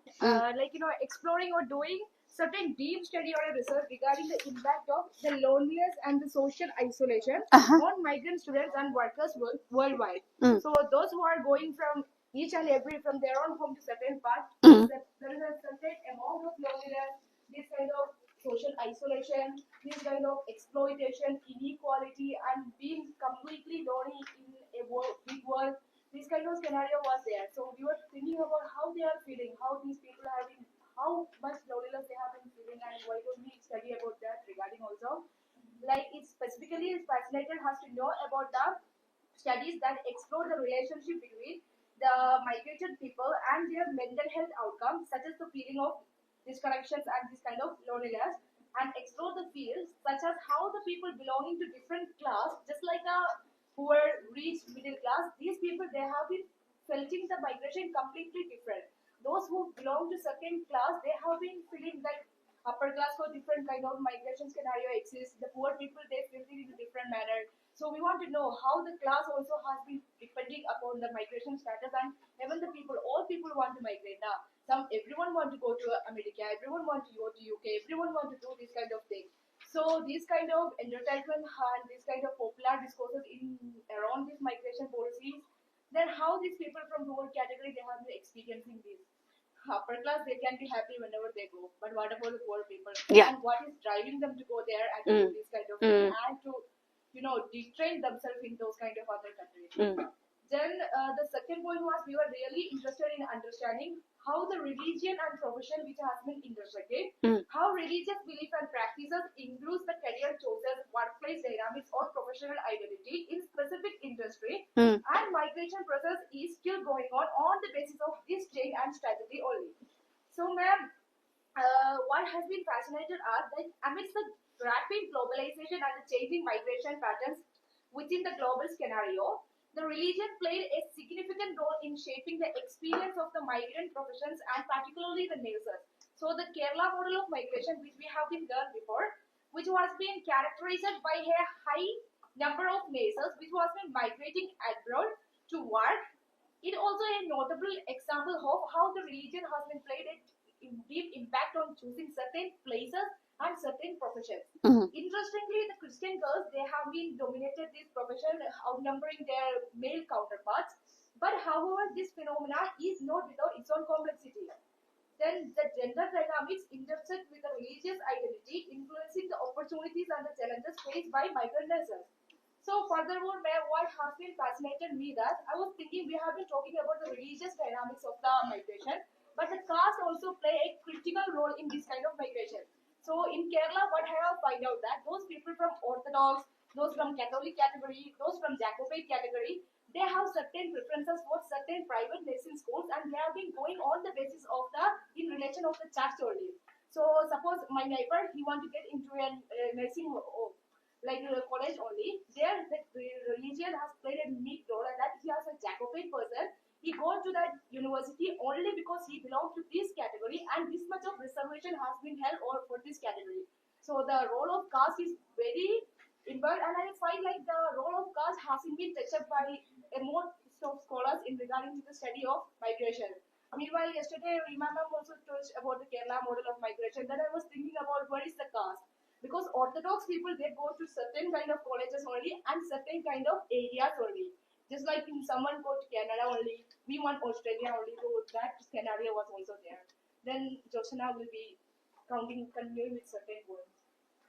exploring or doing certain deep study or a research regarding the impact of the loneliness and the social isolation on migrant students and workers worldwide. So those who are going from each and every from their own home to certain part, there is a certain amount of loneliness, this kind of social isolation, this kind of exploitation, inequality, and being completely lonely in a big world. This kind of scenario was there. So we were thinking about how they are feeling, how these people have been, how much loneliness they have been feeling, and why don't we study about that regarding also. Like it specifically is fascinated has to know about the studies that explore the relationship between the migrated people and their mental health outcomes, such as the feeling of disconnections and this kind of loneliness, and explore the fields such as how the people belonging to different class, just like a poor, rich, middle class, these people they have been feeling the migration completely different. Those who belong to second class, they have been feeling that upper class for different kind of migration scenario exists. The poor people they feel it in a different manner. So we want to know how the class also has been depending upon the migration status, and even the people, all people want to migrate now. Everyone want to go to America, everyone want to go to UK, everyone want to do this kind of thing. So these kind of entertainment and this kind of popular discourses in around these migration policies, then how these people from rural category they have been experiencing this. Upper class they can be happy whenever they go, but what about the poor people? Yeah. And what is driving them to go there and do this kind of thing and to detrain themselves in those kind of other countries. Then the second point was we were really interested in understanding how the religion and profession which has been intersected, how religious belief and practices influence the career choices, workplace dynamics, or professional identity in specific industry, and migration process is still going on the basis of this change and strategy only. So, ma'am, what has been fascinated us that amidst the rapid globalization and the changing migration patterns, within the global scenario, the religion played a significant role in shaping the experience of the migrant professions and particularly the nurses. So the Kerala model of migration, which we have been done before, which was being characterized by a high number of nurses which was been migrating abroad to work. It also a notable example of how the religion has been played a deep impact on choosing certain places and certain professions. Interestingly, the Christian girls, they have been dominated this profession, outnumbering their male counterparts. But however, this phenomena is not without its own complexity. Then the gender dynamics intersect with the religious identity, influencing the opportunities and the challenges faced by migrant nurses. So furthermore, what has been fascinated me that I was thinking we have been talking about the religious dynamics of the migration, but the caste also play a critical role in this kind of migration. So in Kerala, what I have find out that those people from Orthodox, those from Catholic category, those from Jacobite category, they have certain preferences for certain private nursing schools, and they have been going on the basis of the in relation of the church only. So suppose my neighbor he want to get into a nursing like college only, there the religion has played a unique role, and that he has a Jacobite person. He goes to that university only because he belongs to this category, and this much of reservation has been held over for this category. So the role of caste is very involved, and I find like the role of caste hasn't been touched up by more scholars in regarding to the study of migration. Meanwhile, yesterday, Imam also touched about the Kerala model of migration. Then I was thinking about what is the caste, because Orthodox people they go to certain kind of colleges only and certain kind of areas only. Just like in someone go to Canada only, we want Australia only, so that scenario was also there. Then Josana will be continuing with certain points.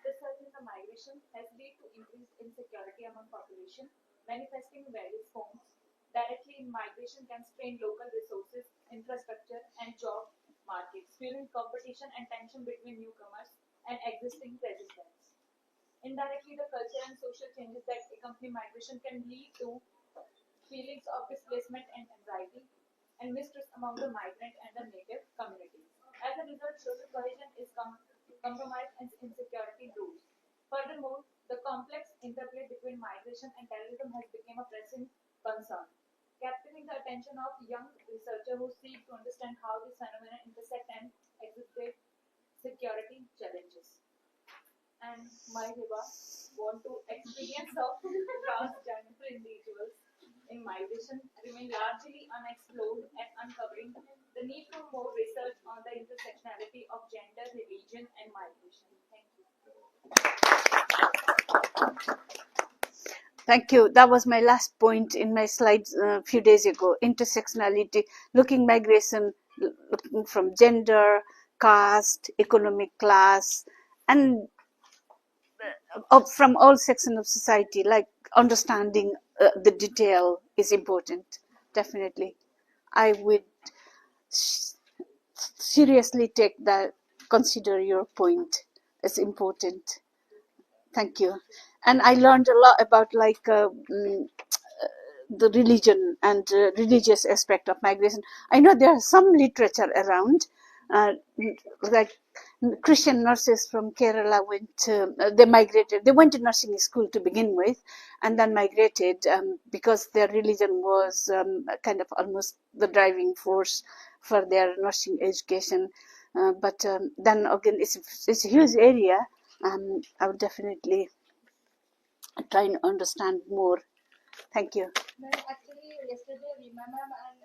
The surge in the migration has led to increased insecurity among population, manifesting in various forms. Directly in migration can strain local resources, infrastructure, and job markets, fueling competition and tension between newcomers and existing residents. Indirectly, the cultural and social changes that accompany migration can lead to feelings of displacement and anxiety and mistrust among the migrant and the native communities. As a result, social cohesion is compromised and insecurity grows. Furthermore, the complex interplay between migration and terrorism has become a pressing concern, capturing the attention of young researchers who seek to understand how these phenomena intersect and exhibit security challenges. And my Hiba want to experience of transgender individuals in migration remain largely unexplored and uncovering the need for more research on the intersectionality of gender, religion, and migration. Thank you. Thank you. That was my last point in my slides a few days ago. Intersectionality, looking migration, looking from gender, caste, economic class, and from all sections of society, like understanding the detail is important, definitely. I would seriously take that, consider your point as important. Thank you. And I learned a lot about the religion and religious aspect of migration. I know there are some literature around, like Christian nurses from Kerala they migrated. They went to nursing school to begin with, and then migrated because their religion was kind of almost the driving force for their nursing education. But then again, it's a huge area. I would definitely try and understand more. Thank you. No, actually, yesterday, Rima ma'am and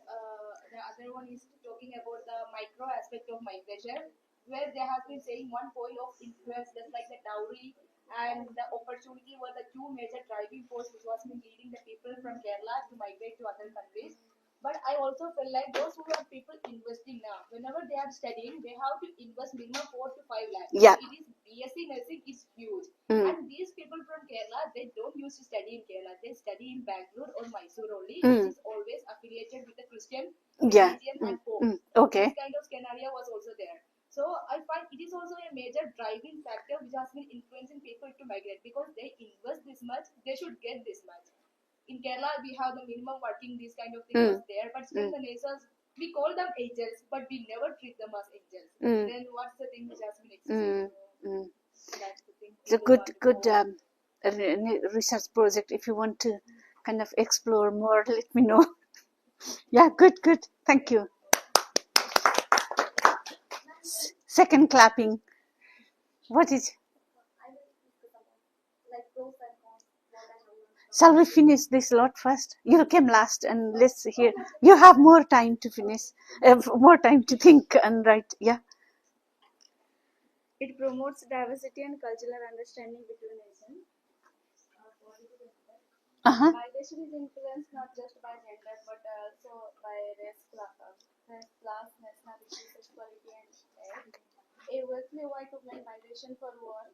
the other one is talking about the micro aspect of migration, where they have been saying one point of influence, just like the dowry and the opportunity were the two major driving forces which was been leading the people from Kerala to migrate to other countries. But I also feel like those who are people investing now, whenever they are studying, they have to invest minimum 4 to 5 lakhs. Yeah. So it is BSc nursing is huge. Mm. And these people from Kerala, they don't used to study in Kerala. They study in Bangalore or Mysore only, which is always affiliated with the Christian religion and Pope. Okay. This kind of scenario was also there. So I find it is also a major driving factor which has been influencing people to migrate, because they invest this much, they should get this much. In Kerala, we have the minimum working, these kind of things was there, but still the natives, we call them angels, but we never treat them as angels. Then what's the thing which has been existing? That's the thing. It's a good research project. If you want to kind of explore more, let me know. Yeah, good, good. Thank you. Second clapping. What is? Shall we finish this lot first? You came last, and let's hear. You have more time to finish, more time to think and write. Yeah. It promotes diversity and cultural understanding between nations. Migration is influenced not just by gender but also by race, class, nationality, sexuality, and age. A wealthy white woman migration for work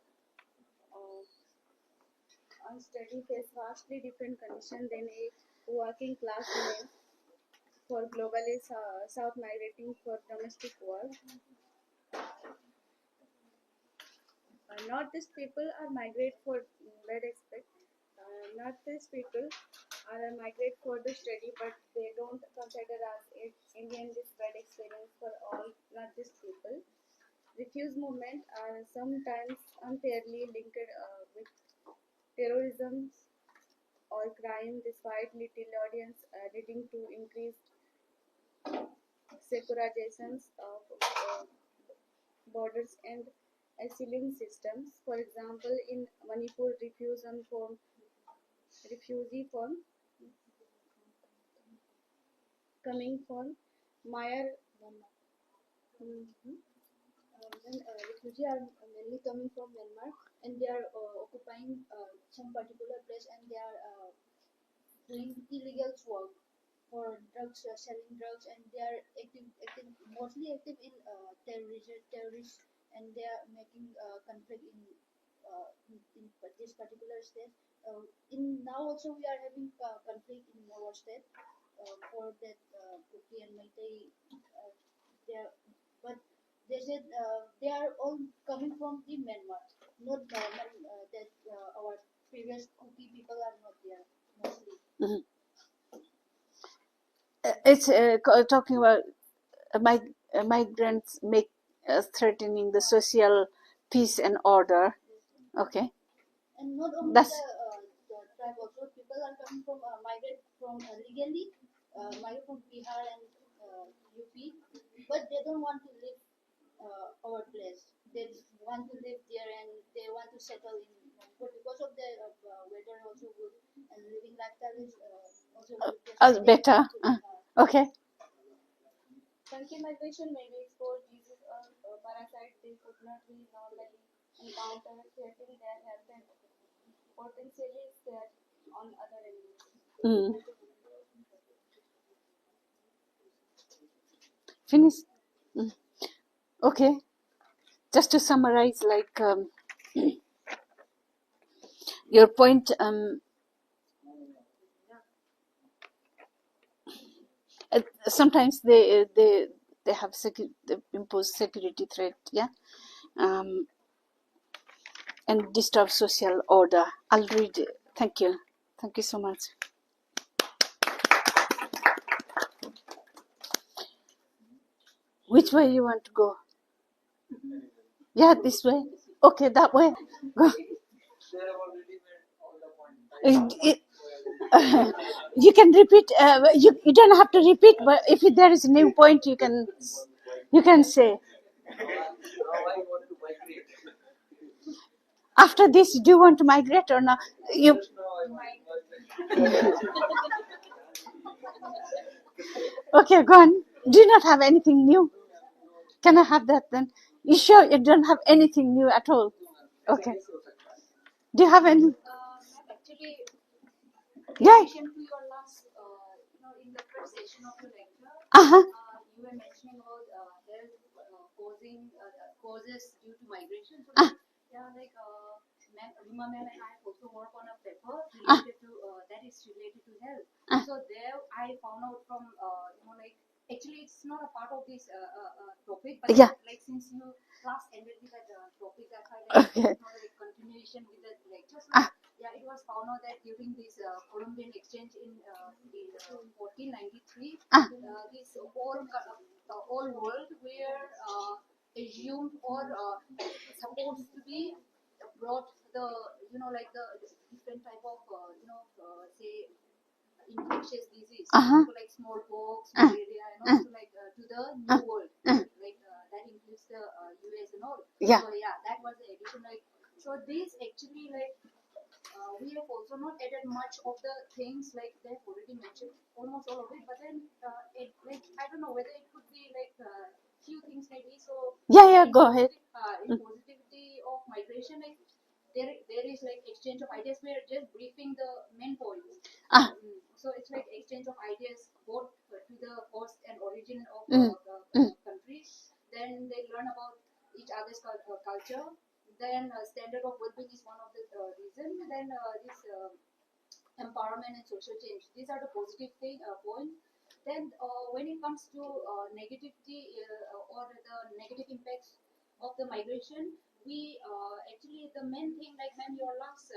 on study face vastly different conditions than a working class woman for globally south migrating for domestic work. Northeast people are migrate for bad expect. Northeast people are migrate for the study, but they don't consider as Indian this bad experience for all Northeast people. Refugee movement are sometimes unfairly linked with terrorism or crime, despite little audience, leading to increased securitizations of borders and asylum systems. For example, in Manipur, refugee form coming from Myanmar. Refugees are mainly coming from Myanmar, and they are occupying some particular place, and they are doing illegal work for drugs, selling drugs, and they are mostly active in terrorists, and they are making conflict in this particular state. In now also we are having conflict in our state for that Kuki and Meitei. But they said they are all coming from the Myanmar, not that our previous Kuki people are not there mostly. Mm-hmm. It's talking about migrants make threatening the social peace and order. Okay. And not only the tribe, also people are coming from migrate from legally migrate from Bihar and UP, but they don't want to live our place. They want to live there and they want to settle in. But because of the weather also good and living lifestyle is also good. Better. Okay. Funky migration may be exposed disease or parasites they could not be normally encounter, creating their health and potentially spread on other animals. Finish. Okay. Just to summarize, like your point. Sometimes they have they impose security threat. Yeah. And disturb social order. I'll read it. Thank you. Thank you so much. Which way you want to go? Yeah, this way. Okay, that way. Go. You can repeat. You don't have to repeat, but if there is a new point, you can say. After this, do you want to migrate or not? You. Okay, go on. Do you not have anything new? Can I have that then? You sure you don't have anything new at all? Okay. Do you have any? Actually, yeah. in addition to your last, in the first session of your lecture, you were mentioning about health causes due to migration. So, Rima ma'am and I also work on a paper related to that is related to health. So there I found out from actually it's not a part of this topic, but since you class ended with that topic, I find continuation with the lecture. So, it was found out that during this Colombian exchange in 1493, this whole world were assumed or supposed to be brought the like the different type of say infectious disease, so like smallpox, malaria, and also like to the new world, like that includes the US and all. Yeah. So yeah, that was the addition. Like so, this actually like we have also not added much of the things like they have already mentioned almost all of it, but then it like I don't know whether it could be like few things maybe. So Yeah, go ahead. In positivity of migration, like there is like exchange of ideas. We are just briefing the main points. So it's like exchange of ideas both to the host and origin of the country. Then they learn about each other's culture. Then standard of well-being is one of the reason. Then this empowerment and social change. These are the positive points. Then when it comes to negativity or the negative impacts of the migration, we actually the main thing like ma'am your last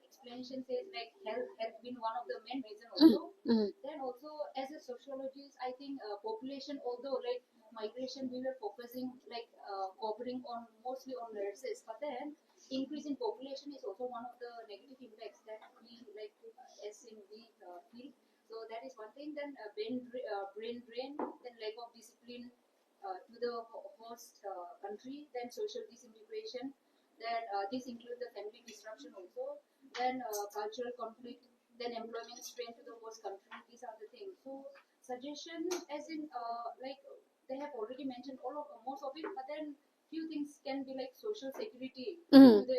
explanation says like health has been one of the main reason also. Then also as a sociologist, I think population, although like migration we were focusing like covering on mostly on nurses, but then increase in population is also one of the negative impacts that we like as in we feel. So that is one thing. Then brain drain, then lack of discipline to the host country, then social disintegration, then this includes the family disruption also, then cultural conflict, then employment strain to the host country. These are the things. So suggestion as in like they have already mentioned all of most of it, but then few things can be like social security to the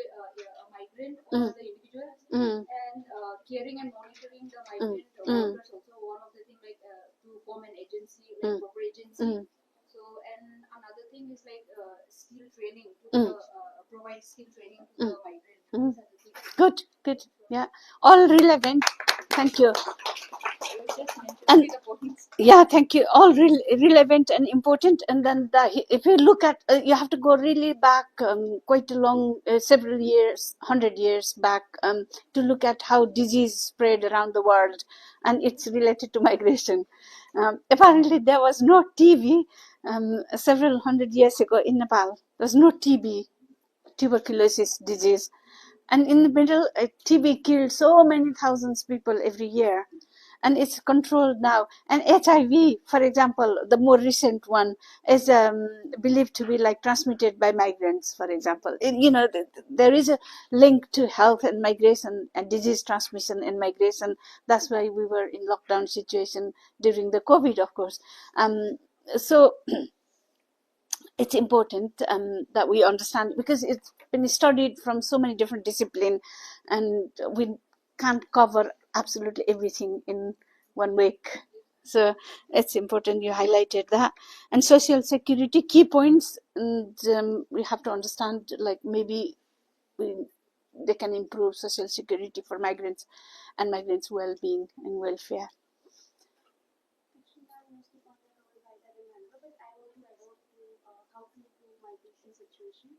migrant or the individuals, and caring and monitoring the migrant workers also one of the things like to form an agency like proper agency. So and another thing is like skill training to the, provide skill training to the migrant. These are the things. Good. Yeah, all relevant. Thank you. And yeah, thank you. All relevant and important. And then if you look at, you have to go really back, quite a long, several years, 100 years back, to look at how disease spread around the world, and it's related to migration. Apparently, there was no TB several hundred years ago in Nepal. There was no TB, tuberculosis disease. And in the middle, TB killed so many thousands of people every year. And it's controlled now. And HIV, for example, the more recent one, is believed to be like transmitted by migrants, for example. There is a link to health and migration and disease transmission and migration. That's why we were in lockdown situation during the COVID, of course. So it's important that we understand, because it's been studied from so many different disciplines, and we can't cover absolutely everything in 1 week. So it's important you highlighted that. And social security key points, and we have to understand like maybe they can improve social security for migrants and migrants' well-being and welfare.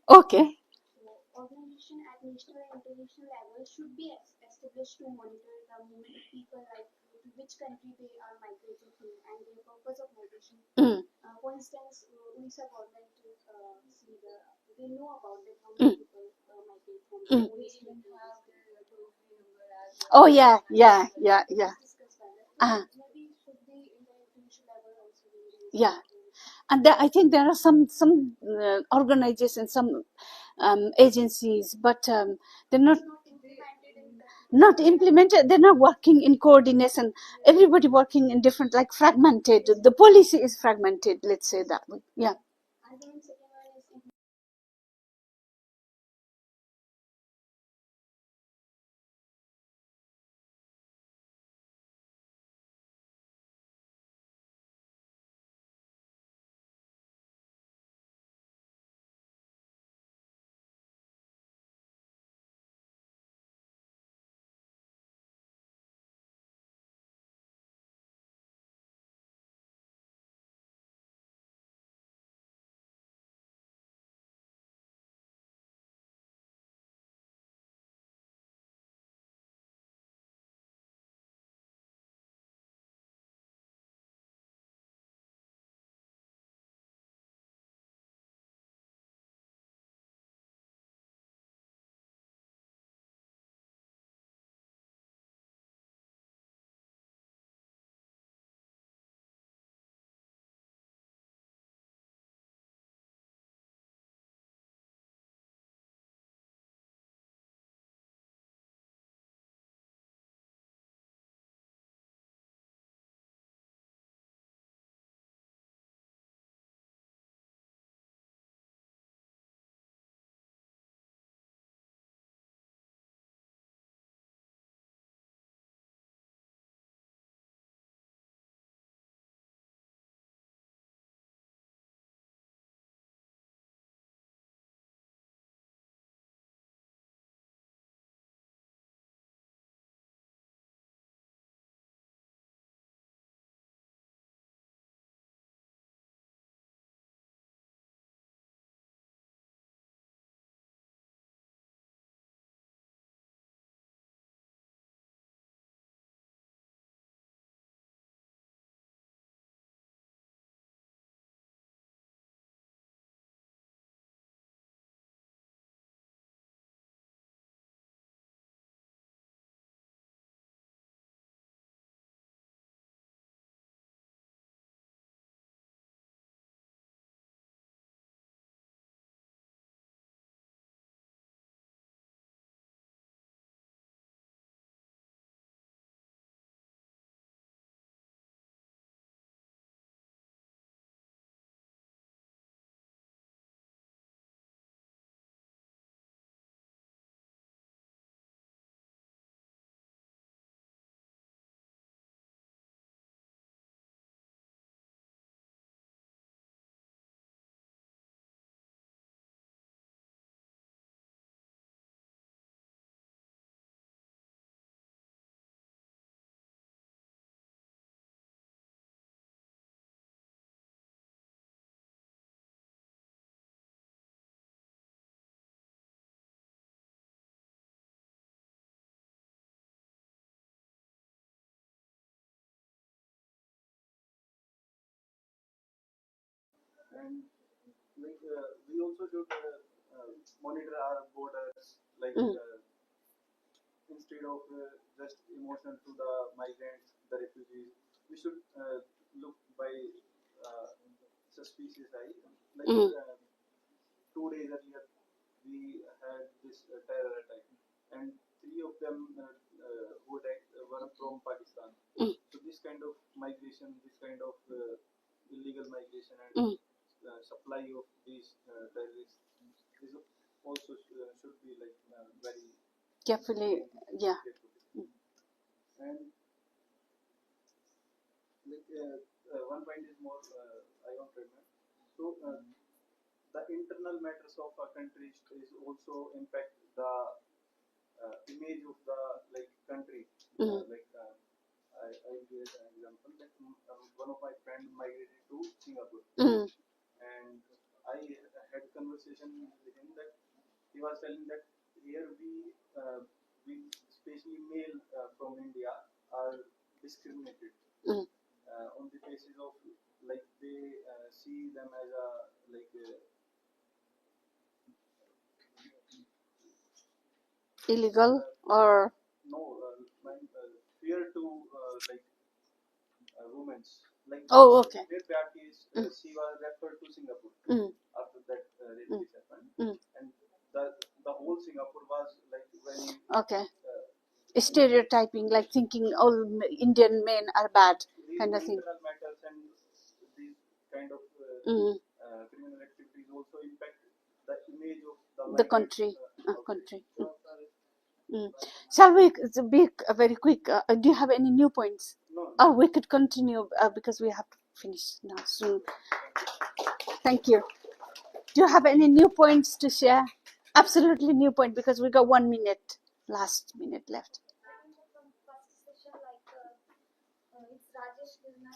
Okay. So, organization at national and international level should be established to monitor the movement of people, like to which country they are migrating to and the purpose of migration. For instance, Odisha government see they know about that how many people migrate from Odisha. Oh yeah. Maybe should be in the international level also. Yeah. And I think there are some organizations, some agencies, but they're not implemented. They're not working in coordination. Everybody working in different, like fragmented. The policy is fragmented. Let's say that way. Yeah. And like we also should monitor our borders, like instead of just emotional to the migrants, the refugees, we should look by suspicious eye. Like 2 days earlier, we had this terror attack, and three of them who attacked were from Pakistan. So this kind of migration, this kind of illegal migration and supply of these terrorists is also should be like very carefully, yeah. careful. And like one point is more I don't remember. So the internal matters of a country is also impact the image of the like country. Like I give an example that one of my friends migrated to Singapore, and I had conversation with him that he was telling that here we especially male from India are discriminated on the basis of like they see them as a like illegal or no fear to like women. Like oh, okay. their practice, she was referred to Singapore after that release happened, and the whole Singapore was like very okay. Stereotyping, like thinking all Indian men are bad, kind of thing. Internal matters and these kind of criminal activities also impact the image of the country. country. Shall we be very quick? Do you have any new points? No. Or we could continue because we have to finish now soon. Thank you. Do you have any new points to share? Absolutely new point because we got 1 minute, last minute left. From first session, like it's Rajesh Vilna.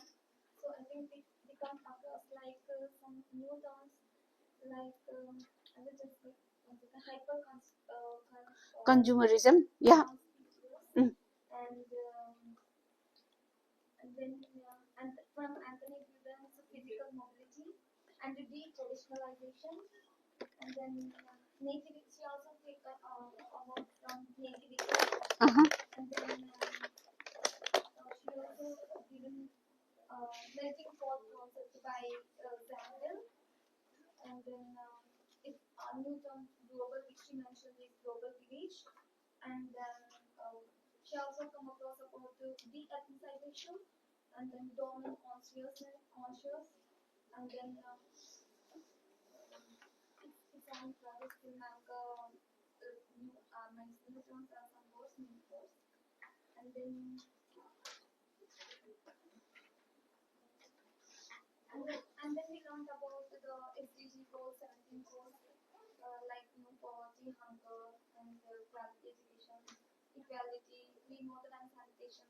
So I think we come across like some new terms like I would just like hyper Consumerism, yeah. And then and from Anthony Giddens, physical mobility and the detraditionalization, and then nativity. She also take about from nativity, and then she also given melting pot concept by Daniel, and then it new term global, which she mentioned is global village, and then she also come across about the de-ethnicization, and then dominant consciousness, and then it's on Travis Kilmanka, new terms are some words, new words, and then we learned about the SDG goals, 17 goals, like poverty, hunger, and quality education, equality, clean water and sanitation,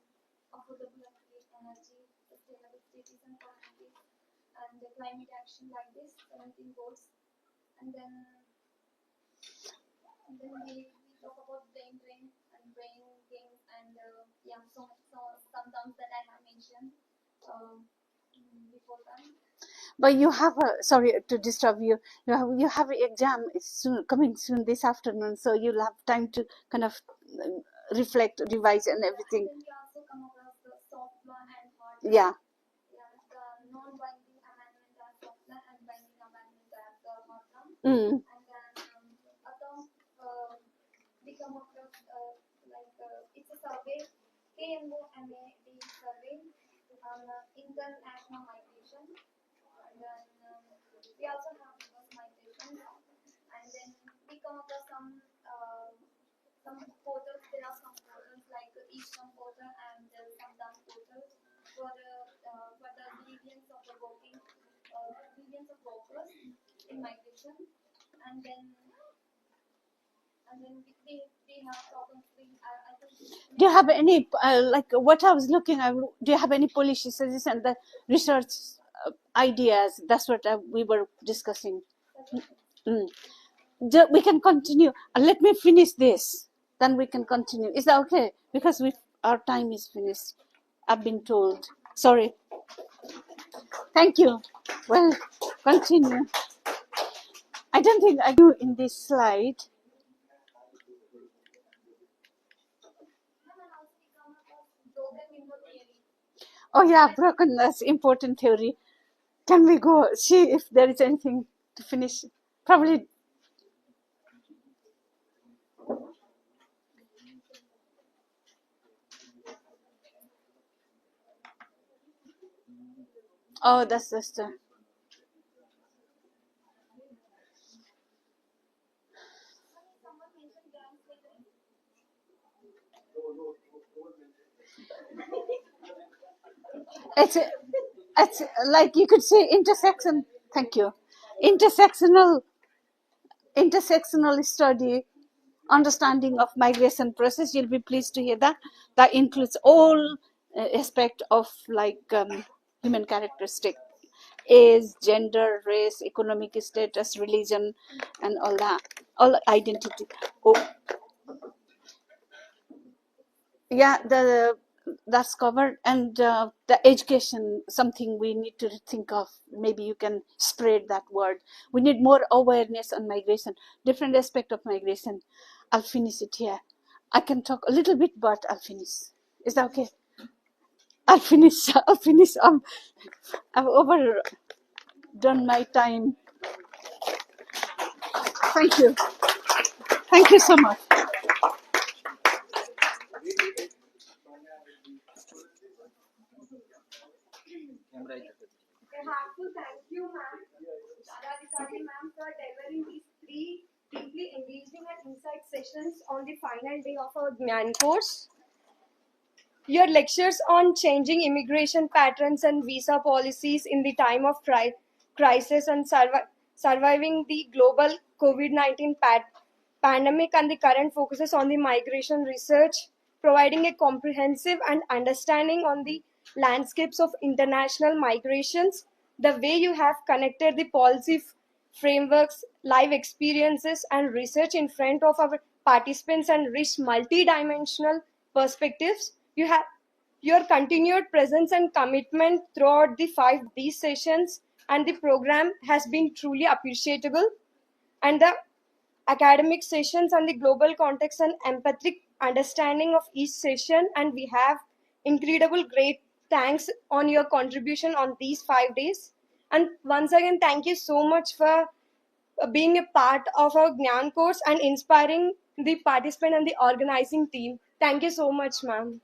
affordable and clean energy, sustainable cities and communities, and the climate action, like this, 17 goals. And then we talk about brain drain and brain games, and yeah, some terms that I have mentioned before time. But you have sorry to disturb you. You have an exam soon, coming soon this afternoon, so you'll have time to kind of reflect, revise, and everything. And then we also come across the soft law and hard law. Yeah. Yeah, the non-binding amendment as soft law and binding amendment as the hard law. And then a term we come across like it's a survey, KMOMAD survey on international migration. And then we also have reverse migration, and then we come across some portals. There are some portals like Eastern portal and some dumb portals for the millions of the millions of workers in migration, and then we have problems. I think. Do you have any like what I was looking at? Do you have any policy suggestions, the research ideas? That's what we were discussing. We can continue. Let me finish this, then we can continue. Is that okay? Because our time is finished. I've been told. Sorry. Thank you. Well. continue. I don't think I do in this slide. Oh yeah, brokenness, important theory. Can we go see if there is anything to finish? Probably. Oh, that's just it's like you could say intersection. Thank you. Intersectional study, understanding of migration process. You'll be pleased to hear that. That includes all aspect of like human characteristic, age, gender, race, economic status, religion, and all that, all identity. Oh, yeah, that's covered. And the education, something we need to think of. Maybe you can spread that word. We need more awareness on migration, different aspect of migration. I'll finish it here. I can talk a little bit, but I'll finish. Is that okay? I'll finish. I've overdone my time. Thank you. Thank you so much. I have to thank you, ma'am, Radhikari ma'am, for delivering these three deeply engaging and insight sessions on the final day of our Gyan course. Your lectures on changing immigration patterns and visa policies in the time of crisis and surviving the global COVID-19 pandemic and the current focuses on the migration research, providing a comprehensive and understanding on the landscapes of international migrations, the way you have connected the policy frameworks, live experiences, and research in front of our participants and reached multi-dimensional perspectives. Your continued presence and commitment throughout the 5D sessions and the program has been truly appreciable. And the academic sessions and the global context and empathic understanding of each session, and we have incredible great thanks on your contribution on these 5 days. And once again, thank you so much for being a part of our Gyan course and inspiring the participant and the organizing team. Thank you so much, ma'am.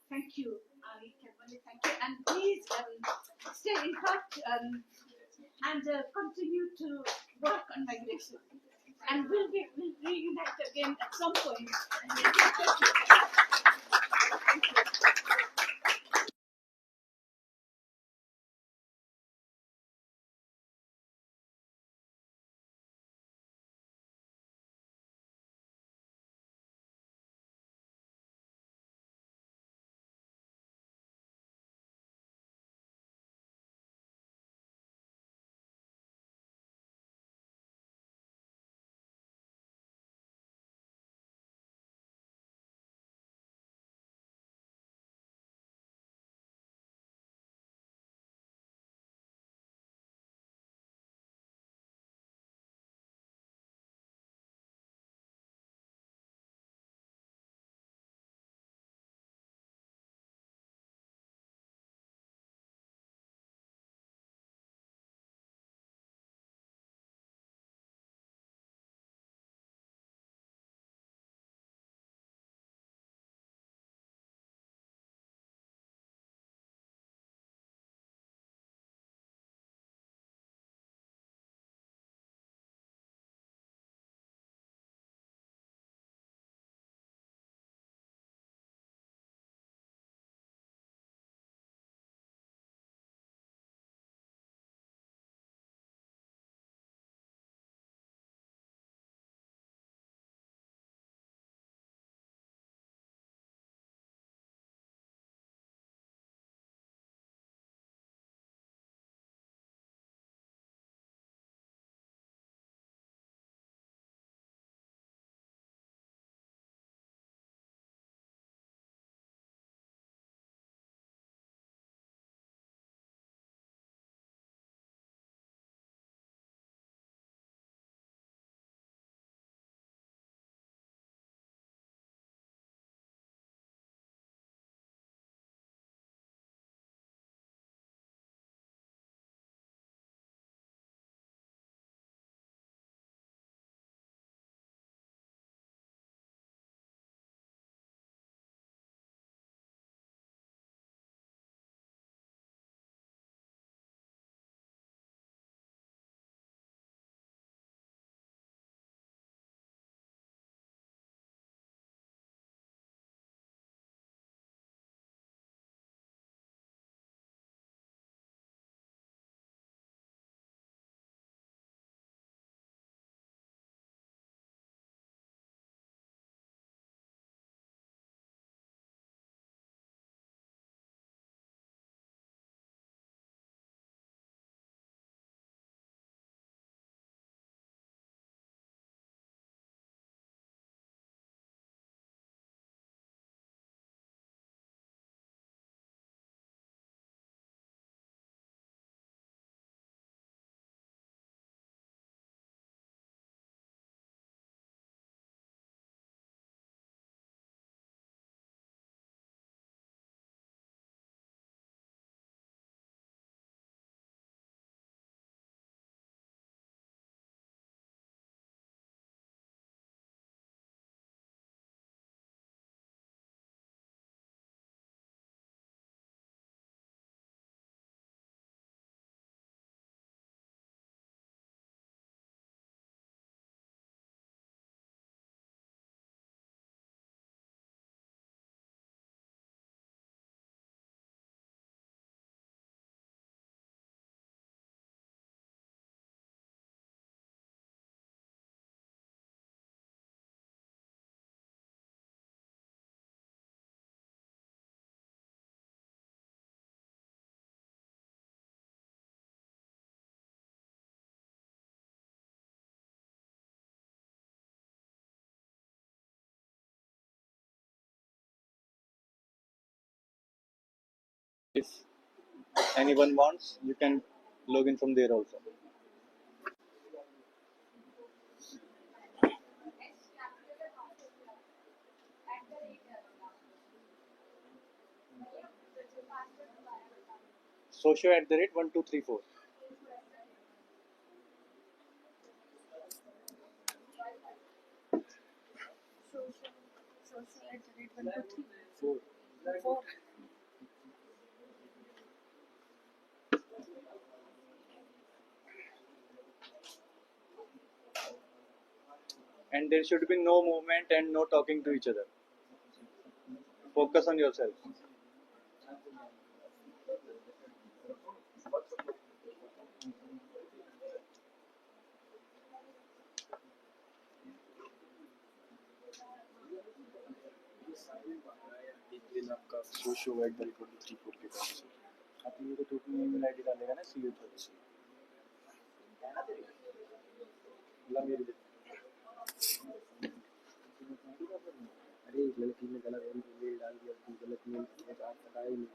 Thank you. I can only thank you. And please stay in touch and continue to work on migration. And we'll reunite again at some point. If anyone wants, you can log in from there also. Socio@1234. Social @123 4. And there should be no movement and no talking to each other. Focus on yourself. Detail आपका socio@1234 के पास है। आप लोगों को तो अपनी email ID डालेगा ना सीए थ्रू से। ला मेरी दे। अरे एक लड़की ने गलत ईमेल डाल दिया, गलत मेल पता ही नहीं।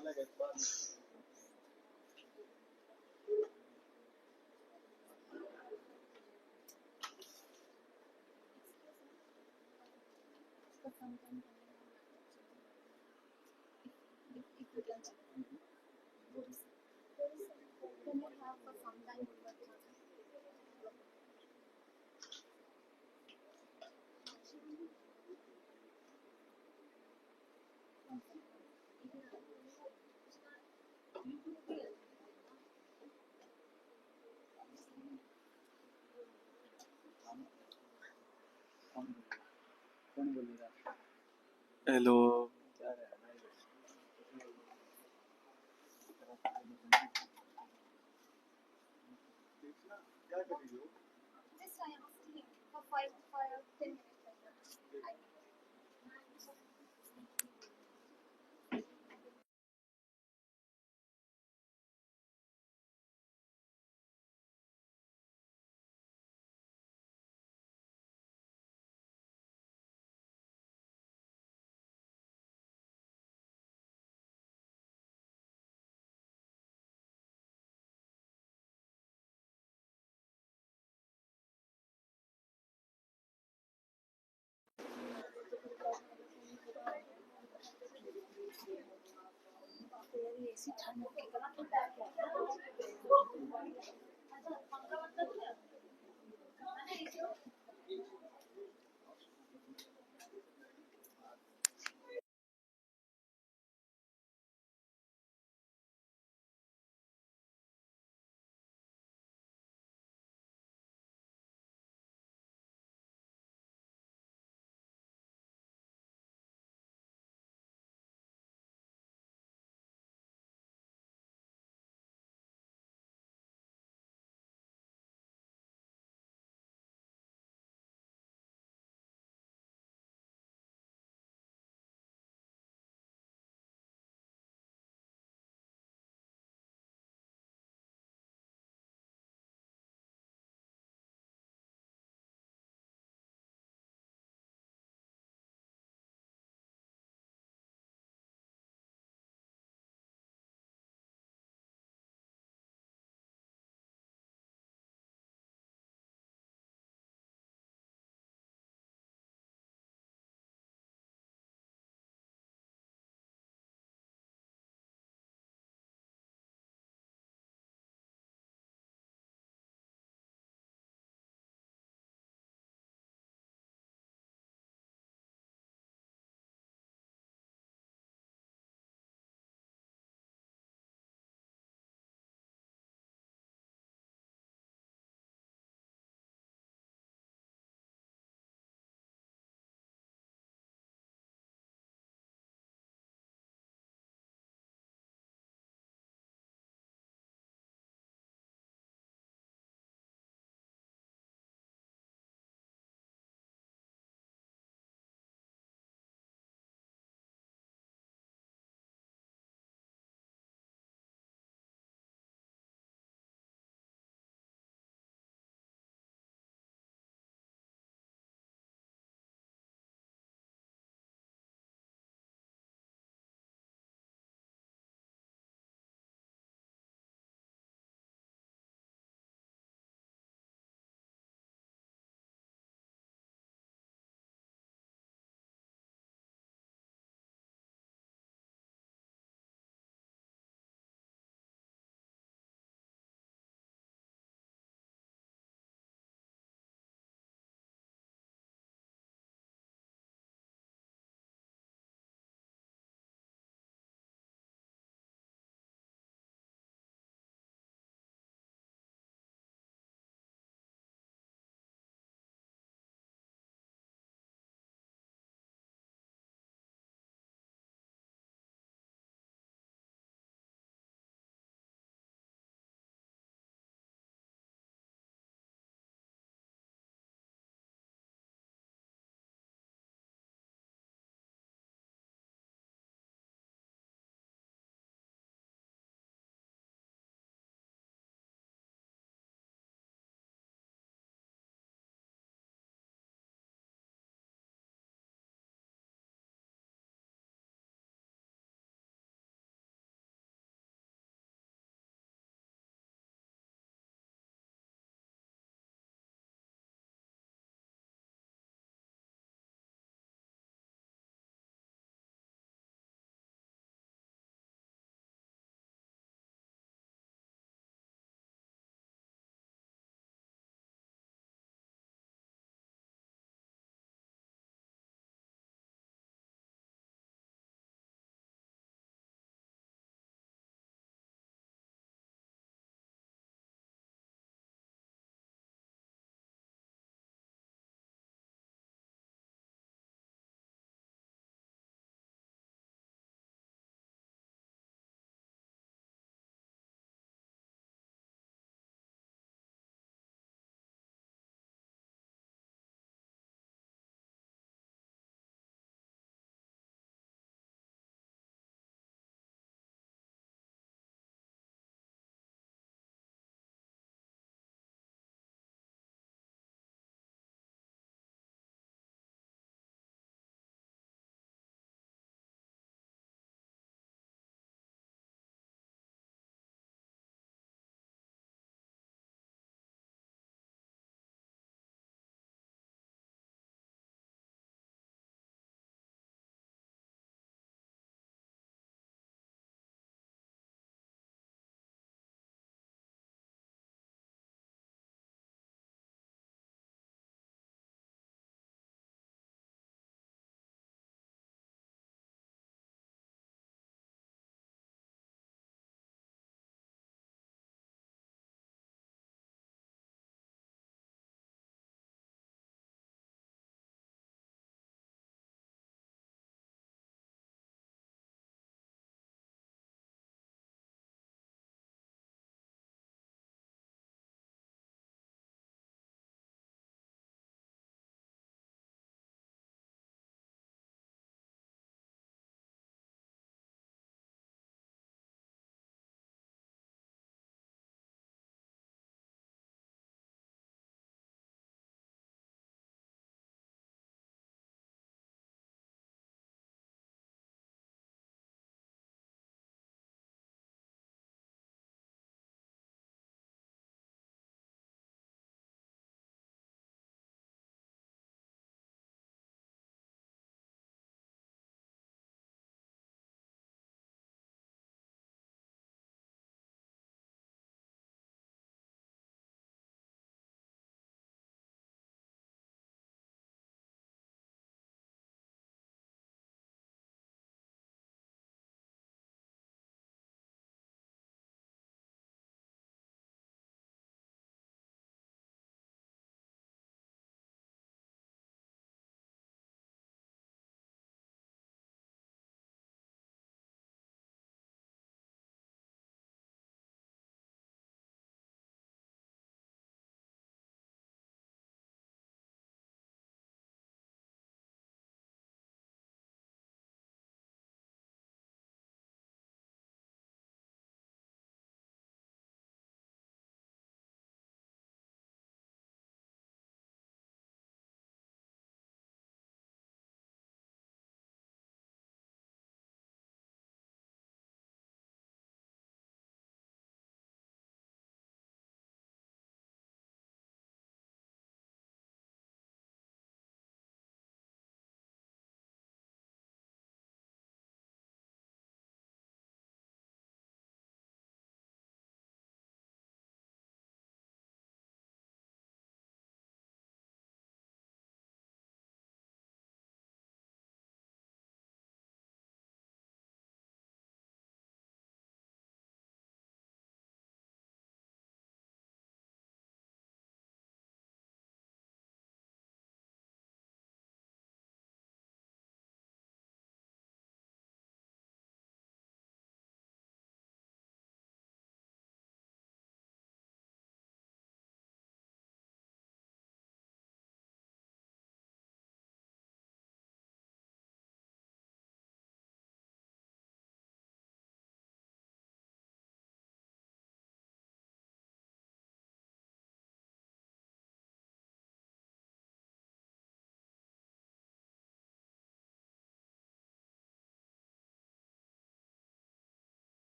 So sometimes if you can can you have for some time Hello. this I asked him for 5 10 minutes.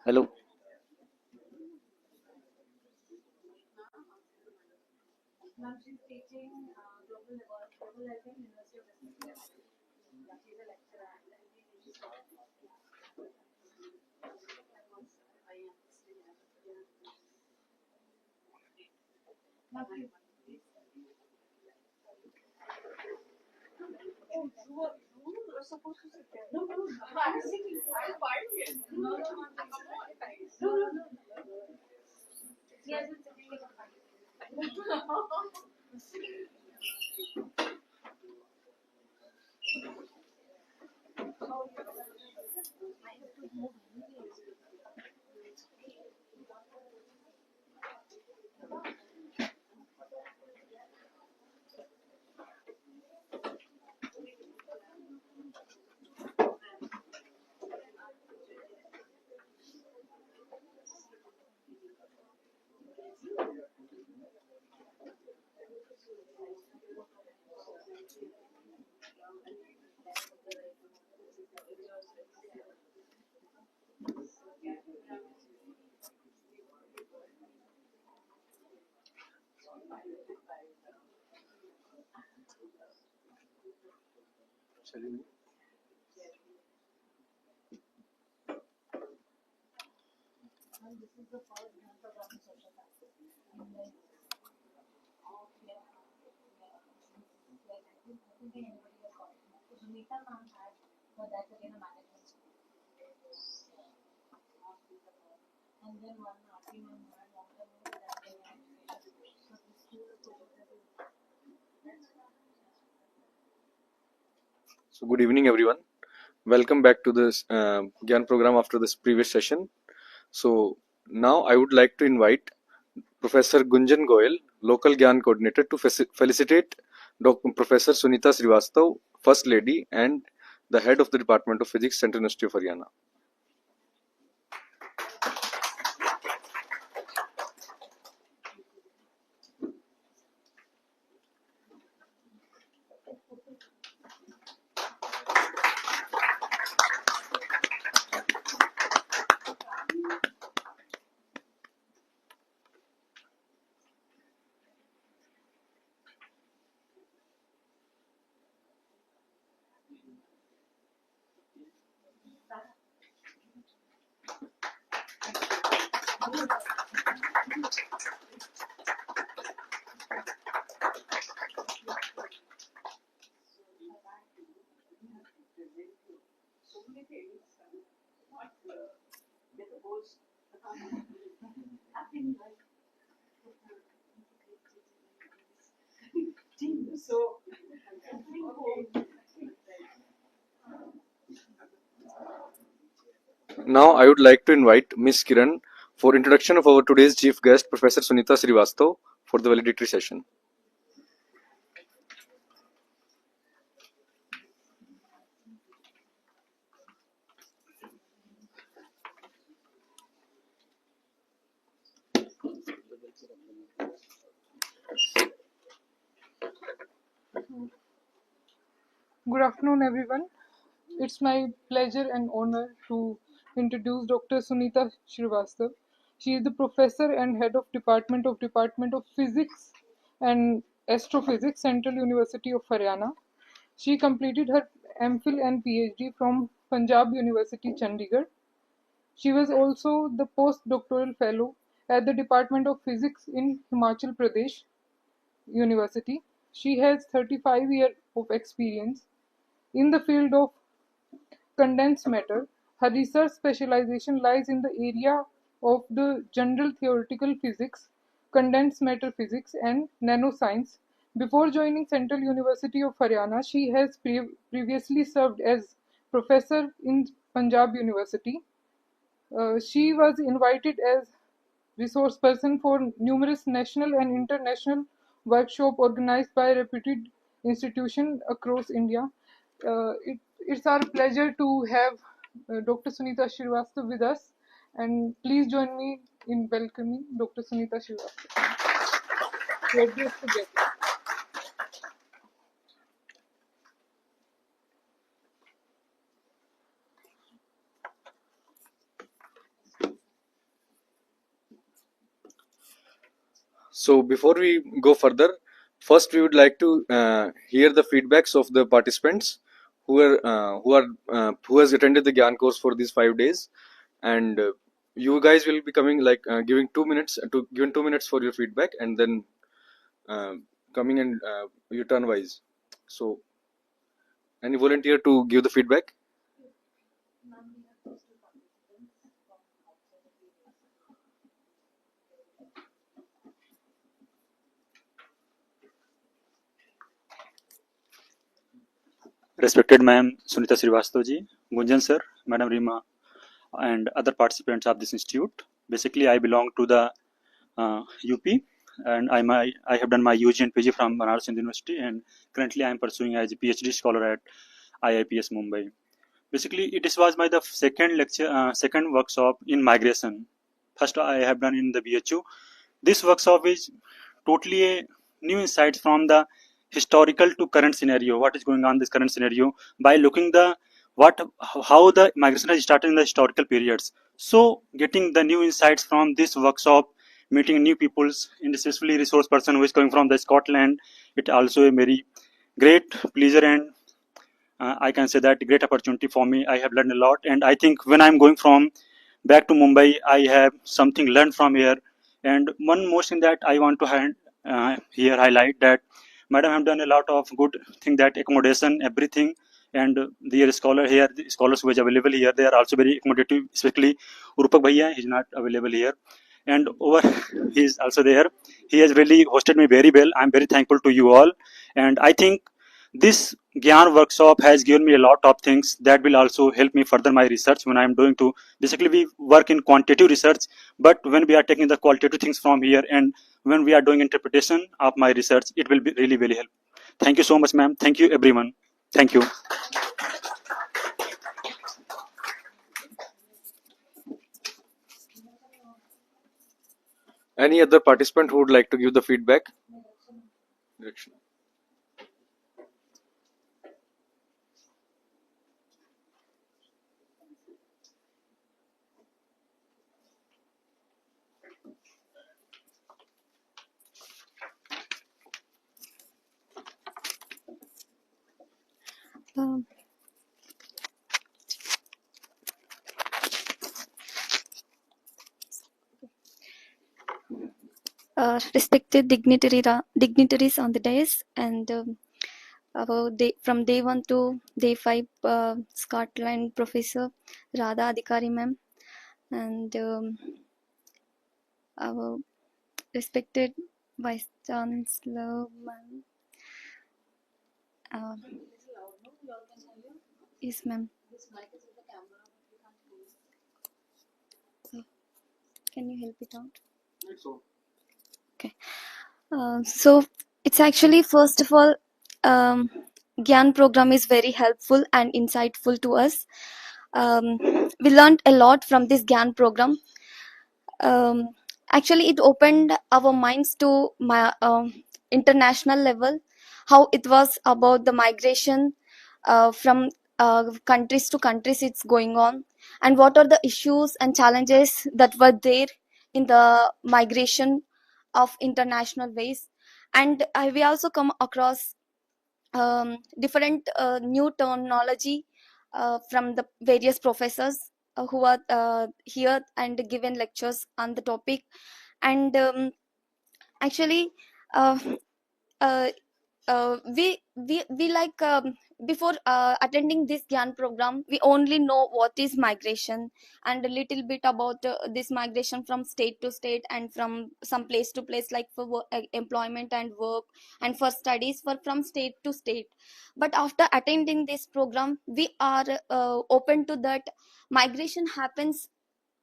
Hello. Ma'am, she's teaching global health in University of Western. Yeah, she's a lecturer and she's you were supposed to sit there. No, I'm sitting. I'm fine here. No, no. He has been sitting like a fine. This is the first month of our social practice. And like, I think anybody has got it. So Sunita ma'am had, but that's again a management school. And then one RP ma'am had long-term education. So this school is So good evening, everyone. Welcome back to this Gyan program after this previous session. So now I would like to invite Professor Gunjan Goyal, Local Gyan Coordinator, to felicitate Professor Sunita Srivastav, First Lady and the Head of the Department of Physics, Central University of Haryana. Now I would like to invite Ms. Kiran for introduction of our today's chief guest, Professor Sunita Srivastav, for the valedictory session. Good afternoon, everyone. It's my pleasure and honor to introduce Dr. Sunita Srivastav. She is the professor and head of Department of Physics and Astrophysics, Central University of Haryana. She completed her MPhil and PhD from Punjab University, Chandigarh. She was also the postdoctoral fellow at the Department of Physics in Himachal Pradesh University. She has 35 years of experience in the field of condensed matter. Her research specialization lies in the area of the general theoretical physics, condensed matter physics, and nanoscience. Before joining Central University of Haryana, she has previously served as professor in Punjab University. She was invited as resource person for numerous national and international workshops organized by reputed institutions across India. It's our pleasure to have Dr. Sunita Srivastav with us, and please join me in welcoming Dr. Sunita Srivastav to address the gathering. So before we go further, first we would like to hear the feedbacks of the participants who has attended the Gyan course for these 5 days, and you guys will be coming like giving 2 minutes to given 2 minutes for your feedback, and then coming and your turn wise. So any volunteer to give the feedback? Respected Ma'am Sunita Srivastav ji, Gunjan sir, Madam Rima, and other participants of this institute. Basically, I belong to the UP, and I have done my UG and PG from Banaras Hindu University, and currently I am pursuing as a PhD scholar at IIPS Mumbai. Basically, this was my the second workshop in migration. First, I have done in the BHU. This workshop is totally a new insights from the historical to current scenario. What is going on in this current scenario by looking the how the migration has started in the historical periods. So, getting the new insights from this workshop, meeting new peoples, and especially resource person who is coming from the Scotland, it also a very great pleasure, and I can say that great opportunity for me. I have learned a lot, and I think when I'm going from back to Mumbai, I have something learned from here. And one more thing that I want to here highlight that Madam have done a lot of good thing, that accommodation, everything, and the scholar here, the scholars who is available here, they are also very accommodative. Especially Urupak Bhaiya, he is not available here, and over he is also there. He has really hosted me very well. I'm very thankful to you all, and I think this Gyan workshop has given me a lot of things that will also help me further my research when I'm doing to. Basically, we work in quantitative research, but when we are taking the qualitative things from here and when we are doing interpretation of my research, it will be really very helpful. Thank you so much, ma'am. Thank you, everyone. Thank you. Any other participant who would like to give the feedback? Direction. Respected dignitaries on the dais, and from day 1 to day 5, Scotland Professor Radha Adhikari ma'am, and our respected Vice Chancellor ma'am. Yes, ma'am. Can you help it out? Okay. So it's actually, first of all, Gyan program is very helpful and insightful to us. We learned a lot from this Gyan program. Actually, it opened our minds to my international level, how it was about the migration from countries to countries it's going on, and what are the issues and challenges that were there in the migration of international ways. And we also come across different new terminology from the various professors who are here and given lectures on the topic. And actually, uh, uh, we like, before attending this Gyan program, we only know what is migration and a little bit about this migration from state to state and from some place to place, like for employment and work, and for studies from state to state. But after attending this program, we are open to that migration happens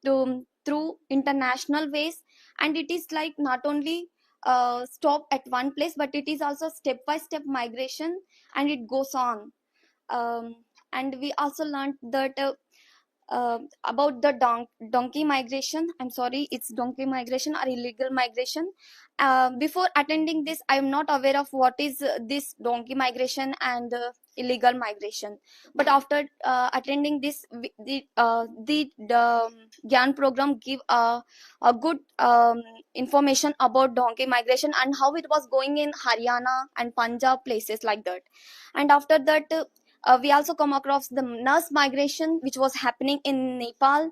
through international ways, and it is like not only stop at one place, but it is also step by step migration, and it goes on. And we also learned that about the donkey migration. I'm sorry, it's donkey migration or illegal migration. Before attending this, I am not aware of what is this donkey migration and illegal migration. But after attending this, the Gyan program give a good information about donkey migration and how it was going in Haryana and Punjab, places like that. And after that, we also come across the nurse migration, which was happening in Nepal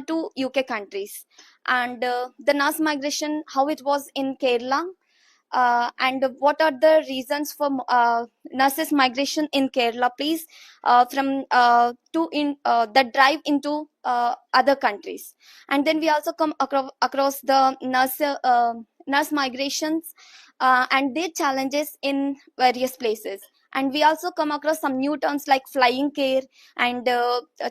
to UK countries, and the nurse migration, how it was in Kerala, and what are the reasons for nurses migration in Kerala, please, from to in the drive into other countries. And then we also come across the nurse migrations and their challenges in various places. And we also come across some new terms like flying care and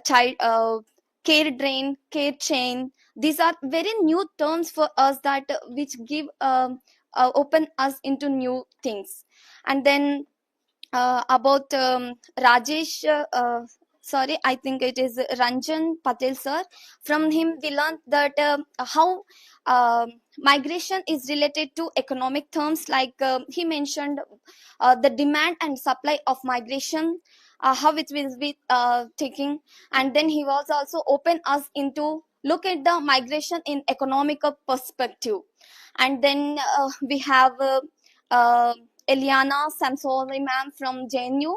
child care drain, care chain. These are very new terms for us that which give open us into new things. And then about Rajesh, sorry, I think it is Ranjan Patel sir. From him, we learned that how migration is related to economic terms. Like he mentioned, the demand and supply of migration, how it will be taking. And then he was also open us into look at the migration in economical perspective. And then we have uh, Eliana Samsoli ma'am from JNU.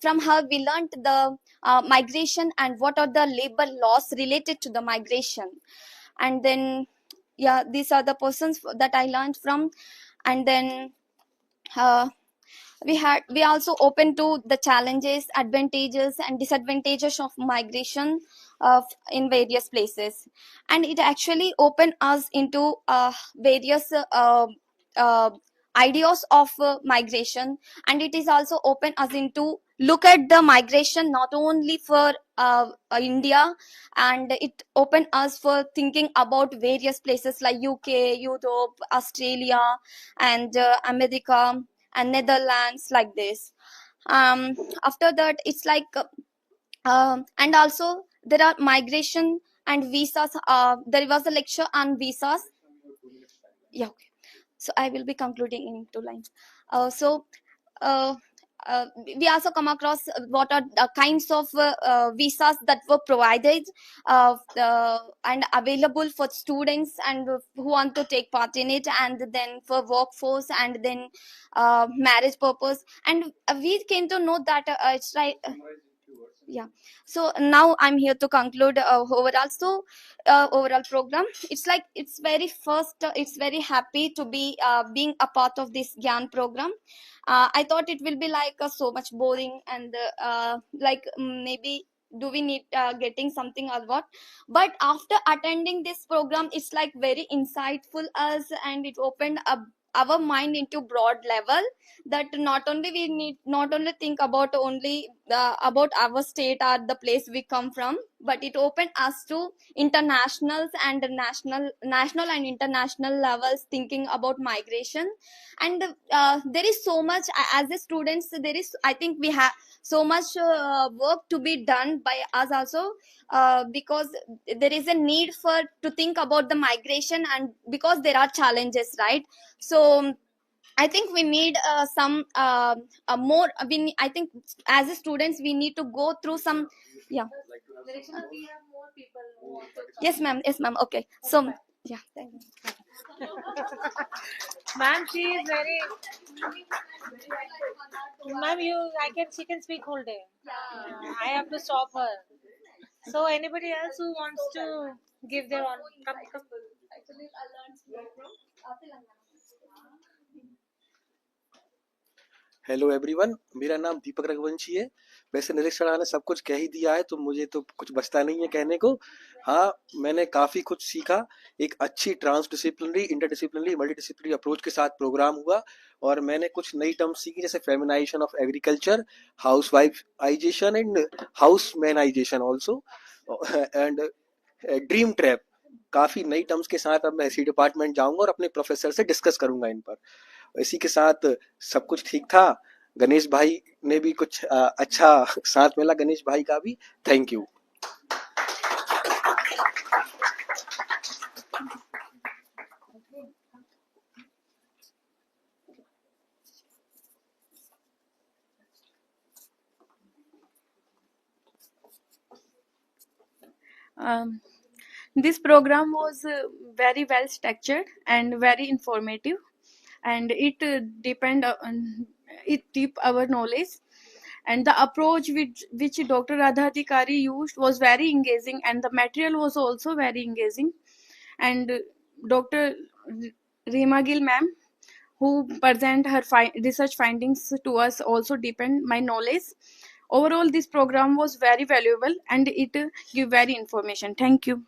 From her, we learned the migration and what are the labor laws related to the migration. And then, yeah, these are the persons that I learned from. And then we also open to the challenges, advantages and disadvantages of migration in various places. And it actually opened us into various uh, ideas of migration. And it is also open us into look at the migration not only for India, and it opened us for thinking about various places like UK, Europe, Australia, and America and Netherlands, like this. After that, it's like and also there are migration and visas. There was a lecture on visas. Yeah, okay. So I will be concluding in 2 lines. So uh, we also come across what are the kinds of visas that were provided and available for students and who want to take part in it, and then for workforce, and then marriage purpose. And we came to know that it's like yeah. So now I'm here to conclude overall program. It's like it's very first, it's very happy to be being a part of this Gyan program. I thought it will be like so much boring and like maybe do we need getting something or what. But after attending this program, it's like very insightful us, and it opened up our mind into broad level, that not only we need not only think about only about our state or the place we come from, but it opened us to internationals and national and international levels thinking about migration. And there is so much as the students, there is, I think we have so much work to be done by us also, because there is a need for to think about the migration, and because there are challenges, right? So I think we need some more. I think as a students we need to go through some. Yeah. We have more people who want to Yes, ma'am. Yes, ma'am. Okay. So yeah. Thank you. Ma'am, she is very. Ma'am, she can speak whole day. I have to stop her. So anybody else who wants to give their own. Actually, I learned from Telangana. Hello everyone, मेरा नाम दीपक रघुवंशी है। वैसे निरीक्षणा ने सब कुछ कह ही दिया है, तो मुझे तो कुछ बचता नहीं है कहने को। हाँ, मैंने काफ़ी कुछ सीखा। एक अच्छी ट्रांसडिसिप्लिनरी, इंटरडिसिप्लिनरी, मल्टीडिसिप्लिनरी अप्रोच के साथ प्रोग्राम हुआ, और मैंने कुछ नई टर्म्स सीखी, जैसे feminisation of agriculture, housewifisation and housemanisation also, and dream trap. काफ़ी नई टर्म्स के साथ अब मैं इसी डिपार्टमेंट जाऊंगा और अपने प्रोफेसर से डिस्कस करूंगा इन पर। इसी के साथ सब कुछ ठीक था। गणेश भाई ने भी कुछ अच्छा साथ मिला, गणेश भाई का भी thank you. Um, this program was very well structured and very informative, and it depend on it deep our knowledge, and the approach which Dr. Radha Adhikari used was very engaging, and the material was also very engaging. And Dr. Rima Gill ma'am, who present her research findings to us, also deepened my knowledge. Overall, this program was very valuable and it give very information. Thank you.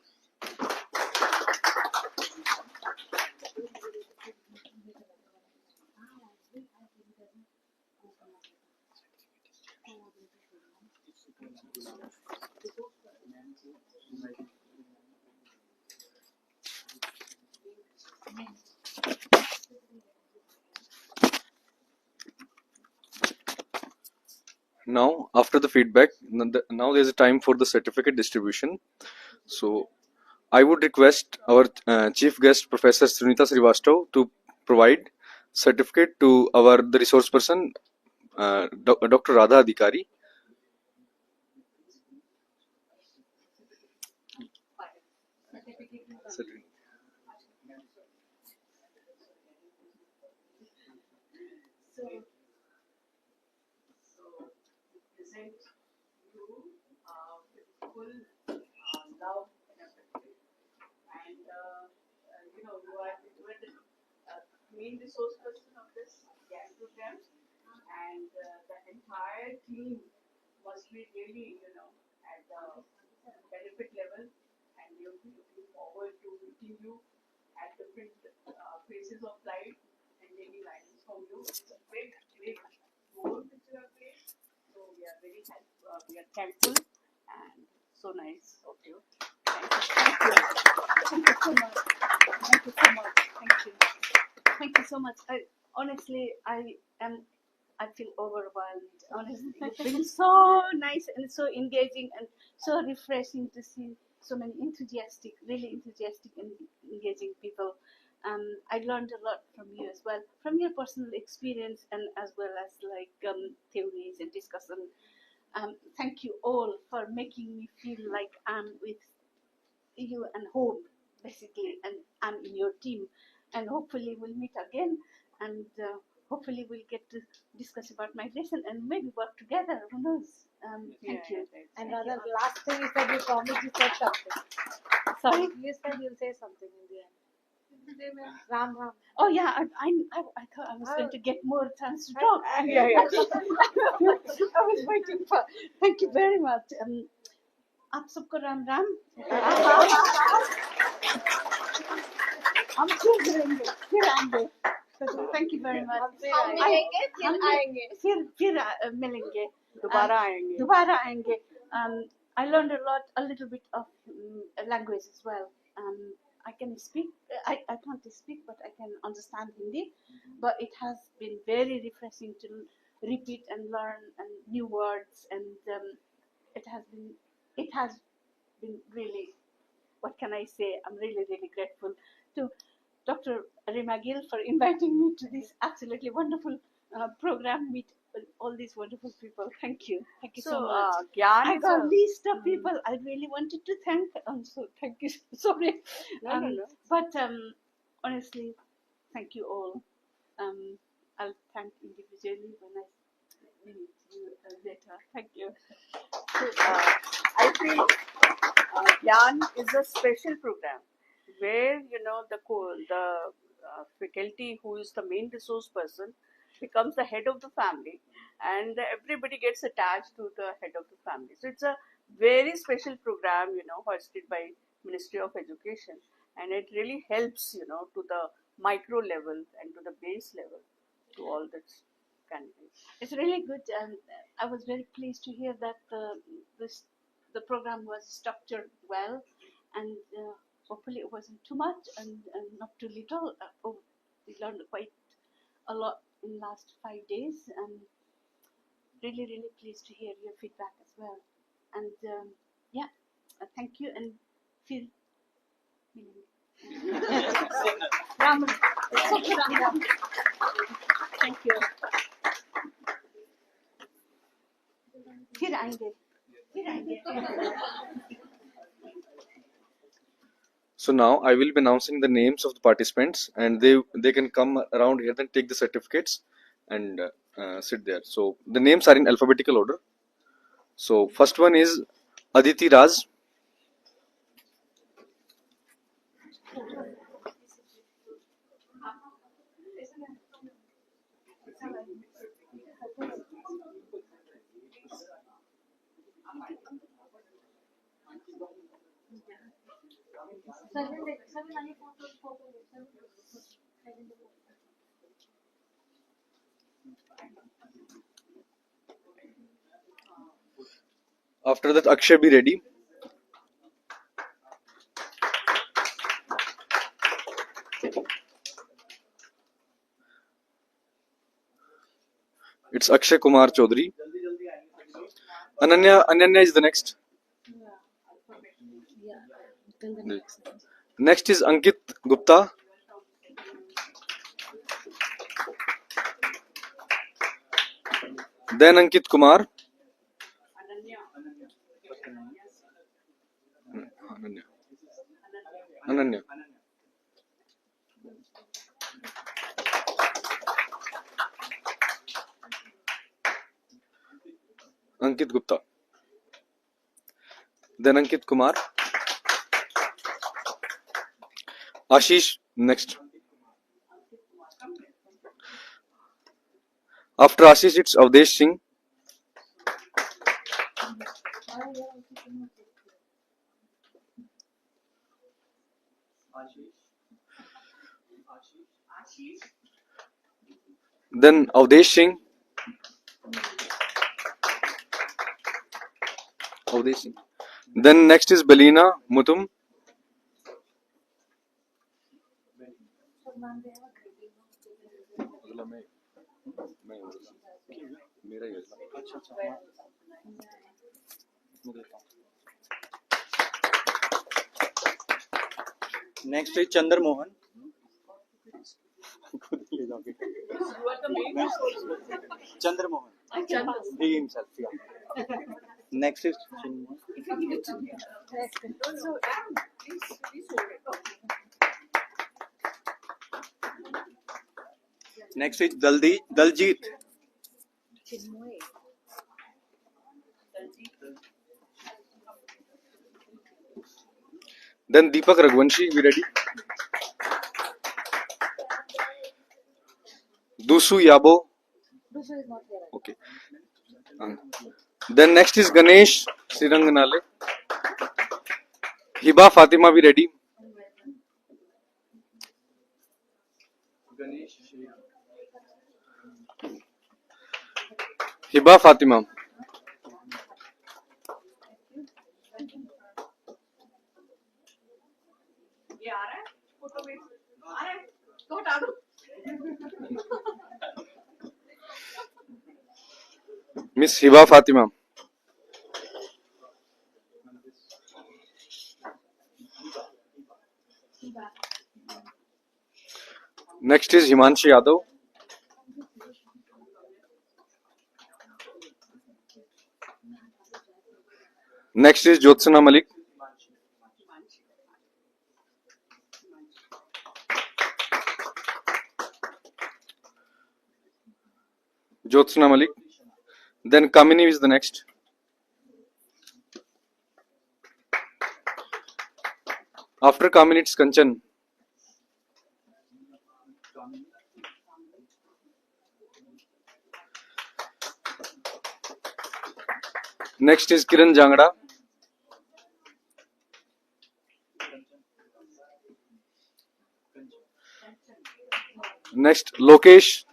Now, after the feedback, now there's a time for the certificate distribution. So, I would request our chief guest, Professor Sunita Srivastav, to provide certificate to the resource person, Dr. Radha Adhikari. Present you with full love and affection. And you know, you are the main resource person of this GAN program, and the entire team must be really, you know, at the benefit level, and you'll be looking forward to meeting you at different phases of life and taking guidance from you. It's a great role that you have played. So we are very we are thankful and so nice of you. Thank you. Thank you so much. Thank you so much. Thank you. Thank you so much. Honestly, I feel overwhelmed. Honestly, it's been so nice and so engaging and so refreshing to see so many really enthusiastic and engaging people. I learned a lot from you as well, from your personal experience and as well as theories and discussion. Thank you all for making me feel like I'm with you and home, basically, and I'm in your team. And hopefully we'll meet again, and hopefully we'll get to discuss about migration and maybe work together. Who knows? Thank you. And Radha, the last thing you said, you promised you said something. Sorry? You said you'll say something in the end. Ram Ram. Oh yeah, I thought I was going to get more chance to talk. Yeah. I was waiting for. Thank you very much. आप सबको राम राम. हम फिर आएंगे. Thank you very much. फिर मिलेंगे. दोबारा आएंगे. I learned a little bit of language as well. I can speak. I can't speak, but I can understand Hindi. But it has been very refreshing to repeat and learn new words, and it has been really. What can I say? I'm really grateful to Dr. Rima Gill for inviting me to this absolutely wonderful program. Meet all these wonderful people. Thank you so much. I got a list of people I really wanted to thank. So thank you. Sorry, No. but honestly, thank you all. I'll thank individually when I meet you later. Thank you. I feel GAN is a special program where, you know, the faculty who is the main resource person becomes the head of the family, and everybody gets attached to the head of the family. So it's a very special program, you know, hosted by Ministry of Education, and it really helps, you know, to the micro level and to the base level, to all the candidates. It's really good, and I was very pleased to hear that the program was structured well, and hopefully it wasn't too much and not too little. We learned quite a lot in last 5 days, and really pleased to hear your feedback as well. And thank you, and feel. Ram. Thank you. फिर आएंगे So now I will be announcing the names of the participants, and they can come around here and take the certificates and sit there. So the names are in alphabetical order. So first one is Aditi Raj. After that, Akshay, be ready. It's Akshay Kumar Chaudhary. Ananya is the next. Next is Ankit Gupta. Then Ankit Kumar. Ananya. Ankit Gupta. Then Ankit Kumar. Ashish next. After Ashish, it's Avdesh Singh. Then Avdesh Singh. Then next is Belina Mutum. Next is Chandra Mohan. Chandra Mohan. He himself. Yeah. Next is Daljit. Then Deepak Raghuvanshi, be ready. Dusu Yabo. Okay. Then next is Ganesh Siranganale. Hiba Fatima, be ready. Hiba Fatima. Miss Hiba Fatima. Next is Himanshi Yadav. Next is Jyotsna Malik. Jyotsna Malik. Then Kamini is the next. After Kamini, it's Kanchan. Next is Kiran Jangda. Next, Lokesh.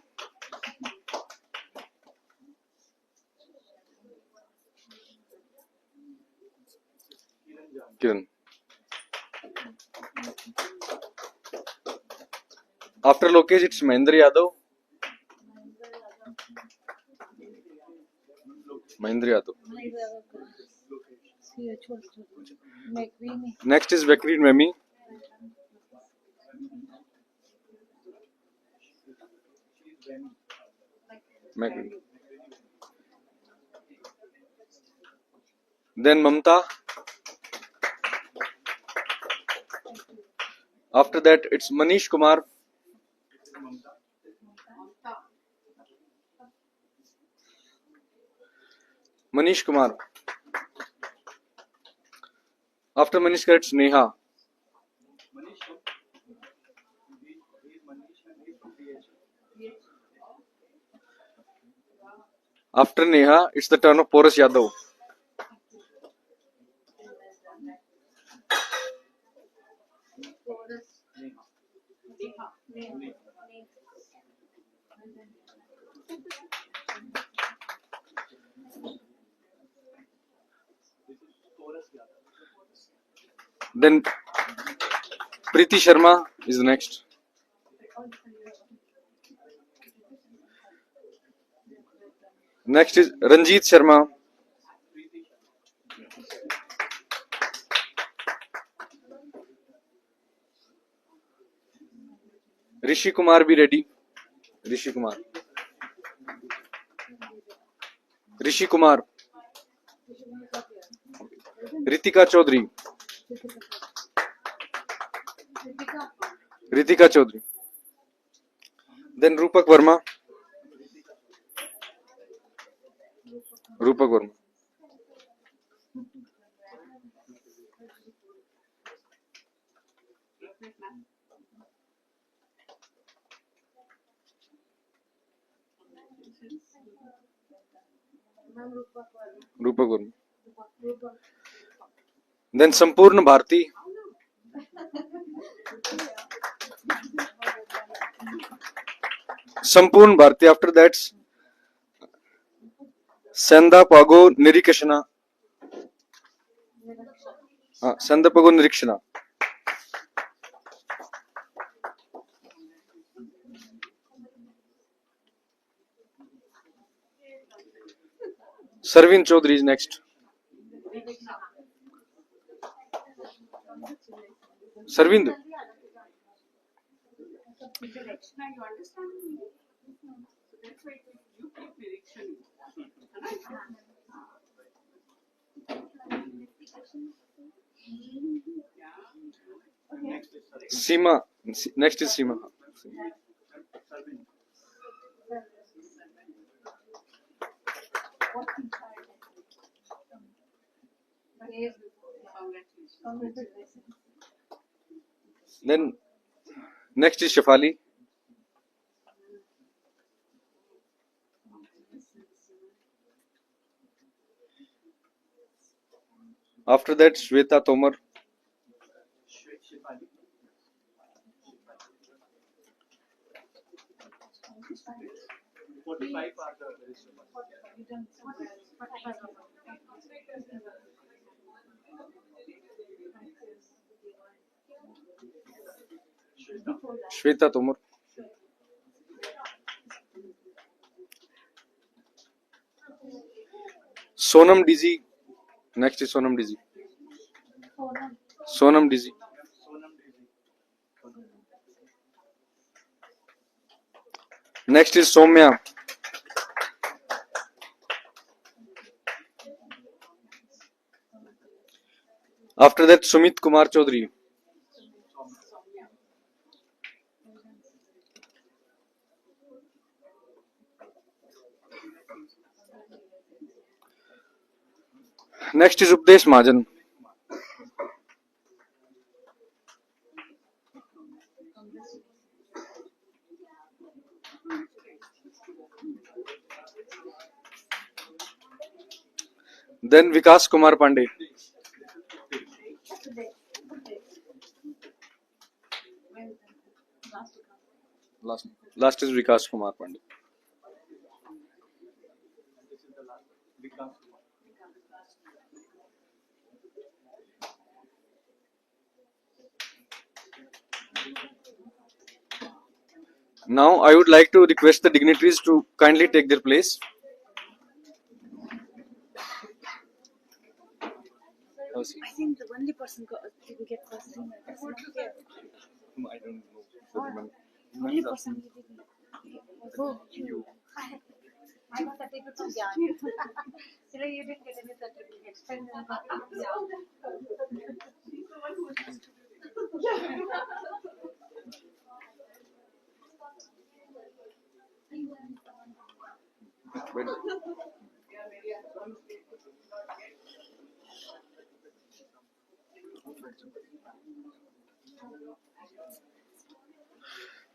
Kiran. After Lokesh, it's Mahendra Yadav. Mahendra Yadav. Next is Vakri Memi. Then Mamta. After that, it's Manish Kumar. Manish Kumar. After Manish Kumar, it's Neha. After Neha, it's the turn of Porus Yadav. Then Preeti Sharma is next. Next is Ranjit Sharma. Rishi Kumar be ready. Rishi Kumar. Rishi Kumar. Ritika Chaudhary. Ritika Chaudhary. Then Rupak Verma. Rupak Verma. Rupak Verma. Then Sampurna Bharti. Sampurna Bharti. After that, Sanda Pago Nirikashana. Sanda Pago Nirikshana. Sarvin Chaudhary is next. Sarvind. Seema. Next is Seema. Then next is Shafali. After that, Shweta Tomar. Shweta Tomar. Sonam DZ. Next is Sonam DZ. Sonam DZ. Next is Soumya. After that, Sumit Kumar Chaudhary. Next is Updesh Majan. Then Vikas Kumar Pandey. Last is Vikas Kumar Pandey. Now I would like to request the dignitaries to kindly take their place. I think the only person didn't get first thing. I don't know. Only person who didn't. Oh, you. I got certificate from Gyan. So you didn't get any certificate.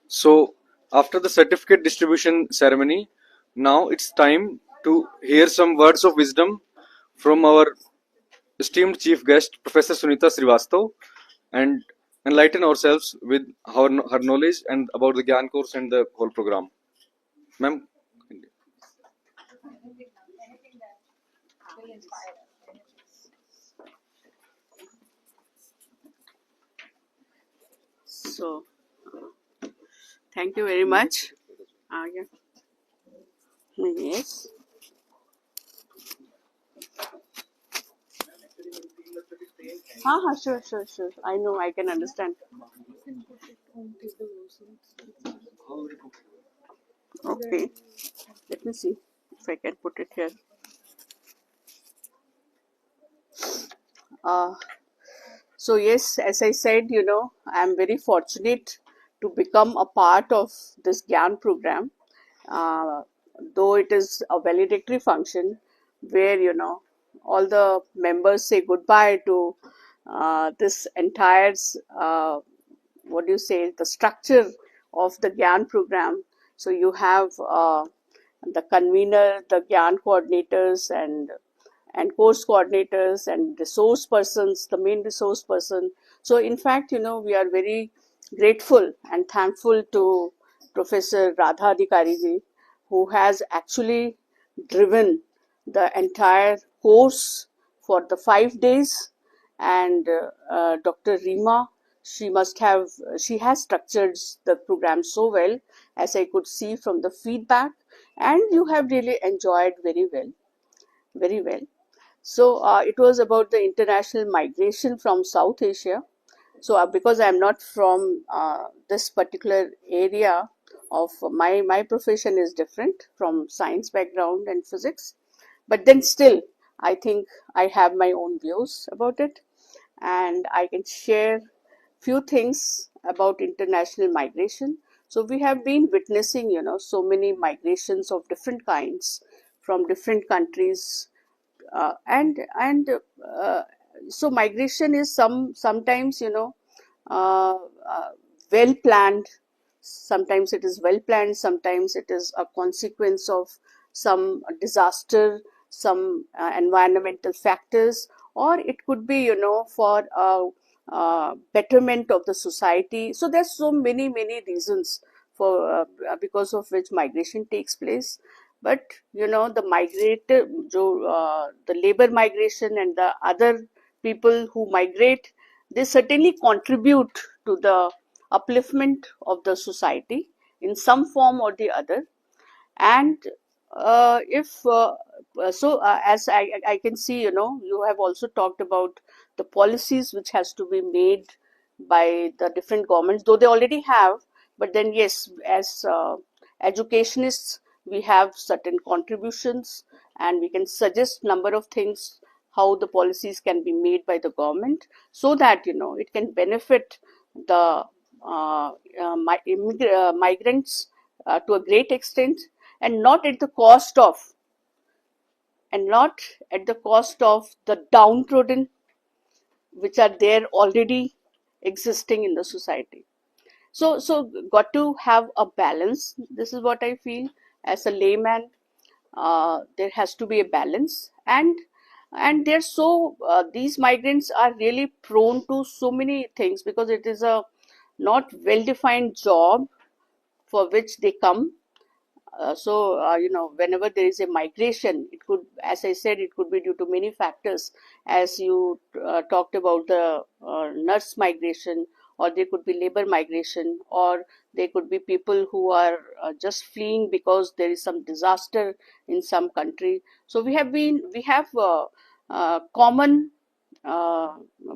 So, after the certificate distribution ceremony, now it's time to hear some words of wisdom from our esteemed chief guest, Professor Sunita Srivastav, and enlighten ourselves with her knowledge and about the Gyan course and the whole program. Ma'am. So, thank you very much. Yeah. Yes. Sure. I know, I can understand. Okay. Let me see if I can put it here. So yes, as I said, I'm very fortunate to become a part of this GYAN program, uh, though it is a valedictory function where, all the members say goodbye to this entire, what do you say, the structure of the GYAN program. So you have the convener, the GYAN coordinators, and course coordinators and resource persons, the main resource person. So in fact, we are very grateful and thankful to Professor Radha Adhikari ji, who has actually driven the entire course for the 5 days. And Dr. Rima, she has structured the program so well, as I could see from the feedback, and you have really enjoyed very well. So it was about the international migration from South Asia. So because I am not from this particular area of my profession is different from science background and physics, but then still I think I have my own views about it, and I can share few things about international migration. So we have been witnessing, so many migrations of different kinds from different countries, and so migration is sometimes uh, uh, well planned. Sometimes it is well planned, sometimes it is a consequence of some disaster, some environmental factors, or it could be for betterment of the society. So there's so many reasons for because of which migration takes place. But the the labor migration and the other people who migrate, they certainly contribute to the upliftment of the society in some form or the other. And if so as I can see, you have also talked about the policies which has to be made by the different governments, though they already have. But then yes, as educationists, we have certain contributions, and we can suggest number of things how the policies can be made by the government, so that it can benefit the migrants to a great extent, and not at the cost of the downtrodden, which are there already existing in the society. So got to have a balance. This is what I feel as a layman. There has to be a balance, and they're so these migrants are really prone to so many things, because it is a not well defined job for which they come. Whenever there is a migration, it could, as I said, it could be due to many factors, as you talked about the nurse migration, or there could be labor migration, or there could be people who are just fleeing because there is some disaster in some country. So we have common uh,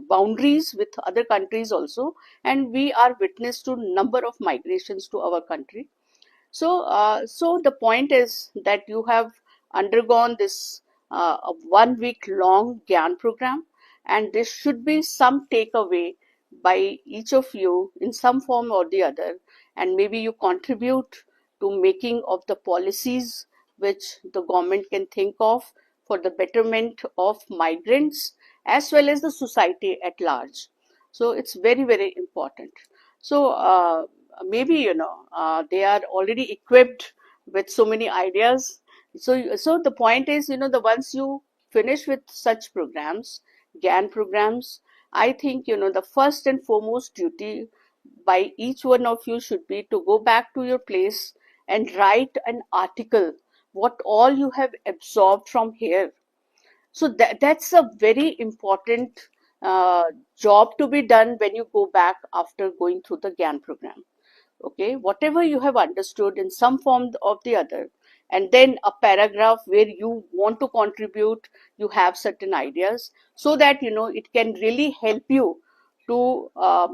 boundaries with other countries also, and we are witness to number of migrations to our country. So the point is that you have undergone this a 1 week long GYAN program, and there should be some takeaway by each of you in some form or the other, and maybe you contribute to making of the policies which the government can think of for the betterment of migrants as well as the society at large. So it's very, very important. So maybe, they are already equipped with so many ideas. So the point is, the once you finish with such programs, GAN programs, I think, the first and foremost duty by each one of you should be to go back to your place and write an article, what all you have absorbed from here. So that's a very important uh, job to be done when you go back after going through the GAN program. Okay, whatever you have understood in some form or the other, and then a paragraph where you want to contribute, you have certain ideas, so that it can really help you to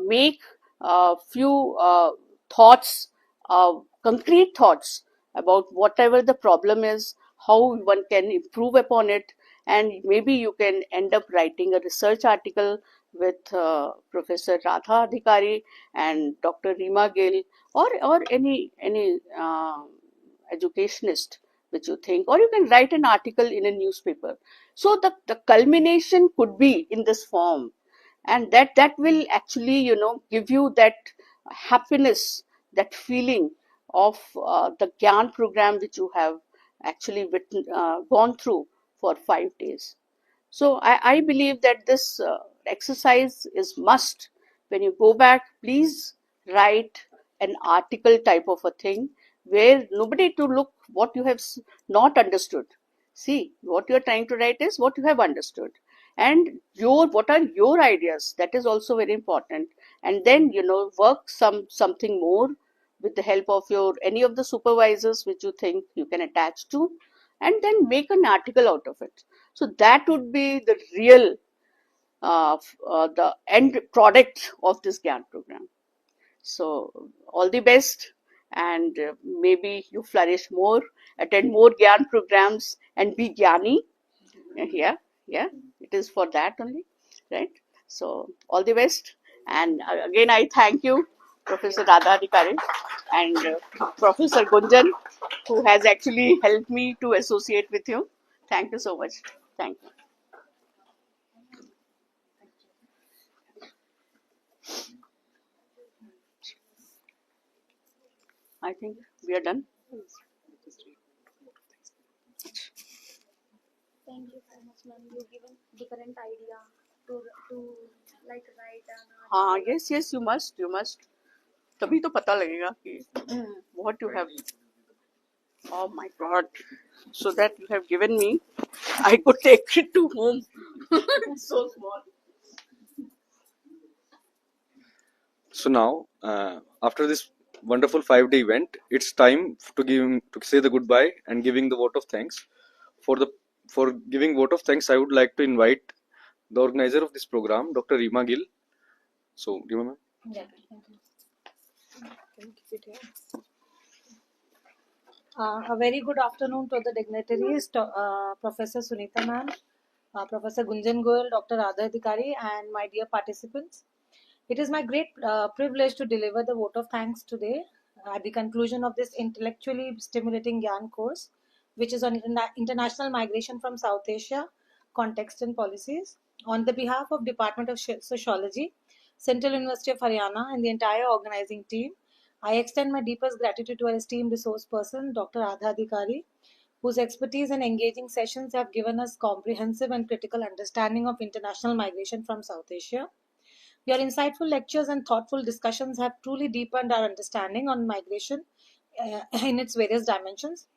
make a few thoughts, concrete thoughts about whatever the problem is, how one can improve upon it, and maybe you can end up writing a research article with Professor Radha Adhikari and Dr. Rima Gill, or any educationist which you think, or you can write an article in a newspaper. So the culmination could be in this form, and that will actually give you that happiness, that feeling of the GYAN program which you have actually gone through for 5 days. So I believe that this exercise is must. When you go back, please write an article type of a thing where nobody to look what you have not understood. See, what you are trying to write is what you have understood, and what are your ideas. That is also very important. And then work something more with the help of your any of the supervisors which you think you can attach to, and then make an article out of it. So that would be the real the end product of this GYAN program. So all the best, and maybe you flourish more, attend more GYAN programs, and be Gyani. Yeah, yeah, it is for that only, right? So all the best, and again I thank you, Professor Radha Adhikari and Professor Gunjan, who has actually helped me to associate with you. Thank you so much. Thank you. I think we are done. Thank you so much, ma'am. You've given different idea to like write an हाँ, article. yes, you must. तभी तो पता लगेगा कि what you have. Oh my God! So that you have given me, I could take it to home. It's so small. So now, after this wonderful 5-day event, it's time to say the goodbye and giving the vote of thanks. For giving vote of thanks, I would like to invite the organizer of this program, Dr. Rima Gill. So, Rima ma'am. Yeah, thank you. A very good afternoon to the dignitaries, Professor Sunita ma'am, Professor Gunjan Goyal, Dr. Radha Adhikari, and my dear participants. It is my great privilege to deliver the vote of thanks today at the conclusion of this intellectually stimulating GYAN course, which is on international migration from South Asia, context and policies. On the behalf of Department of Sociology, Central University of Haryana, and the entire organizing team, I extend my deepest gratitude to our esteemed resource person, Dr. Radha Adhikari, whose expertise and engaging sessions have given us comprehensive and critical understanding of international migration from South Asia. Your insightful lectures and thoughtful discussions have truly deepened our understanding on migration in its various dimensions,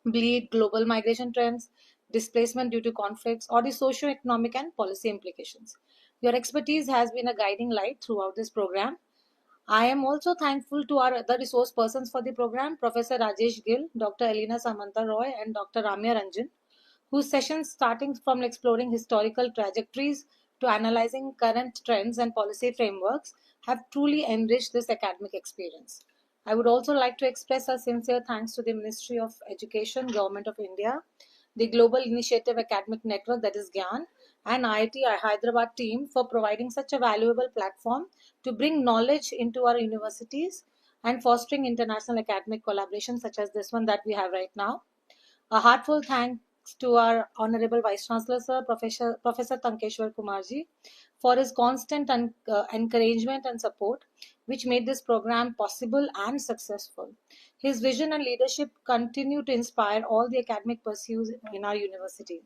be it global migration trends, displacement due to conflicts, or the socio-economic and policy implications. Your expertise has been a guiding light throughout this program. I am also thankful to our other resource persons for the program, Professor Rajesh Gill, Dr. Elena Samanta Roy, and Dr. Ramya Ranjan, whose sessions starting from exploring historical trajectories to analyzing current trends and policy frameworks have truly enriched this academic experience. I would also like to express our sincere thanks to the Ministry of Education, Government of India, the Global Initiative Academic Network, that is GYAN, and IIT Hyderabad team for providing such a valuable platform to bring knowledge into our universities and fostering international academic collaboration such as this one that we have right now. A heartfelt thanks to our Honorable Vice Chancellor, Sir, Professor Tankeshwar Kumarji, for his constant encouragement and support, which made this program possible and successful. His vision and leadership continue to inspire all the academic pursuits in our university.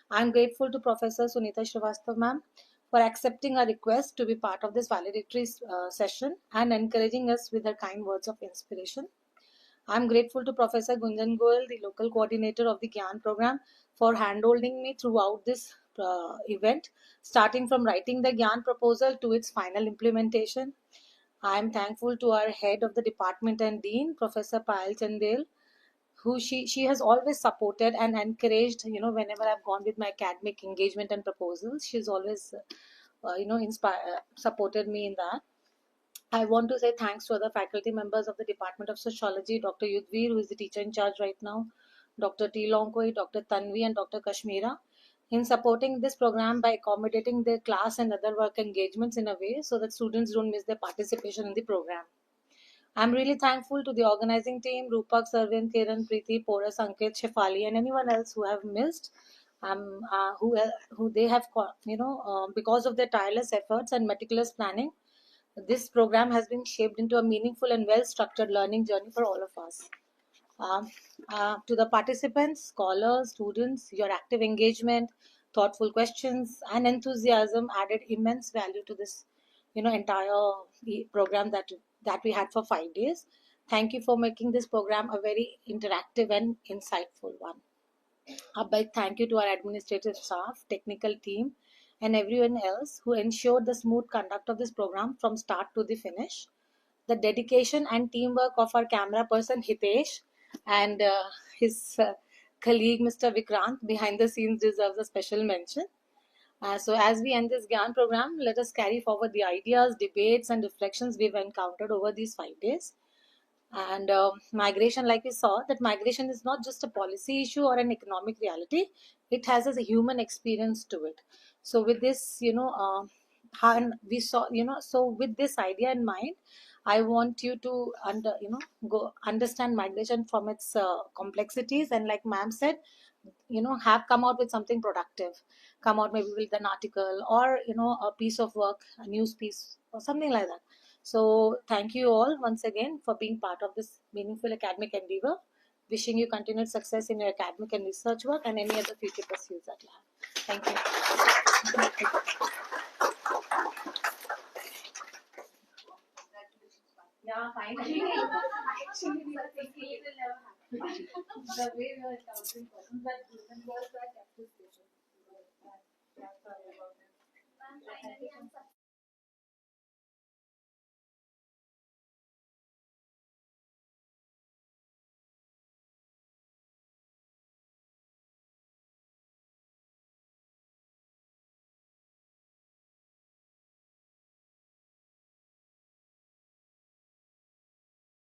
I am grateful to Professor Sunita Srivastava ma'am for accepting our request to be part of this valedictory session and encouraging us with her kind words of inspiration. I am grateful to Professor Gunjan Goel, the local coordinator of the GYAN program, for handholding me throughout this event, starting from writing the GYAN proposal to its final implementation. I am thankful to our head of the department and dean, Professor Payal Chandel, who she has always supported and encouraged, whenever I've gone with my academic engagement and proposals. She's always, supported me in that. I want to say thanks to other faculty members of the Department of Sociology, Dr. Yudhvir, who is the teacher in charge right now, Dr. T. Longkoi, Dr. Tanvi, and Dr. Kashmira, in supporting this program by accommodating their class and other work engagements in a way so that students don't miss their participation in the program. I'm really thankful to the organizing team, Rupak, Sarvin, Kiran, Preeti, Porus, Ankit, Shefali, and anyone else who have missed, who they have, because of their tireless efforts and meticulous planning, this program has been shaped into a meaningful and well-structured learning journey for all of us. To the participants, scholars, students, your active engagement, thoughtful questions, and enthusiasm added immense value to this, entire program that we had for 5 days. Thank you for making this program a very interactive and insightful one. A big thank you to our administrative staff, technical team, and everyone else who ensured the smooth conduct of this program from start to the finish. The dedication and teamwork of our camera person Hitesh and his colleague Mr. Vikrant behind the scenes deserves a special mention. So as we end this GYAN program, let us carry forward the ideas, debates, and reflections we've encountered over these 5 days. And migration, like we saw, that migration is not just a policy issue or an economic reality. It has a human experience to it. So with this, and we saw, so with this idea in mind, I want you to go understand migration from its complexities, and like ma'am said, have come out with something productive. Come out maybe with an article or a piece of work, a news piece or something like that. So thank you all once again for being part of this meaningful academic endeavor. Wishing you continued success in your academic and research work and any other future pursuits that you have. Thank you. Yeah, finally. Actually, we were thinking it will never happen. The way we were encountering persons that even girls were kept this patient. Yeah, sorry about it. Finally, I'm